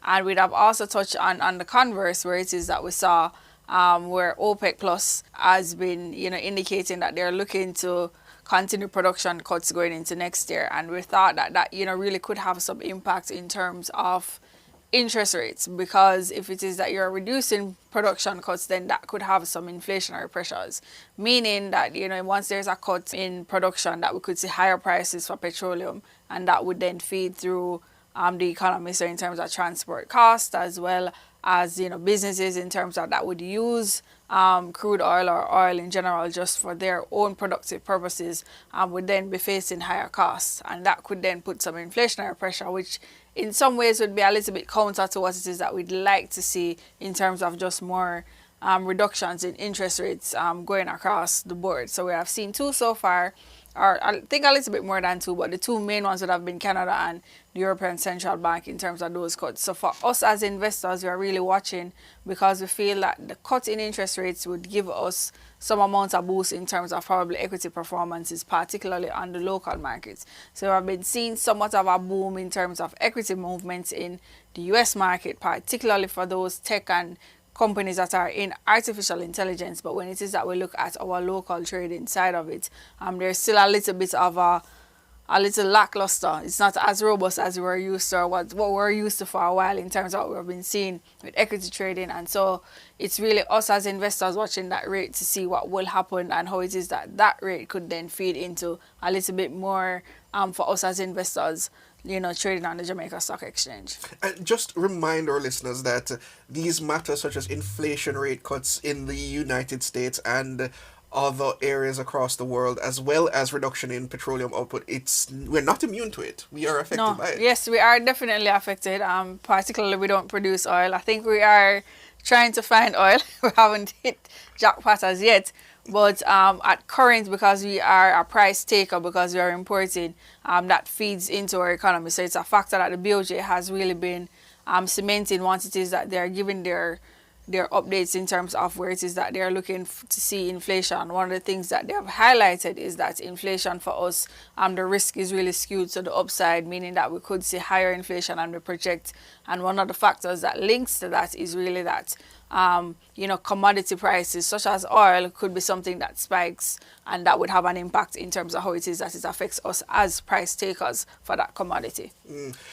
And we'd have also touched on the converse, where it is that we saw where OPEC Plus has been, indicating that they're looking to continue production cuts going into next year. And we thought that really could have some impact in terms of interest rates, because if it is that you're reducing production cuts, then that could have some inflationary pressures, meaning that, once there's a cut in production, that we could see higher prices for petroleum, and that would then feed through the economy, so in terms of transport costs, as well as businesses in terms of that would use crude oil or oil in general just for their own productive purposes, would then be facing higher costs, and that could then put some inflationary pressure, which in some ways would be a little bit counter to what it is that we'd like to see in terms of just more reductions in interest rates going across the board. So we have seen two so far, or I think a little bit more than two, but the two main ones would have been Canada and the European Central Bank in terms of those cuts. So for us as investors, we are really watching, because we feel that the cut in interest rates would give us some amount of boost in terms of probably equity performances, particularly on the local markets. So I've been seeing somewhat of a boom in terms of equity movements in the US market, particularly for those tech and companies that are in artificial intelligence. But when it is that we look at our local trading side of it, there's still a little bit of a little lackluster. It's not as robust as we were used to, or what we're used to for a while in terms of what we've been seeing with equity trading. And so it's really us as investors watching that rate to see what will happen and how it is that rate could then feed into a little bit more for us as investors, trading on the Jamaica Stock Exchange. And just remind our listeners that these matters such as inflation rate cuts in the United States and other areas across the world, as well as reduction in petroleum output, we're not immune to it. We are affected by it. Yes, we are definitely affected. Particularly, we don't produce oil. I think we are trying to find oil. We haven't hit jackpot as yet. But at current, because we are a price taker, because we are importing, that feeds into our economy. So it's a factor that the BOJ has really been cementing once it is that they're giving their updates in terms of where it is that they're looking to see inflation. One of the things that they have highlighted is that inflation for us, the risk is really skewed to the upside, meaning that we could see higher inflation than we project. And one of the factors that links to that is really that commodity prices such as oil could be something that spikes, and that would have an impact in terms of how it is that it affects us as price takers for that commodity.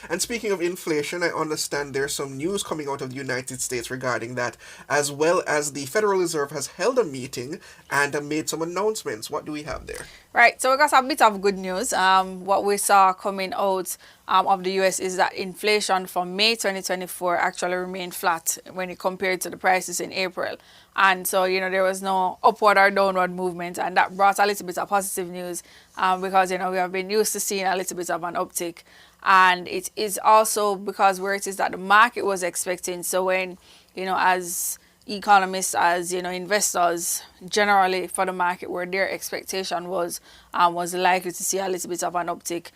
And speaking of inflation, I understand there's some news coming out of the United States regarding that, as well as the Federal Reserve has held a meeting and made some announcements. What do we have there? Right, so we got a bit of good news. What we saw coming out of the US is that inflation for May 2024 actually remained flat when it compared to the prices in April. And so, there was no upward or downward movement, and that brought a little bit of positive news because, we have been used to seeing a little bit of an uptick. And it is also because where it is that the market was expecting. So when, as economists, as investors generally for the market, where their expectation was likely to see a little bit of an uptick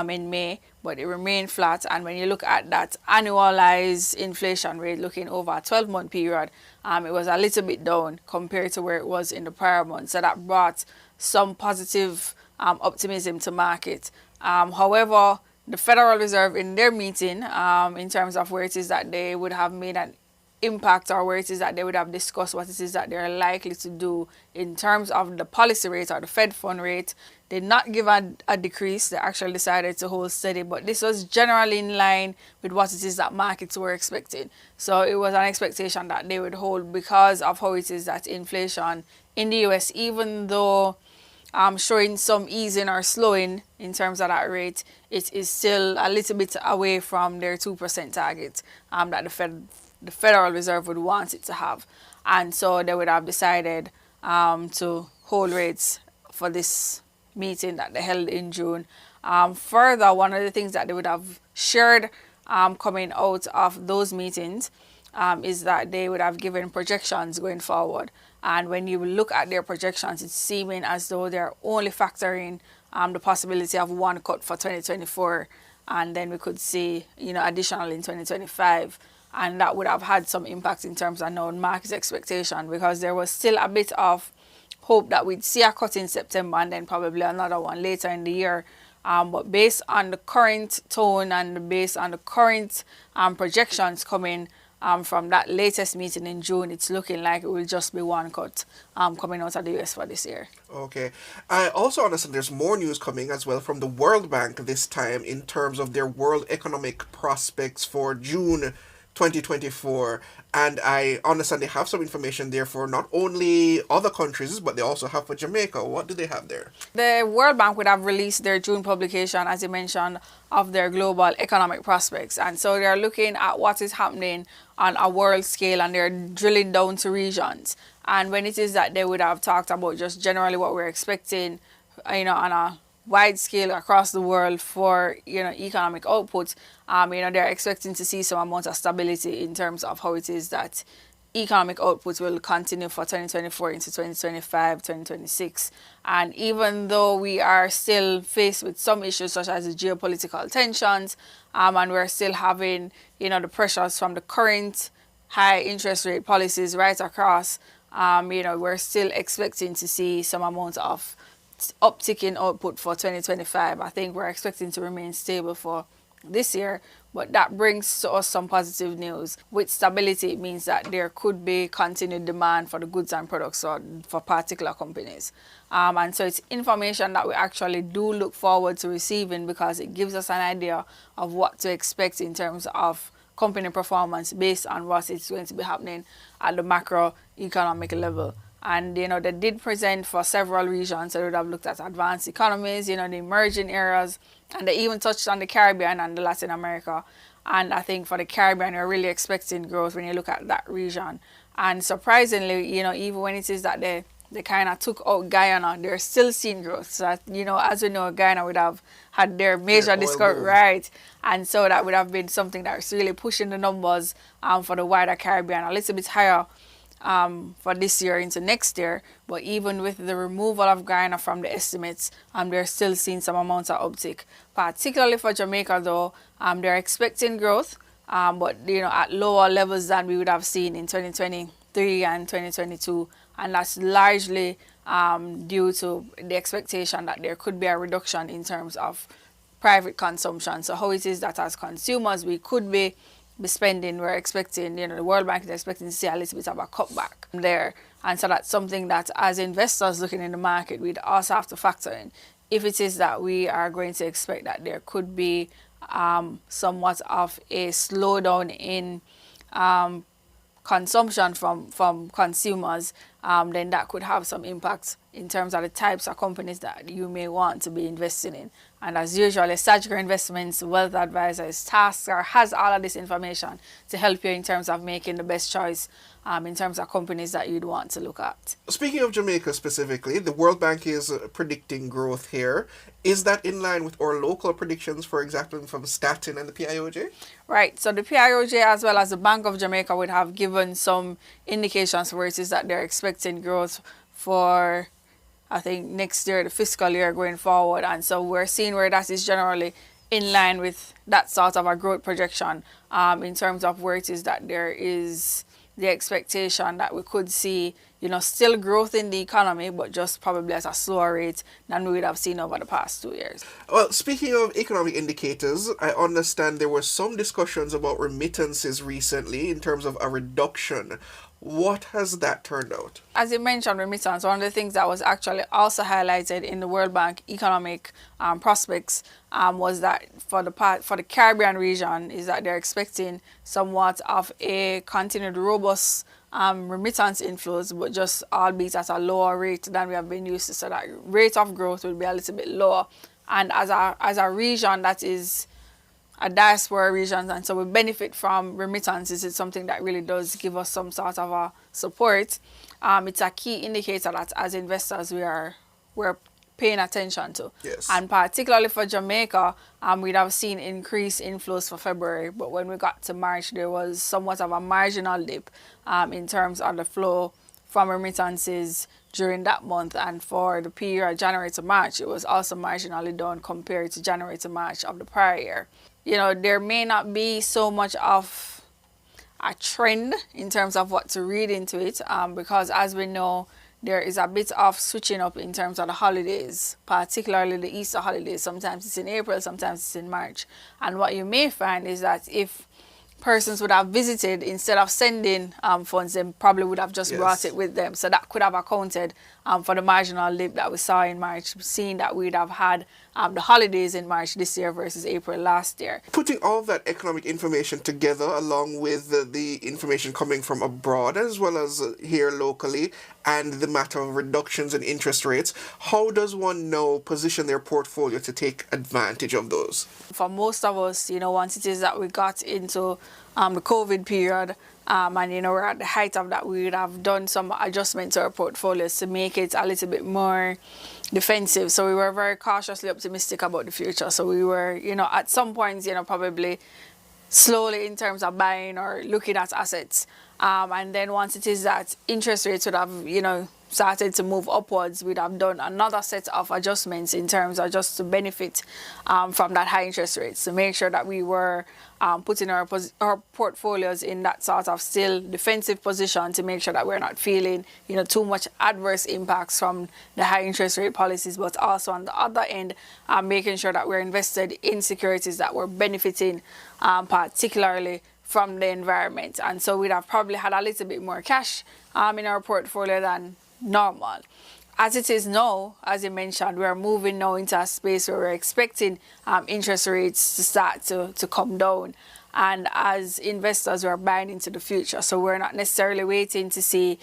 in May, but it remained flat. And when you look at that annualized inflation rate looking over a 12-month period, it was a little bit down compared to where it was in the prior month. So that brought some positive optimism to market. However, the Federal Reserve in their meeting, in terms of where it is that they would have made an impact, or where it is that they would have discussed what it is that they're likely to do in terms of the policy rate or the Fed fund rate. They did not give a decrease. They actually decided to hold steady, but this was generally in line with what it is that markets were expecting. So it was an expectation that they would hold because of how it is that inflation in the US, even though showing some easing or slowing in terms of that rate, it is still a little bit away from their 2% target that the Federal Reserve would want it to have. And so they would have decided to hold rates for this meeting that they held in June. Further, one of the things that they would have shared coming out of those meetings is that they would have given projections going forward. And when you look at their projections, it's seeming as though they're only factoring the possibility of one cut for 2024, and then we could see, additional in 2025. And that would have had some impact in terms of known market expectation, because there was still a bit of hope that we'd see a cut in September and then probably another one later in the year. But based on the current tone and based on the current projections coming from that latest meeting in June, it's looking like it will just be one cut coming out of the US for this year. Okay. I also understand there's more news coming as well from the World Bank this time in terms of their world economic prospects for June 2024, and I understand they have some information there for not only other countries, but they also have for Jamaica. What do they have there? The World Bank would have released their June publication, as you mentioned, of their global economic prospects, and so they're looking at what is happening on a world scale, and they're drilling down to regions. And when it is that they would have talked about just generally what we're expecting, on a wide scale across the world for economic output, they're expecting to see some amount of stability in terms of how it is that economic output will continue for 2024 into 2025, 2026. And even though we are still faced with some issues such as the geopolitical tensions, and we're still having the pressures from the current high interest rate policies right across, we're still expecting to see some amount of uptick in output for 2025. I think we're expecting to remain stable for this year, but that brings to us some positive news. With stability, it means that there could be continued demand for the goods and products for particular companies. And so it's information that we actually do look forward to receiving, because it gives us an idea of what to expect in terms of company performance based on what is going to be happening at the macroeconomic level. And, they did present for several regions. So they would have looked at advanced economies, the emerging areas, and they even touched on the Caribbean and the Latin America. And I think for the Caribbean, we're really expecting growth when you look at that region. And surprisingly, even when it is that they kind of took out Guyana, they're still seeing growth. So, as we know, Guyana would have had their major discount, right? And so that would have been something that's really pushing the numbers for the wider Caribbean a little bit higher for this year into next year. But even with the removal of Guyana from the estimates, they're still seeing some amounts of uptick. Particularly for Jamaica, though, they're expecting growth, but at lower levels than we would have seen in 2023 and 2022, and that's largely due to the expectation that there could be a reduction in terms of private consumption. So how it is that as consumers we could be spending, we're expecting, the World Bank is expecting to see a little bit of a cutback there. And so that's something that as investors looking in the market, we'd also have to factor in. If it is that we are going to expect that there could be somewhat of a slowdown in consumption from consumers, then that could have some impact in terms of the types of companies that you may want to be investing in. And as usual, Sagicor Investments Wealth Advisor is tasked or has all of this information to help you in terms of making the best choice in terms of companies that you'd want to look at. Speaking of Jamaica specifically, the World Bank is predicting growth here. Is that in line with our local predictions, for example, from Statin and the PIOJ? Right. So the PIOJ as well as the Bank of Jamaica would have given some indications where it is that they're expecting growth for, I think, next year, the fiscal year going forward. And so we're seeing where that is generally in line with that sort of a growth projection in terms of where it is that there is the expectation that we could see, still growth in the economy, but just probably at a slower rate than we would have seen over the past 2 years. Well, speaking of economic indicators, I understand there were some discussions about remittances recently in terms of a reduction. What has that turned out? As you mentioned, remittance, one of the things that was actually also highlighted in the World Bank economic prospects was that for the Caribbean region is that they're expecting somewhat of a continued robust remittance inflows, but just albeit at a lower rate than we have been used to. So that rate of growth will be a little bit lower. And as a region that is a diaspora region, and so we benefit from remittances, it's something that really does give us some sort of a support. It's a key indicator that as investors we're paying attention to. Yes. And particularly for Jamaica, we'd have seen increased inflows for February, but when we got to March, there was somewhat of a marginal dip in terms of the flow from remittances during that month. And for the period January to March, it was also marginally down compared to January to March of the prior year. There may not be so much of a trend in terms of what to read into it, because as we know, there is a bit of switching up in terms of the holidays, particularly the Easter holidays. Sometimes it's in April, sometimes it's in March. And what you may find is that if persons would have visited, instead of sending funds, they probably would have just brought it with them. So that could have accounted for the marginal dip that we saw in March, seeing that we'd have had the holidays in March this year versus April last year. Putting all that economic information together, along with the information coming from abroad as well as here locally, and the matter of reductions in interest rates, how does one now position their portfolio to take advantage of those? For most of us, once it is that we got into the COVID period, and we're at the height of that, we would have done some adjustments to our portfolios to make it a little bit more defensive. So we were very cautiously optimistic about the future. So we were, at some points, probably slowly in terms of buying or looking at assets. And then once it is that interest rates would have, started to move upwards, we'd have done another set of adjustments in terms of just to benefit from that high interest rates, to make sure that we were putting our portfolios in that sort of still defensive position, to make sure that we're not feeling too much adverse impacts from the high interest rate policies, but also on the other end making sure that we're invested in securities that were benefiting particularly from the environment. And so we'd have probably had a little bit more cash in our portfolio than normal. As it is now, as you mentioned, we're moving now into a space where we're expecting interest rates to start to come down. And as investors, we're buying into the future. So we're not necessarily waiting to see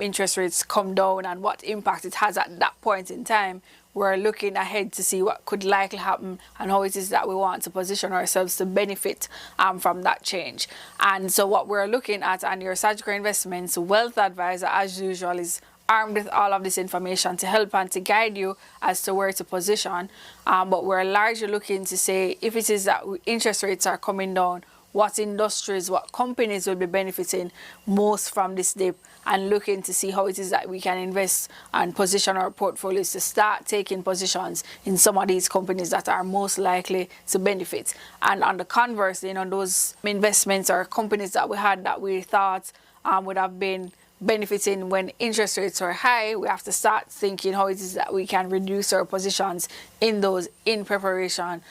interest rates come down and what impact it has at that point in time. We're looking ahead to see what could likely happen and how it is that we want to position ourselves to benefit from that change. And so what we're looking at, and your Sagicor Investments wealth advisor, as usual, is armed with all of this information to help and to guide you as to where to position. But we're largely looking to say, if it is that interest rates are coming down, what industries, what companies will be benefiting most from this dip, and looking to see how it is that we can invest and position our portfolios to start taking positions in some of these companies that are most likely to benefit. And on the converse, those investments or companies that we had that we thought would have been benefiting when interest rates are high, we have to start thinking how it is that we can reduce our positions in those in preparation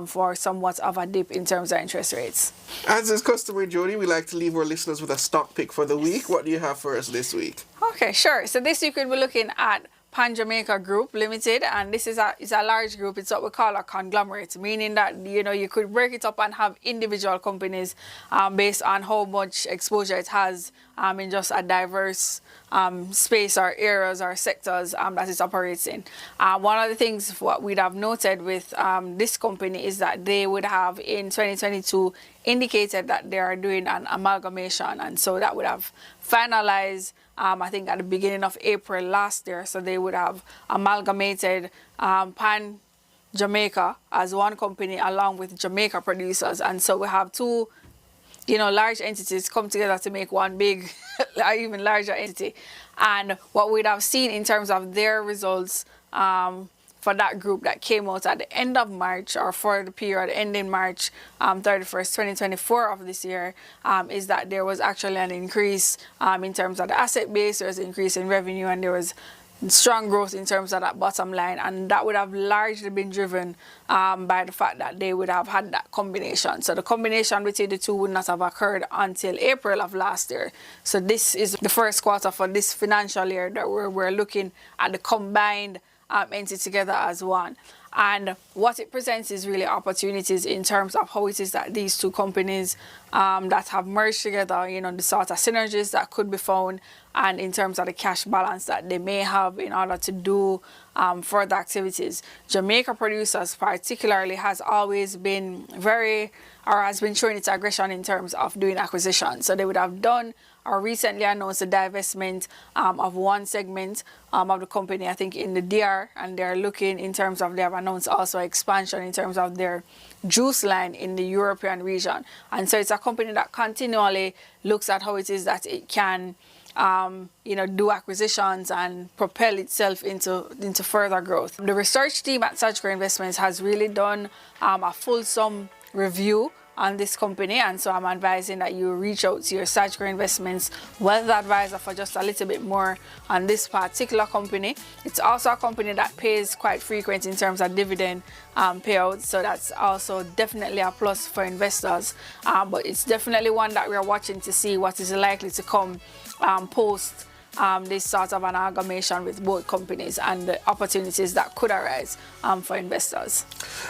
for somewhat of a dip in terms of interest rates. As is customary, Jody, we like to leave our listeners with a stock pick for the week. What do you have for us this week? Okay, sure. So this week we'll be looking at Pan Jamaica Group Limited, and this is a large group. It's what we call a conglomerate, meaning that you could break it up and have individual companies based on how much exposure it has in just a diverse space or areas or sectors that it operates in. One of the things what we'd have noted with this company is that they would have in 2022 indicated that they are doing an amalgamation, and so that would have finalized I think at the beginning of April last year. So they would have amalgamated Pan Jamaica as one company along with Jamaica Producers. And so we have two, large entities come together to make one big, even larger entity. And what we'd have seen in terms of their results for that group that came out at the end of March, or for the period ending March 31st, 2024 of this year, is that there was actually an increase in terms of the asset base, there was an increase in revenue, and there was strong growth in terms of that bottom line, and that would have largely been driven by the fact that they would have had that combination. So the combination between the two would not have occurred until April of last year. So this is the first quarter for this financial year that we're looking at the combined entity together as one. And what it presents is really opportunities in terms of how it is that these two companies that have merged together, the sort of synergies that could be found, and in terms of the cash balance that they may have in order to do further activities. Jamaica Producers particularly has always been has been showing its aggression in terms of doing acquisitions. So they would have done or recently announced the divestment of one segment of the company, I think in the DR, and they're looking in terms of, they have announced also expansion in terms of their juice line in the European region. And so it's a company that continually looks at how it is that it can do acquisitions and propel itself into further growth. The research team at Sagicor Investments has really done a fulsome review on this company, and so I'm advising that you reach out to your Sagicor Investments wealth advisor for just a little bit more on this particular company. It's also a company that pays quite frequent in terms of dividend payouts, so that's also definitely a plus for investors, but it's definitely one that we're watching to see what is likely to come post this sort of an amalgamation with both companies and the opportunities that could arise for investors.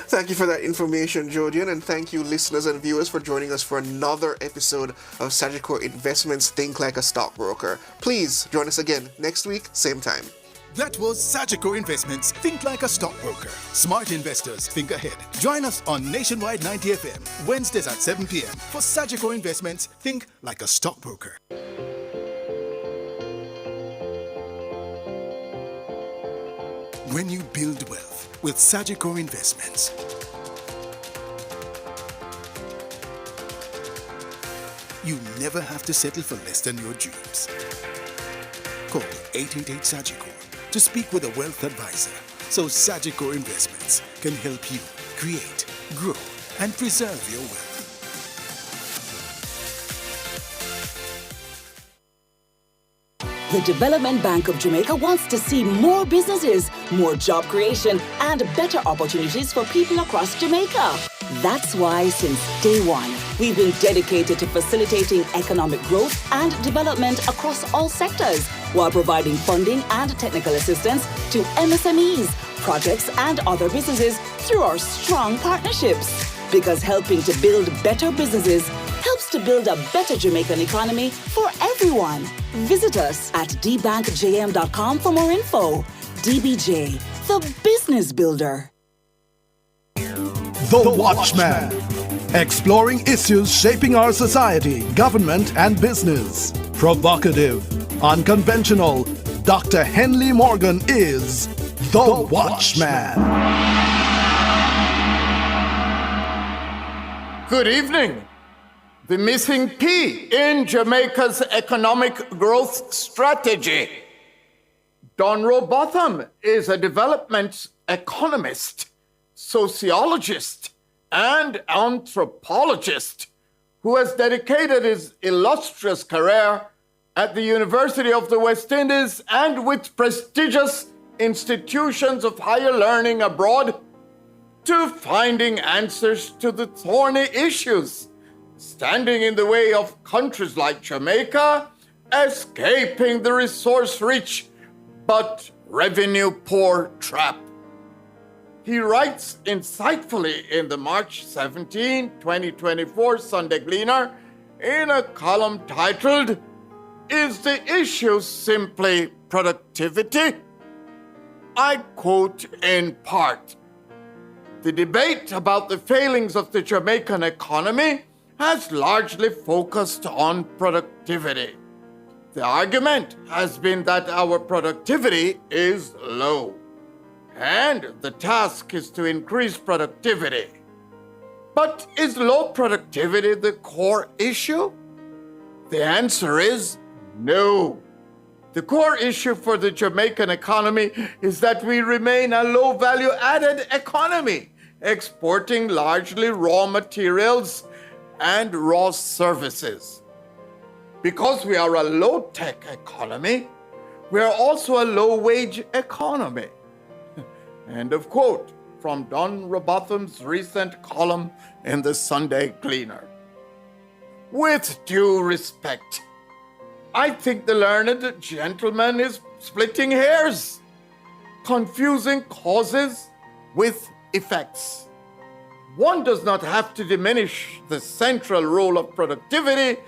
Thank you for that information, Jodian, and thank you, listeners and viewers, for joining us for another episode of Sagicor Investments Think Like a Stockbroker. Please join us again next week, same time. That was Sagicor Investments Think Like a Stockbroker. Smart investors think ahead. Join us on Nationwide 90 FM, Wednesdays at 7 p.m. for Sagicor Investments Think Like a Stockbroker. When you build wealth with Sagicor Investments, you never have to settle for less than your dreams. Call 888-SAGICOR to speak with a wealth advisor so Sagicor Investments can help you create, grow, and preserve your wealth. The Development Bank of Jamaica wants to see more businesses, more job creation, and better opportunities for people across Jamaica. That's why, since day one, we've been dedicated to facilitating economic growth and development across all sectors, while providing funding and technical assistance to MSMEs, projects, and other businesses through our strong partnerships. Because helping to build better businesses helps to build a better Jamaican economy for everyone. Visit us at dbankjm.com for more info. DBJ, the business builder. The Watchman. Exploring issues shaping our society, government, and business. Provocative, unconventional. Dr. Henley Morgan is The Watchman. Good evening. The missing P in Jamaica's economic growth strategy. Don Robotham is a development economist, sociologist, and anthropologist who has dedicated his illustrious career at the University of the West Indies and with prestigious institutions of higher learning abroad to finding answers to the thorny issues standing in the way of countries like Jamaica escaping the resource-rich but revenue-poor trap. He writes insightfully in the March 17, 2024 Sunday Gleaner in a column titled, "Is the issue simply productivity?" I quote in part, "The debate about the failings of the Jamaican economy has largely focused on productivity. The argument has been that our productivity is low, and the task is to increase productivity. But is low productivity the core issue? The answer is no. The core issue for the Jamaican economy is that we remain a low value added economy, exporting largely raw materials and raw services. Because we are a low tech economy, we are also a low wage economy. End of quote from Don Robotham's recent column in the Sunday Gleaner. With due respect, I think the learned gentleman is splitting hairs, confusing causes with effects. One does not have to diminish the central role of productivity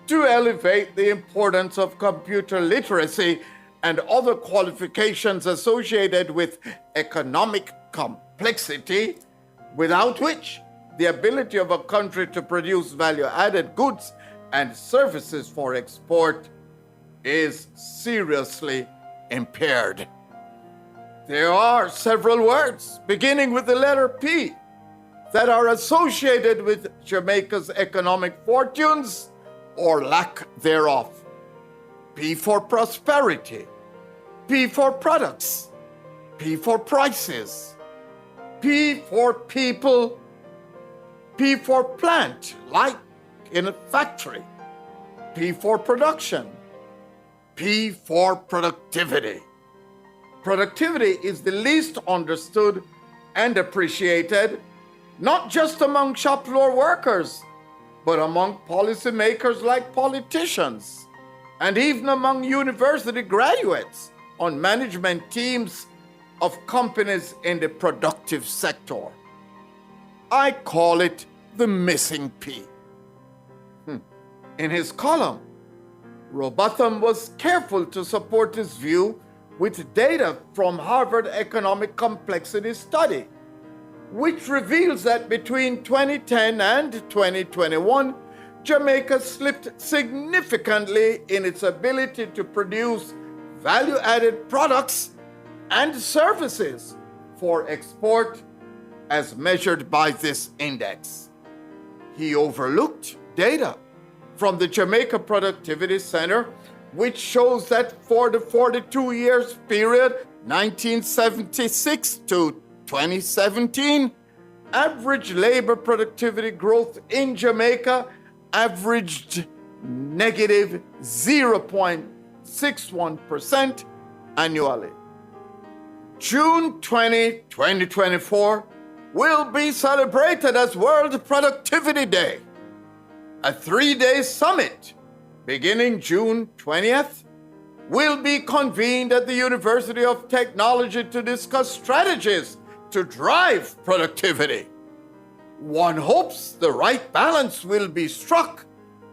to elevate the importance of computer literacy and other qualifications associated with economic complexity, without which the ability of a country to produce value-added goods and services for export is seriously impaired. There are several words, beginning with the letter P, that are associated with Jamaica's economic fortunes or lack thereof. P for prosperity, P for products, P for prices, P for people, P for plant, like in a factory, P for production, P for productivity. Productivity is the least understood and appreciated, not just among shop floor workers, but among policymakers like politicians, and even among university graduates on management teams of companies in the productive sector. I call it the missing P. In his column, Robotham was careful to support his view with data from Harvard Economic Complexity Study, which reveals that between 2010 and 2021, Jamaica slipped significantly in its ability to produce value-added products and services for export as measured by this index. He overlooked data from the Jamaica Productivity Center, which shows that for the 42 years period, 1976 to 2017, average labor productivity growth in Jamaica averaged negative 0.61% annually. June 20, 2024 will be celebrated as World Productivity Day. A 3-day summit beginning June 20th will be convened at the University of Technology to discuss strategies to drive productivity. One hopes the right balance will be struck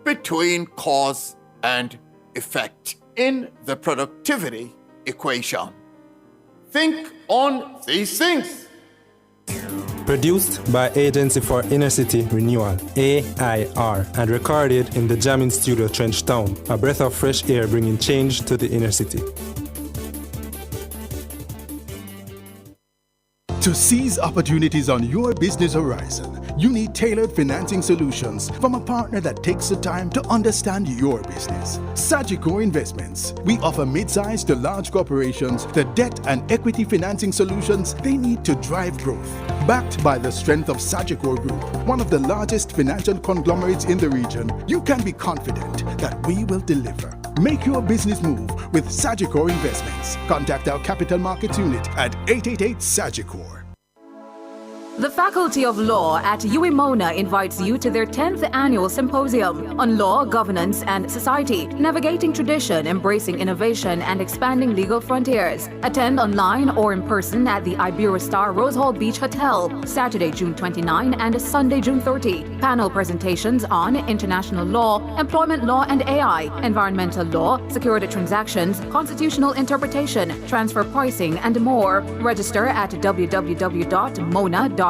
between cause and effect in the productivity equation. Think on these things. Produced by Agency for Inner City Renewal, AIR, and recorded in the Jamming Studio Trenchtown, a breath of fresh air bringing change to the inner city. To seize opportunities on your business horizon, you need tailored financing solutions from a partner that takes the time to understand your business. Sagicor Investments. We offer mid-sized to large corporations the debt and equity financing solutions they need to drive growth. Backed by the strength of Sagicor Group, one of the largest financial conglomerates in the region, you can be confident that we will deliver. Make your business move with Sagicor Investments. Contact our capital markets unit at 888-SAGICOR. The Faculty of Law at UWI-Mona invites you to their 10th annual symposium on law, governance, and society, navigating tradition, embracing innovation, and expanding legal frontiers. Attend online or in person at the Iberostar Rose Hall Beach Hotel, Saturday, June 29 and Sunday, June 30. Panel presentations on international law, employment law and AI, environmental law, security transactions, constitutional interpretation, transfer pricing, and more. Register at www.mona.ue.edu/law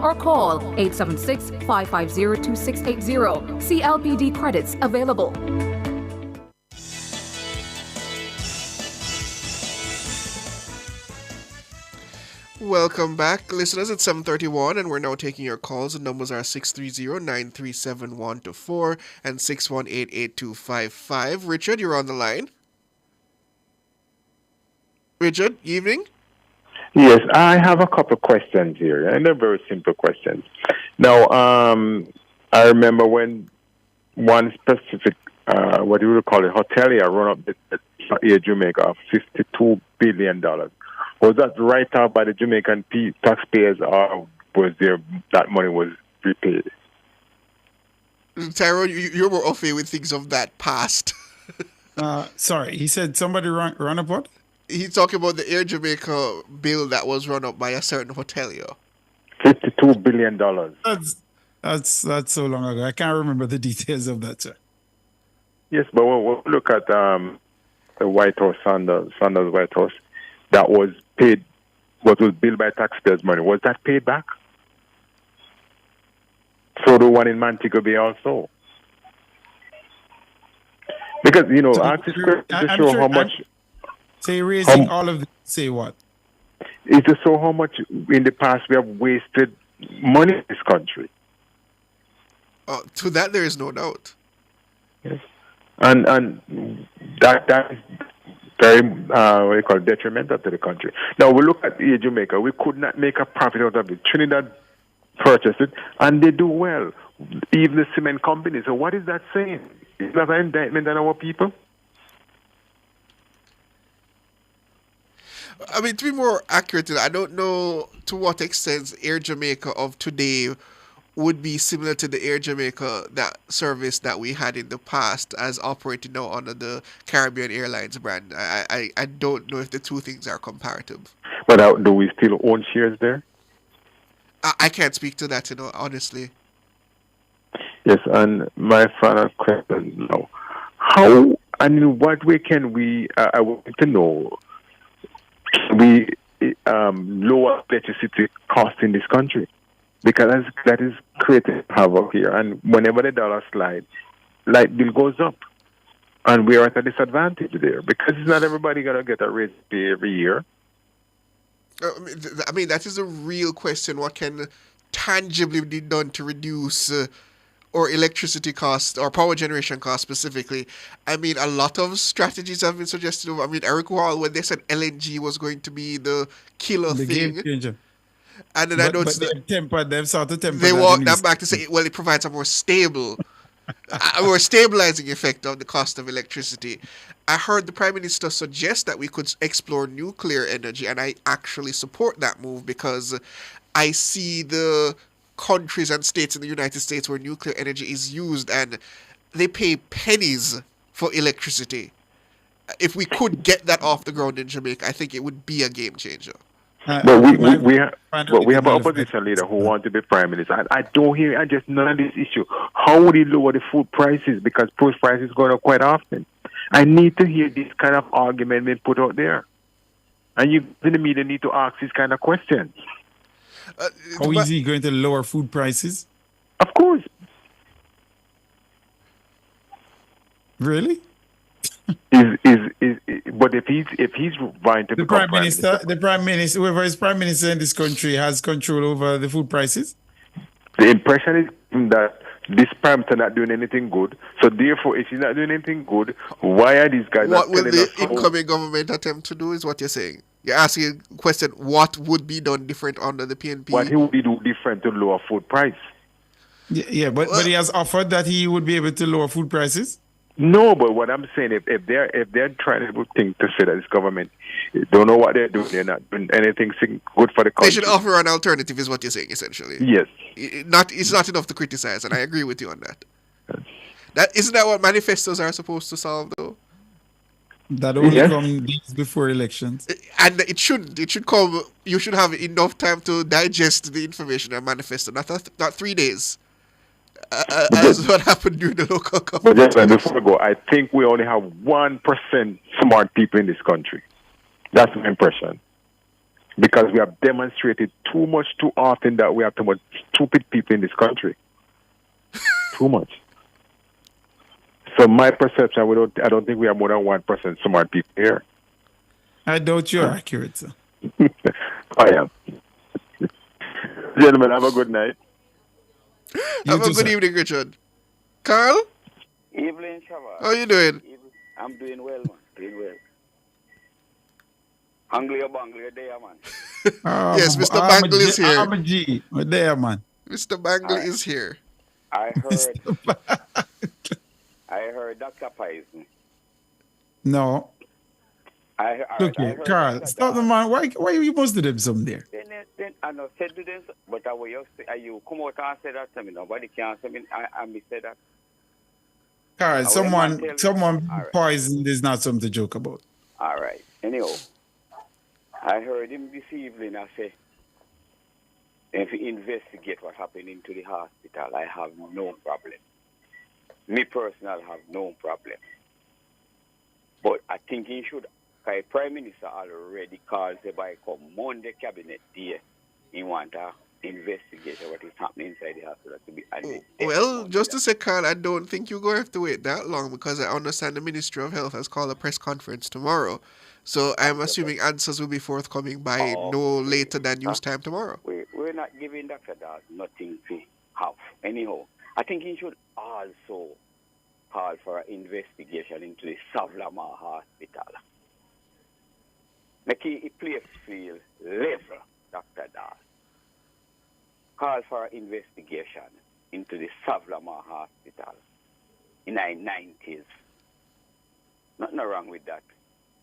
or call 876-550-2680. CLPD credits available. Welcome back, listeners. It's 7:31, and we're now taking your calls. The numbers are 630-937-124 and 618-8255. Richard, you're on the line. Richard, evening. Yes, I have a couple of questions here, and they're very simple questions. Now, I remember when one specific, what you would call it, hotelier run up the Air Jamaica of $52 billion. Was that right out by the Jamaican taxpayers, or was there that money was repaid? Tyrone, you're more off with things of that past. Sorry, he said somebody run up what? He's talking about the Air Jamaica bill that was run up by a certain hotelier. $52 billion. That's so long ago. I can't remember the details of that, sir. Yes, but we'll look at the White House, Sanders White House, that was paid, what was billed by taxpayers' money. Was that paid back? So the one in Montego Bay also. Because, you know, I just to show how much... Say raising all of the... Say what? It's to show how much in the past we have wasted money in this country. To that there is no doubt. Yes. And that is very what you call detrimental to the country. Now we look at Air Jamaica. We could not make a profit out of it. Trinidad purchased it, and they do well. Even the cement company. So what is that saying? Is that an indictment on our people? I mean, to be more accurate, I don't know to what extent Air Jamaica of today would be similar to the Air Jamaica that service that we had in the past as operating now under the Caribbean Airlines brand. I don't know if the two things are comparative. But do we still own shares there? I can't speak to that, honestly. Yes, and my final question now. How and in what way can we, I want to know, can we lower electricity costs in this country? Because that is creating havoc here. And whenever the dollar slides, light bill goes up. And we are at a disadvantage there. Because it's not everybody going to get a raise pay every year. I mean, that is a real question. What can tangibly be done to reduce or electricity costs or power generation costs specifically? I mean, a lot of strategies have been suggested. I mean, I recall when they said LNG was going to be the killer thing. Game changer. And then I noticed they've started tempered. They walked that back to say, well, it provides a more stable, a more stabilizing effect of the cost of electricity. I heard the Prime Minister suggest that we could explore nuclear energy, and I actually support that move because I see the countries and states in the United States where nuclear energy is used and they pay pennies for electricity. If we could get that off the ground in Jamaica, I think it would be a game changer. But we have an opposition leader who wants to be prime minister. I don't hear just none of this issue. How would he lower the food prices? Because food prices going up quite often. I need to hear this kind of argument being put out there. And you in the media need to ask these kind of questions. How is he going to lower food prices? Of course. Really? But if he's vying to become the prime minister, whoever is prime minister in this country has control over the food prices. The impression is that this prime minister not doing anything good. So therefore, if he's not doing anything good, why are these guys? What will the incoming government attempt to do? Is what you're saying? You're asking a question: what would be done different under the PNP? What he would do different to lower food price? Yeah, but he has offered that he would be able to lower food prices. No, but what I'm saying, if they're trying to think to say that this government don't know what they're doing, they're not doing anything good for the country. They should offer an alternative, is what you're saying, essentially. Yes. It's not enough to criticize, and I agree with you on that. Isn't that what manifestos are supposed to solve, though? That only come days before elections. And it shouldn't. It should come. You should have enough time to digest the information and manifesto, not 3 days. As what happened during the local government. But before I go, I think we only have 1% smart people in this country. That's my impression. Because we have demonstrated too much, too often that we have too much stupid people in this country. Too much. So my perception, I don't think we have more than 1% smart people here. I doubt you're accurate, sir. I am. Gentlemen, have a good night. Have a good evening, Richard. Carl? Evening, Shabba. How you doing? I'm doing well, man. Doing well. Hungry or bungry there, man. Yes, Mr. Bangle is here. I'm a G. We're there, man. Mr. Bangle is here. I heard Dr. Poison. No. Look here, Carl. Stop the man. Why you must do them some there? Then I know said to them, but I will you come out and say that to me. Nobody can say me. I say that. Carl, someone poisoned is not something to joke about. All right. Anyhow, I heard him this evening. I say, if he investigate what happened into the hospital, I have no problem. Me personally have no problem. But I think he should. The Prime Minister already called the by come Monday cabinet day. He want to investigate what is happening inside the hospital to be added. Well, just to say, Carl, I don't think you're going to have to wait that long because I understand the Ministry of Health has called a press conference tomorrow. So I'm assuming answers will be forthcoming by no later than news time tomorrow. We're not giving Dr. Dawes nothing to have. Anyhow, I think he should also call for an investigation into the Savlamar Hospital. Make it play field level, Dr. Dawes. Call for an investigation into the Savlamar Hospital in the 90s. Nothing wrong with that.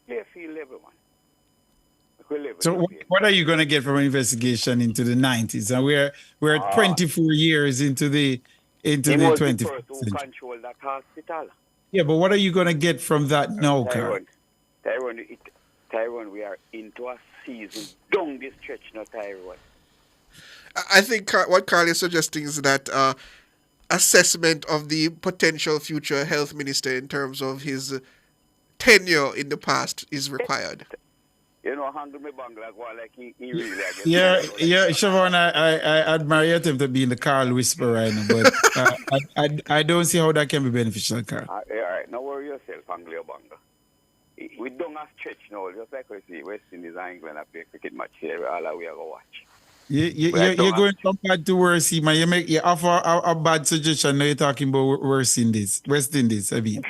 Play field level, man. So what are you going to get from an investigation into the 90s? And we're 24 years into the 21st century. Who control that hospital? Yeah, but what are you going to get from that now, Carl? Tyrone, we are into a season. Down this stretch now, Tyrone. I think what Carl is suggesting is that assessment of the potential future health minister in terms of his tenure in the past is required. You know, handle me bang like he really like Yeah, Siobhan, I admire your attempt to be in the Carl whisper right now, but I don't see how that can be beneficial, Carl. All right, now worry yourself, handle your bang. We don't have stretch now, just like we see West Indies and England have a cricket match here, all we are going to watch. You're going from bad to worse, man. You offer a bad suggestion, now you're talking about West Indies, I mean.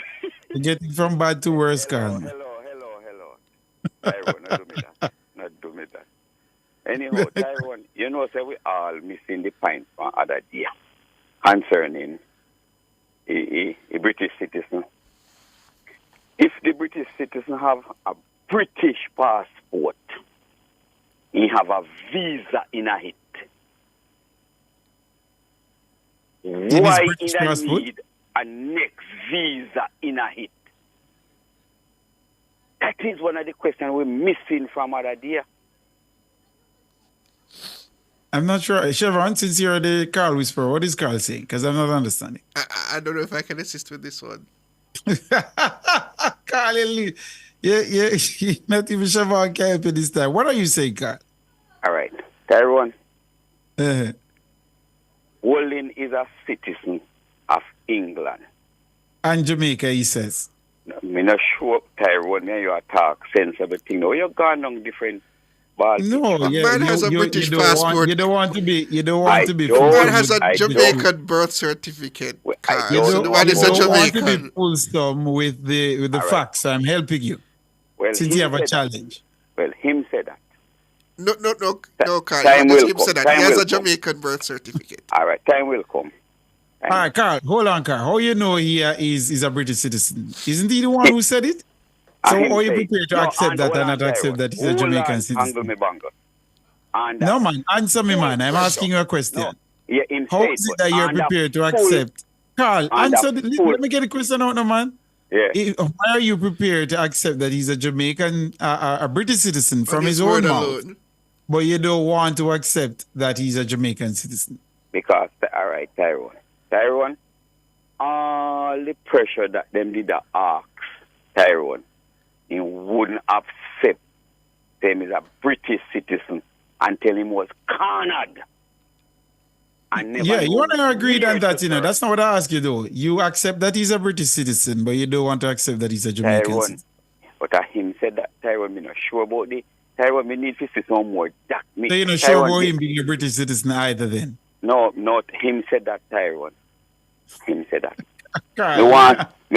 You're getting from bad to worse, Carl. Hello. Tyrone, not do me that. Anyhow, Tyrone, you know, say we all missing the point from other day concerning a British citizen. If the British citizen have a British passport, he have a visa in a hit. Why he need a next visa in a hit? That is one of the questions we're missing from other day. I'm not sure. Siobhan, since you're the Carl whisperer, what is Carl saying? Because I'm not understanding. I don't know if I can assist with this one. Carl, yeah, not even Siobhan can help you this time. What are you saying, Carl? All right. Tyrone. Wolin is a citizen of England. And Jamaica, he says. I'm not sure, Tyrone, you talk sensible thing. No, you're gone on different ball. No, man has a British passport. You don't want to be. Man has a Jamaican birth certificate. The one is a Jamaican. Want to be full storm with the facts. I'm helping you. Well, since you have a challenge. Well, him said that. No, Carl. Him said that. He has a Jamaican birth certificate. All right, time will come. All right, Carl, hold on, Carl. How you know he is a British citizen? Isn't he the one who said it? So are you prepared to accept that and not accept that he's a Jamaican citizen? No, man, answer me, man. I'm asking you a question. How is it that you're prepared to accept? Carl, answer. Let me get a question out now, man. Yeah. Why are you prepared to accept that he's a Jamaican, a British citizen from his own mouth, but you don't want to accept that he's a Jamaican citizen? Because, all right, Tyrone, all the pressure that them did ask Tyrone, he wouldn't accept them as a British citizen until he was cornered. Yeah, you want to agree on that, you know. That's not what I ask you, though. You accept that he's a British citizen, but you don't want to accept that he's a Jamaican citizen. But him said that Tyrone, I'm not sure about the Tyrone, we need to see some more. Jack, So you're not sure about him being a British citizen either then? No, not him said that, Tyrone. Him said that. Carl, you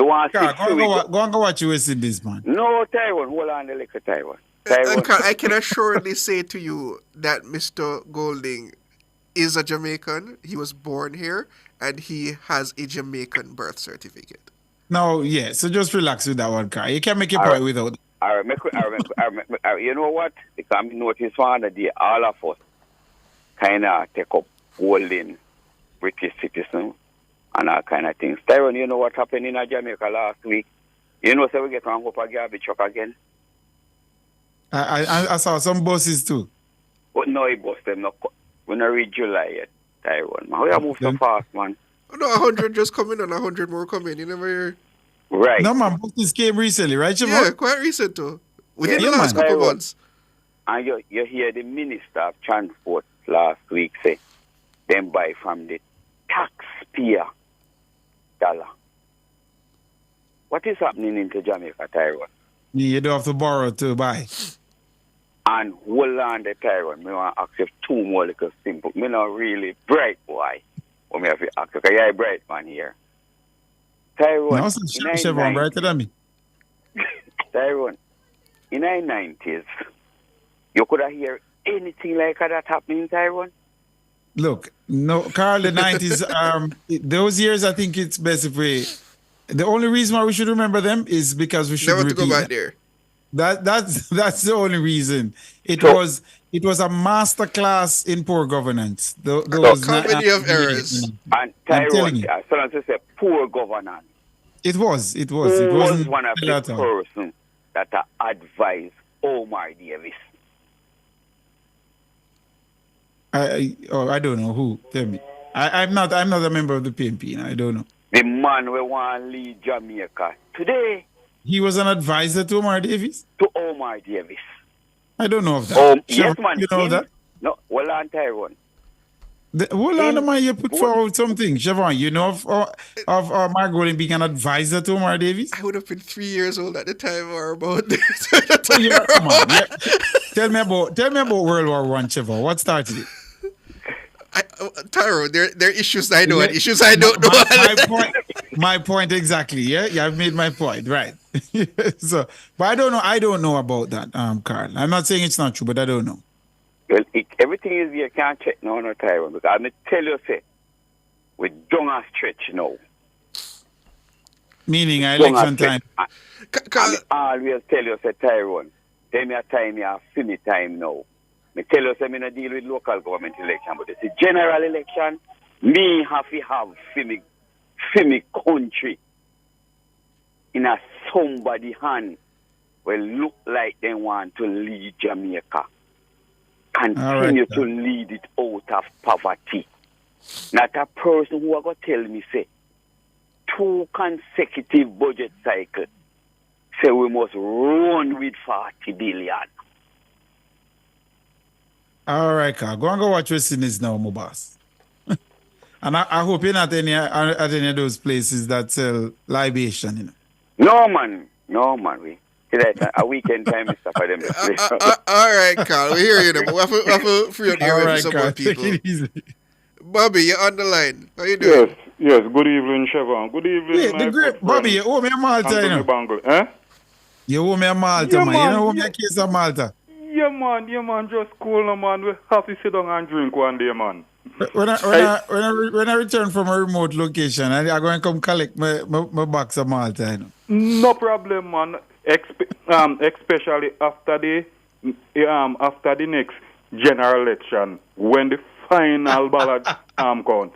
want go and go watch you West Indies, man. No, Tyrone, hold on the little Tyrone. I can assuredly say to you that Mr. Golding is a Jamaican. He was born here, and he has a Jamaican birth certificate. No, yeah. So just relax with that one, Carl. You can make your point without. All right, you know what? Because I noticed one day, all of us kind of take up holding British citizen and all kind of things. Tyrone, you know what happened in Jamaica last week? You know, so we get on up a garbage truck again. I saw some buses too. But no, he bus them. No, we not reach July yet, Tyrone. Man, we have moved so fast, man. No, 100 just coming and 100 more coming. You never hear. Right. No, man, buses came recently, right, Siobhan? Yeah, quite recent too. Within the last couple months. And you hear the Minister of Transport last week say, them buy from the taxpayer dollar. What is happening into Jamaica, Tyrone? You don't have to borrow to buy. And hold on the Tyrone. I want to ask you two more little simple. Me not really bright boy. But me have to ask you, because you're a bright man here. Tyrone. No, Chevron brighter than me. Tyrone, in the 90s, you could have heard anything like that happening, Tyrone? Look, no, Carl, the 90s, those years, I think it's best if we... The only reason why we should remember them is because we should never repeat to go back them. there. That's the only reason. It was a master class in poor governance. Those how many of errors? And Tyrone, as soon as you say poor governance, it was. It who wasn't one of the person that advised Omar Davis? I don't know who. Tell me. I'm not a member of the PNP. I don't know. The man we want to lead Jamaica today. He was an advisor to Omar Davis? To Omar Davis. I don't know of that. Yes, man. You know that? No, well on Tyrone. Hold on, man, you put forward something. Siobhan, you know of Margolin being an advisor to Omar Davis? I would have been 3 years old at the time or about this. Come on. Tell me about World War I, Siobhan. What started it? Tyrone, there are issues I know and issues I don't know. My point exactly. Yeah, I've made my point, right? So, but I don't know about that, Carl. I'm not saying it's not true, but I don't know. Well, everything is you can't check now, no Tyrone. Because I'm tell you, say, we don't have stretch now. Meaning election time. I always tell you, say, Tyrone, tell me a time you have semi time now. I tell you, say, I don't deal with local government election, but it's a general election. Me have to have semi country in a somebody hand will look like they want to lead Jamaica. Continue to lead it out of poverty. Not a person who are going to tell me, say, 2 consecutive budget cycles, say we must run with 40 billion. All right, Carl. Go and go watch West Indies now, my boss. And I hope you're not at any of those places that sell libation, you know. No, man. We a weekend time is for them. All right, Carl. We hear you. We have to free up the air with some more people. Take it easy. Bobby, you're on the line. How you doing? Yes. Good evening, Siobhan. Good evening, the great Bobby, you owe me a Malta, you know. Bangle. Eh? You owe me a Malta, man. You know, owe me a case of Malta. Yeah, man. Just cool, no, man. We have to sit down and drink one day, man. When I return from a remote location, I'm going to come collect my box of Malta, you know. No problem, man. Especially after the next general election, when the final ballot count.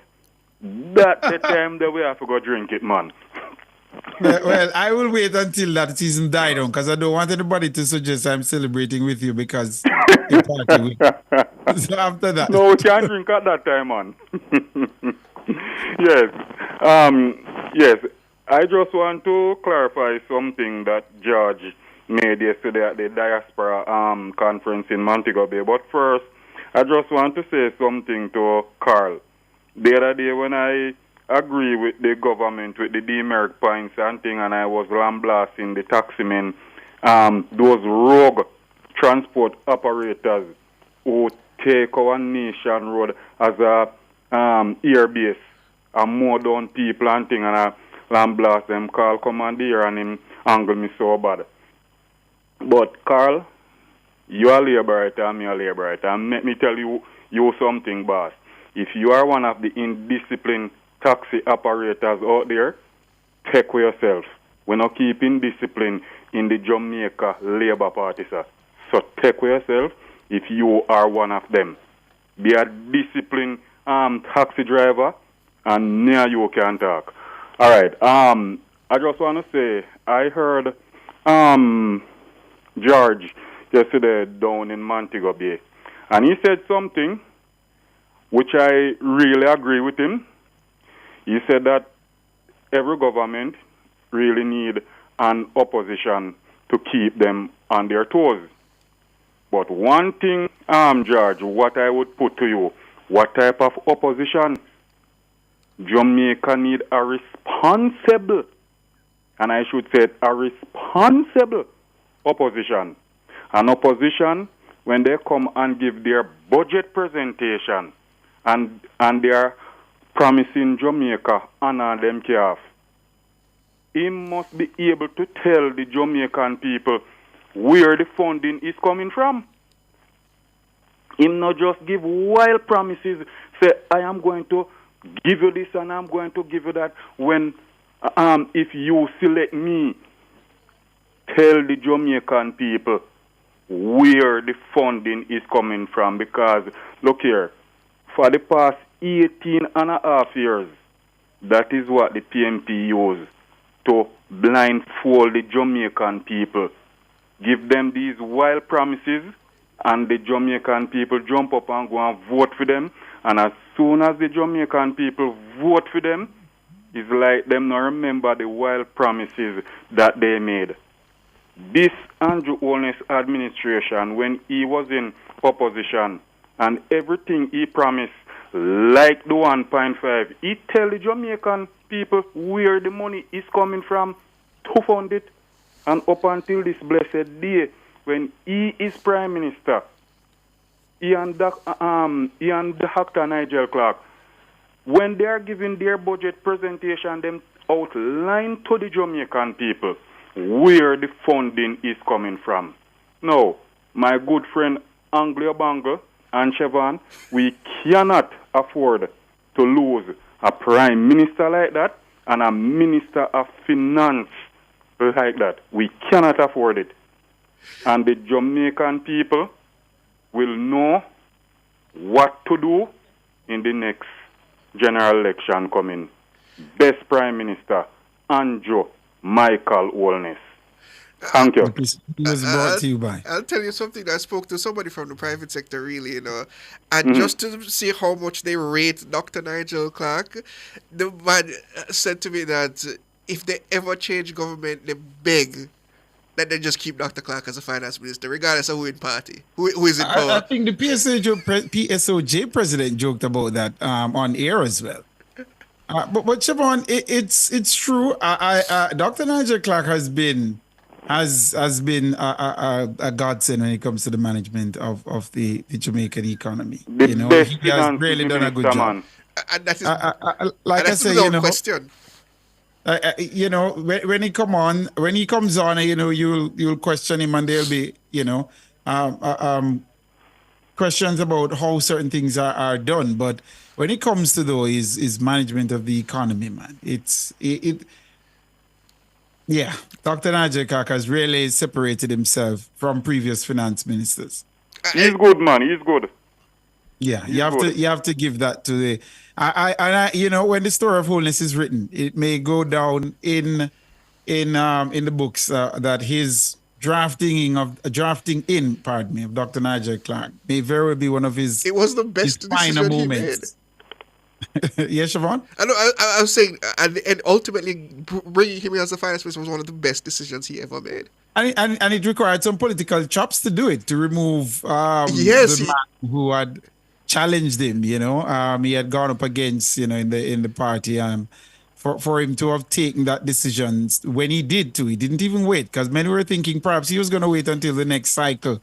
That's the time that we have to go drink it, man. Well, I will wait until that season die down because I don't want anybody to suggest I'm celebrating with you because you party with me. So after that. No, we can't drink at that time, man. Yes. I just want to clarify something that George made yesterday at the Diaspora conference in Montego Bay. But first, I just want to say something to Carl. The other day when I agree with the government with the demerit points and thing, and I was lambasting the taximen, those rogue transport operators who take our nation road as a air base and mow down people and thing and land blast them. Carl commandeer and him angle me so bad. But Carl, you are laborite and me a laborite. And let me tell you something, boss. If you are one of the indisciplined taxi operators out there, take with yourself. We're not keeping discipline in the Jamaica Labour Party, sir. So take with yourself if you are one of them. Be a disciplined taxi driver, and near you can talk. All right. I just want to say, I heard George yesterday down in Montego Bay, and he said something which I really agree with him. He said that every government really need an opposition to keep them on their toes. But one thing, George, what I would put to you, what type of opposition? Jamaica need a responsible, and I should say a responsible opposition. An opposition, when they come and give their budget presentation and they are promising Jamaica honor them calf, he must be able to tell the Jamaican people where the funding is coming from. Him not just give wild promises, say, I am going to give you this and I'm going to give you that, when if you select me, tell the Jamaican people where the funding is coming from. Because, look here, for the past 18 and a half years, that is what the PMP used to blindfold the Jamaican people. Give them these wild promises, and the Jamaican people jump up and go and vote for them. And as soon as the Jamaican people vote for them, it's like them not remember the wild promises that they made. This Andrew Holness administration, when he was in opposition, and everything he promised, like the 1.5, he tell the Jamaican people where the money is coming from to fund it. And up until this blessed day, when he is Prime Minister, he and Dr. Nigel Clark, when they are giving their budget presentation, them outline to the Jamaican people where the funding is coming from. Now, my good friend Anglia Bangle and Chevron, we cannot afford to lose a Prime Minister like that and a Minister of Finance like that. We cannot afford it. And the Jamaican people will know what to do in the next general election coming. Best Prime Minister, Andrew Michael Holness. Thank you. It was brought to you by. I'll tell you something. I spoke to somebody from the private sector, really, and just to see how much they rate Dr. Nigel Clark, the man said to me that if they ever change government, they beg that they just keep Dr. Clark as a finance minister, regardless of who in party, who is in power. I think the PSOJ president joked about that on air as well. But Siobhan, it's true. Dr. Nigel Clark has been a godsend when it comes to the management of the Jamaican economy. He has really done a good job. And that is, like I say, question. When he comes on, you'll question him, and there'll be, questions about how certain things are done. But when it comes to his management of the economy, man, Dr. Nigel Clark has really separated himself from previous finance ministers. He's good, man. He's good. Yeah, you have to give that to the. When the story of Holness is written, it may go down in the books that his drafting in of Dr. Nigel Clark may very well be one of his. It was the best final decision moments. Yes, Siobhan? I was saying, and ultimately bringing him in as a finance minister was one of the best decisions he ever made. And it required some political chops to do it, to remove the man who had challenged him. He had gone up against in the party, for him to have taken that decision when he did too. He didn't even wait, because many were thinking perhaps he was going to wait until the next cycle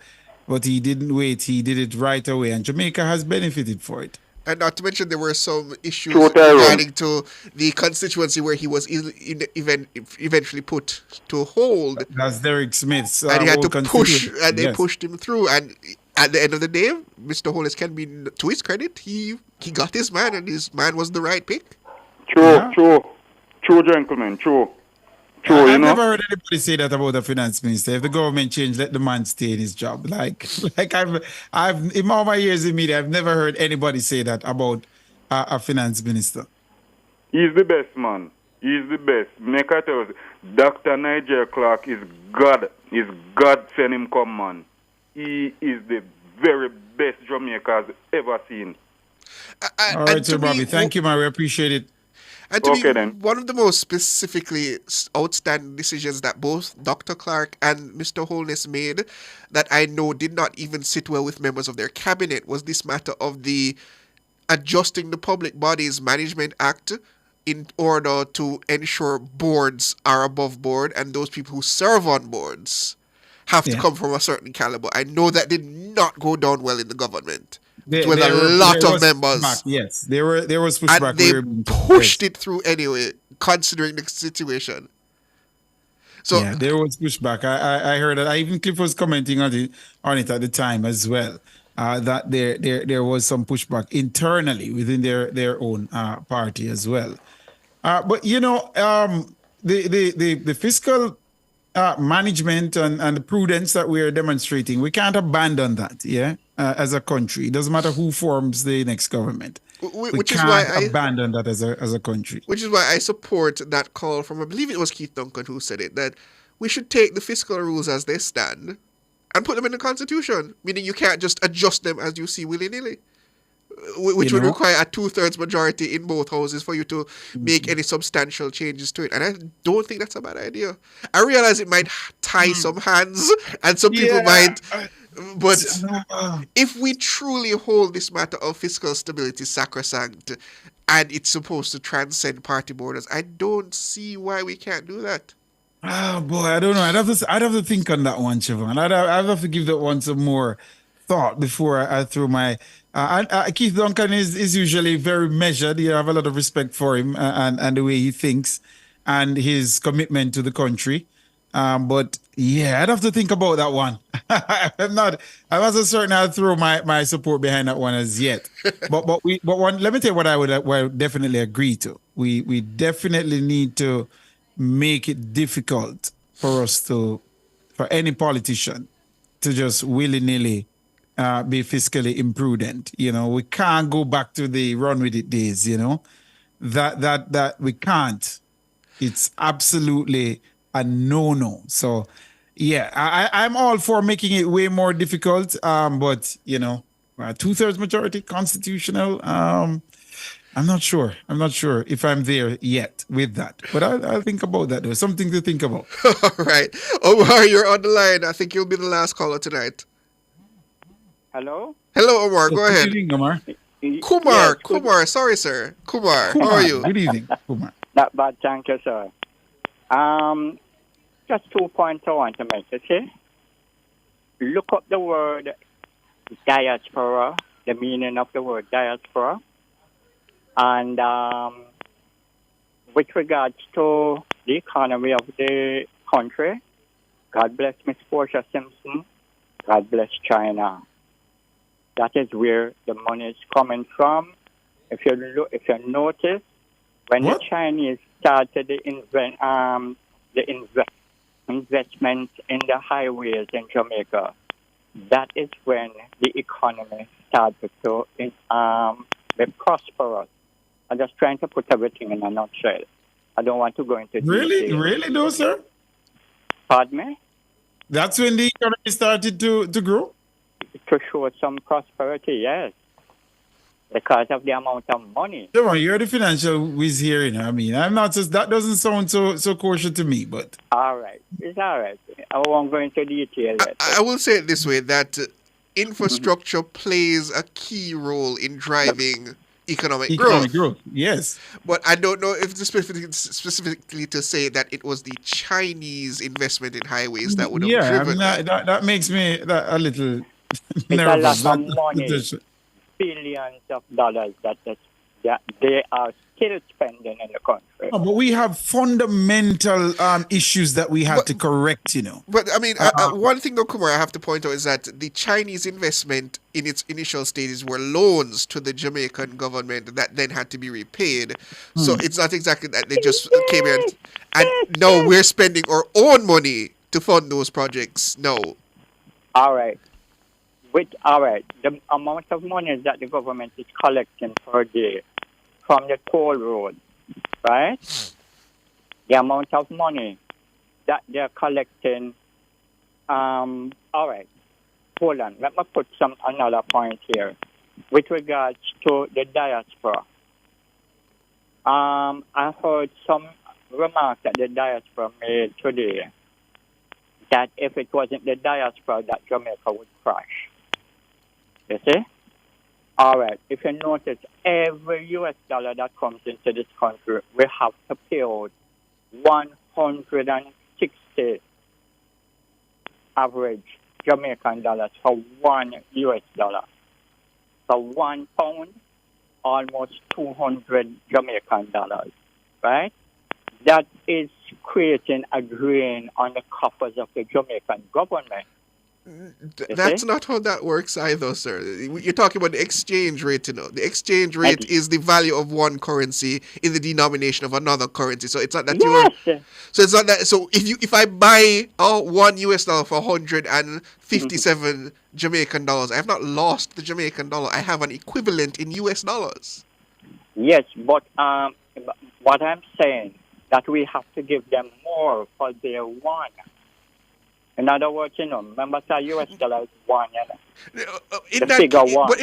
but he didn't wait. He did it right away, and Jamaica has benefited for it. And not to mention, there were some issues True, Tyrone. regarding to the constituency where he was eventually put to hold. That's Derek Smith's. And he had to whole push, constituency. and they Yes. pushed him through. And at the end of the day, Mr. Holness can be, to his credit, he got his man, and his man was the right pick. True, gentlemen, true. I've never heard anybody say that about the finance minister. If the government changed, let the man stay in his job. Like I've in all my years in media, I've never heard anybody say that about a finance minister. He's the best, man. He's the best. Make I tell you, Dr. Nigel Clark is God. Is God send him come, man. He is the very best Jamaica has ever seen. All right, Sir Bobby. Thank you, man. We appreciate it. And to me, one of the most specifically outstanding decisions that both Dr. Clark and Mr. Holness made that I know did not even sit well with members of their cabinet was this matter of the adjusting the Public Bodies Management Act in order to ensure boards are above board and those people who serve on boards have to come from a certain caliber. I know that did not go down well in the government. With a lot of members. Pushback. Yes, there was pushback. And they pushed it through anyway, considering the situation. So yeah, there was pushback. I heard that. I even Cliff was commenting on it at the time as well. That there was some pushback internally within their own party as well. But you know, the fiscal management and the prudence that we are demonstrating, we can't abandon that. Yeah. As a country, it doesn't matter who forms the next government. Which we is why can't abandon that as a country. Which is why I support that call from, I believe it was Keith Duncan who said it, that we should take the fiscal rules as they stand and put them in the Constitution, meaning you can't just adjust them as you see willy-nilly, which would require a 2/3 majority in both houses for you to make any substantial changes to it. And I don't think that's a bad idea. I realize it might tie some hands and some people might... But if we truly hold this matter of fiscal stability sacrosanct and it's supposed to transcend party borders, I don't see why we can't do that. Oh boy, I don't know. I'd have to think on that one, Siobhan. I'd have to give that one some more thought before I throw my. Keith Duncan is usually very measured. You have a lot of respect for him and the way he thinks and his commitment to the country. But yeah, I'd have to think about that one. I wasn't certain I'd throw my support behind that one as yet. But let me tell you what I would definitely agree to. We definitely need to make it difficult for any politician to just willy-nilly be fiscally imprudent. You know, we can't go back to the run with it days, you know. That we can't. It's absolutely a no. So, yeah, I'm all for making it way more difficult. But you know, 2/3 majority constitutional. I'm not sure. I'm not sure if I'm there yet with that. But I'll think about that. There's something to think about. All right, Omar, you're on the line. I think you'll be the last caller tonight. Hello. Hello, Omar. Go ahead. Good evening, Omar. Kumar. Sorry, sir. Kumar. How are you? Good evening, Kumar. Not bad, thank you, sir. Just 2 points I want to make, okay? Look up the word diaspora, the meaning of the word diaspora. And with regards to the economy of the country, God bless Miss Portia Simpson, God bless China. That is where the money is coming from. If you notice, when the Chinese started the investment in the highways in Jamaica, that is when the economy started to be prosperous. I'm just trying to put everything in a nutshell. I don't want to go into detail. Really, though, sir? Pardon me? That's when the economy started to grow? To show some prosperity, yes. Because of the amount of money. Come on, you're the financial whiz here, you know. I mean, I'm not just, that doesn't sound so kosher to me, but. All right. It's all right. I won't go into detail yet. I will say it this way, that infrastructure plays a key role in driving economic growth. Yes. But I don't know if it's specifically to say that it was the Chinese investment in highways that would have driven that makes me a little It's a Nervous. lot of money, billions of dollars that they are still spending in the country. Oh, but we have fundamental issues that we have to correct, But I mean, one thing though, Kumar, I have to point out is that the Chinese investment in its initial stages were loans to the Jamaican government that then had to be repaid. So it's not exactly that they just came in and no, we're spending our own money to fund those projects. No. All right. The amount of money that the government is collecting per day from the toll road, right? The amount of money that they're collecting. All right. Hold on. Let me put another point here with regards to the diaspora. I heard some remarks that the diaspora made today that if it wasn't the diaspora, that Jamaica would crash. You see? All right. If you notice, every US dollar that comes into this country, we have to pay out 160 average Jamaican dollars for $1 US. For £1, almost 200 Jamaican dollars, right? That is creating a drain on the coffers of the Jamaican government. That's not how that works either, sir. You're talking about the exchange rate, The exchange rate is the value of one currency in the denomination of another currency. So it's not that So it's not that. So if I buy $1 US for 157 Jamaican dollars, I have not lost the Jamaican dollar. I have an equivalent in US dollars. Yes, but what I'm saying that we have to give them more for their one. In other words, remember the US dollar is one, figure one. But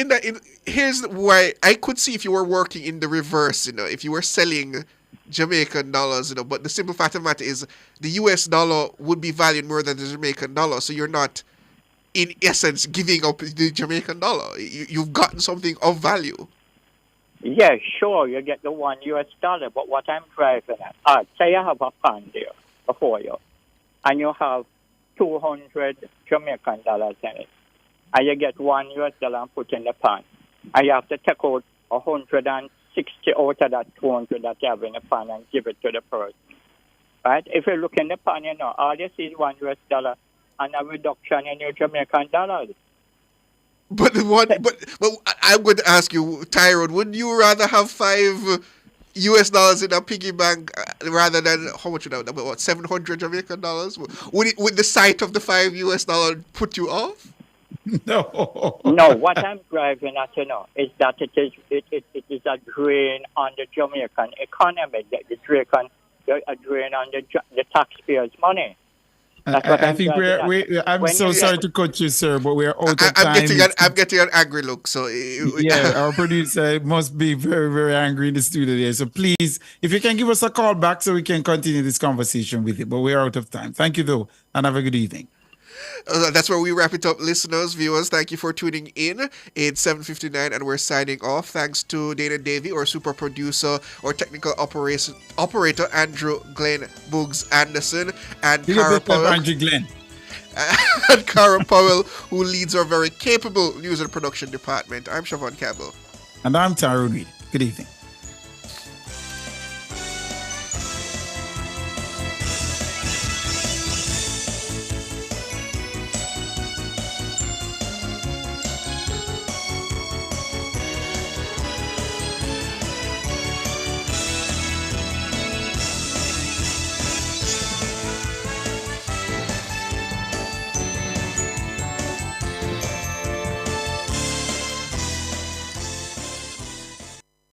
here's why I could see if you were working in the reverse, if you were selling Jamaican dollars, but the simple fact of the matter is the US dollar would be valued more than the Jamaican dollar, so you're not, in essence, giving up the Jamaican dollar. You've gotten something of value. Yeah, sure, you get the $1 US, but what I'm driving at, say you have a pan there before you, and you have 200 Jamaican dollars in it, and you get $1 US and put in the pan, and you have to take out 160 out of that 200 that you have in the pan and give it to the person, right? If you look in the pan, all you see is $1 US and a reduction in your Jamaican dollars. But I'm going to ask you, Tyrone, wouldn't you rather have $5 US in a piggy bank rather than how much would that? About 700 Jamaican dollars? Would the sight of the $5 US put you off? No. No, what I'm driving at, is that it is a drain on the Jamaican economy, a drain on the taxpayers' money. I think I'm so sorry to cut you, sir, but we're out of time. I'm getting an angry look. So yeah, our producer must be very, very angry in the studio there. So please, if you can give us a call back so we can continue this conversation with you. But we're out of time. Thank you, though, and have a good evening. That's where we wrap it up, listeners, viewers. Thank you for tuning in. It's 7:59 and we're signing off. Thanks to Dana Davey, our super producer, our technical operator Andrew Glenn Boogs Anderson, and Cara Powell. Andrew Glenn. And Cara Powell, who leads our very capable news and production department. I'm Siobhan Campbell. And I'm Tyrone Reed. Good evening.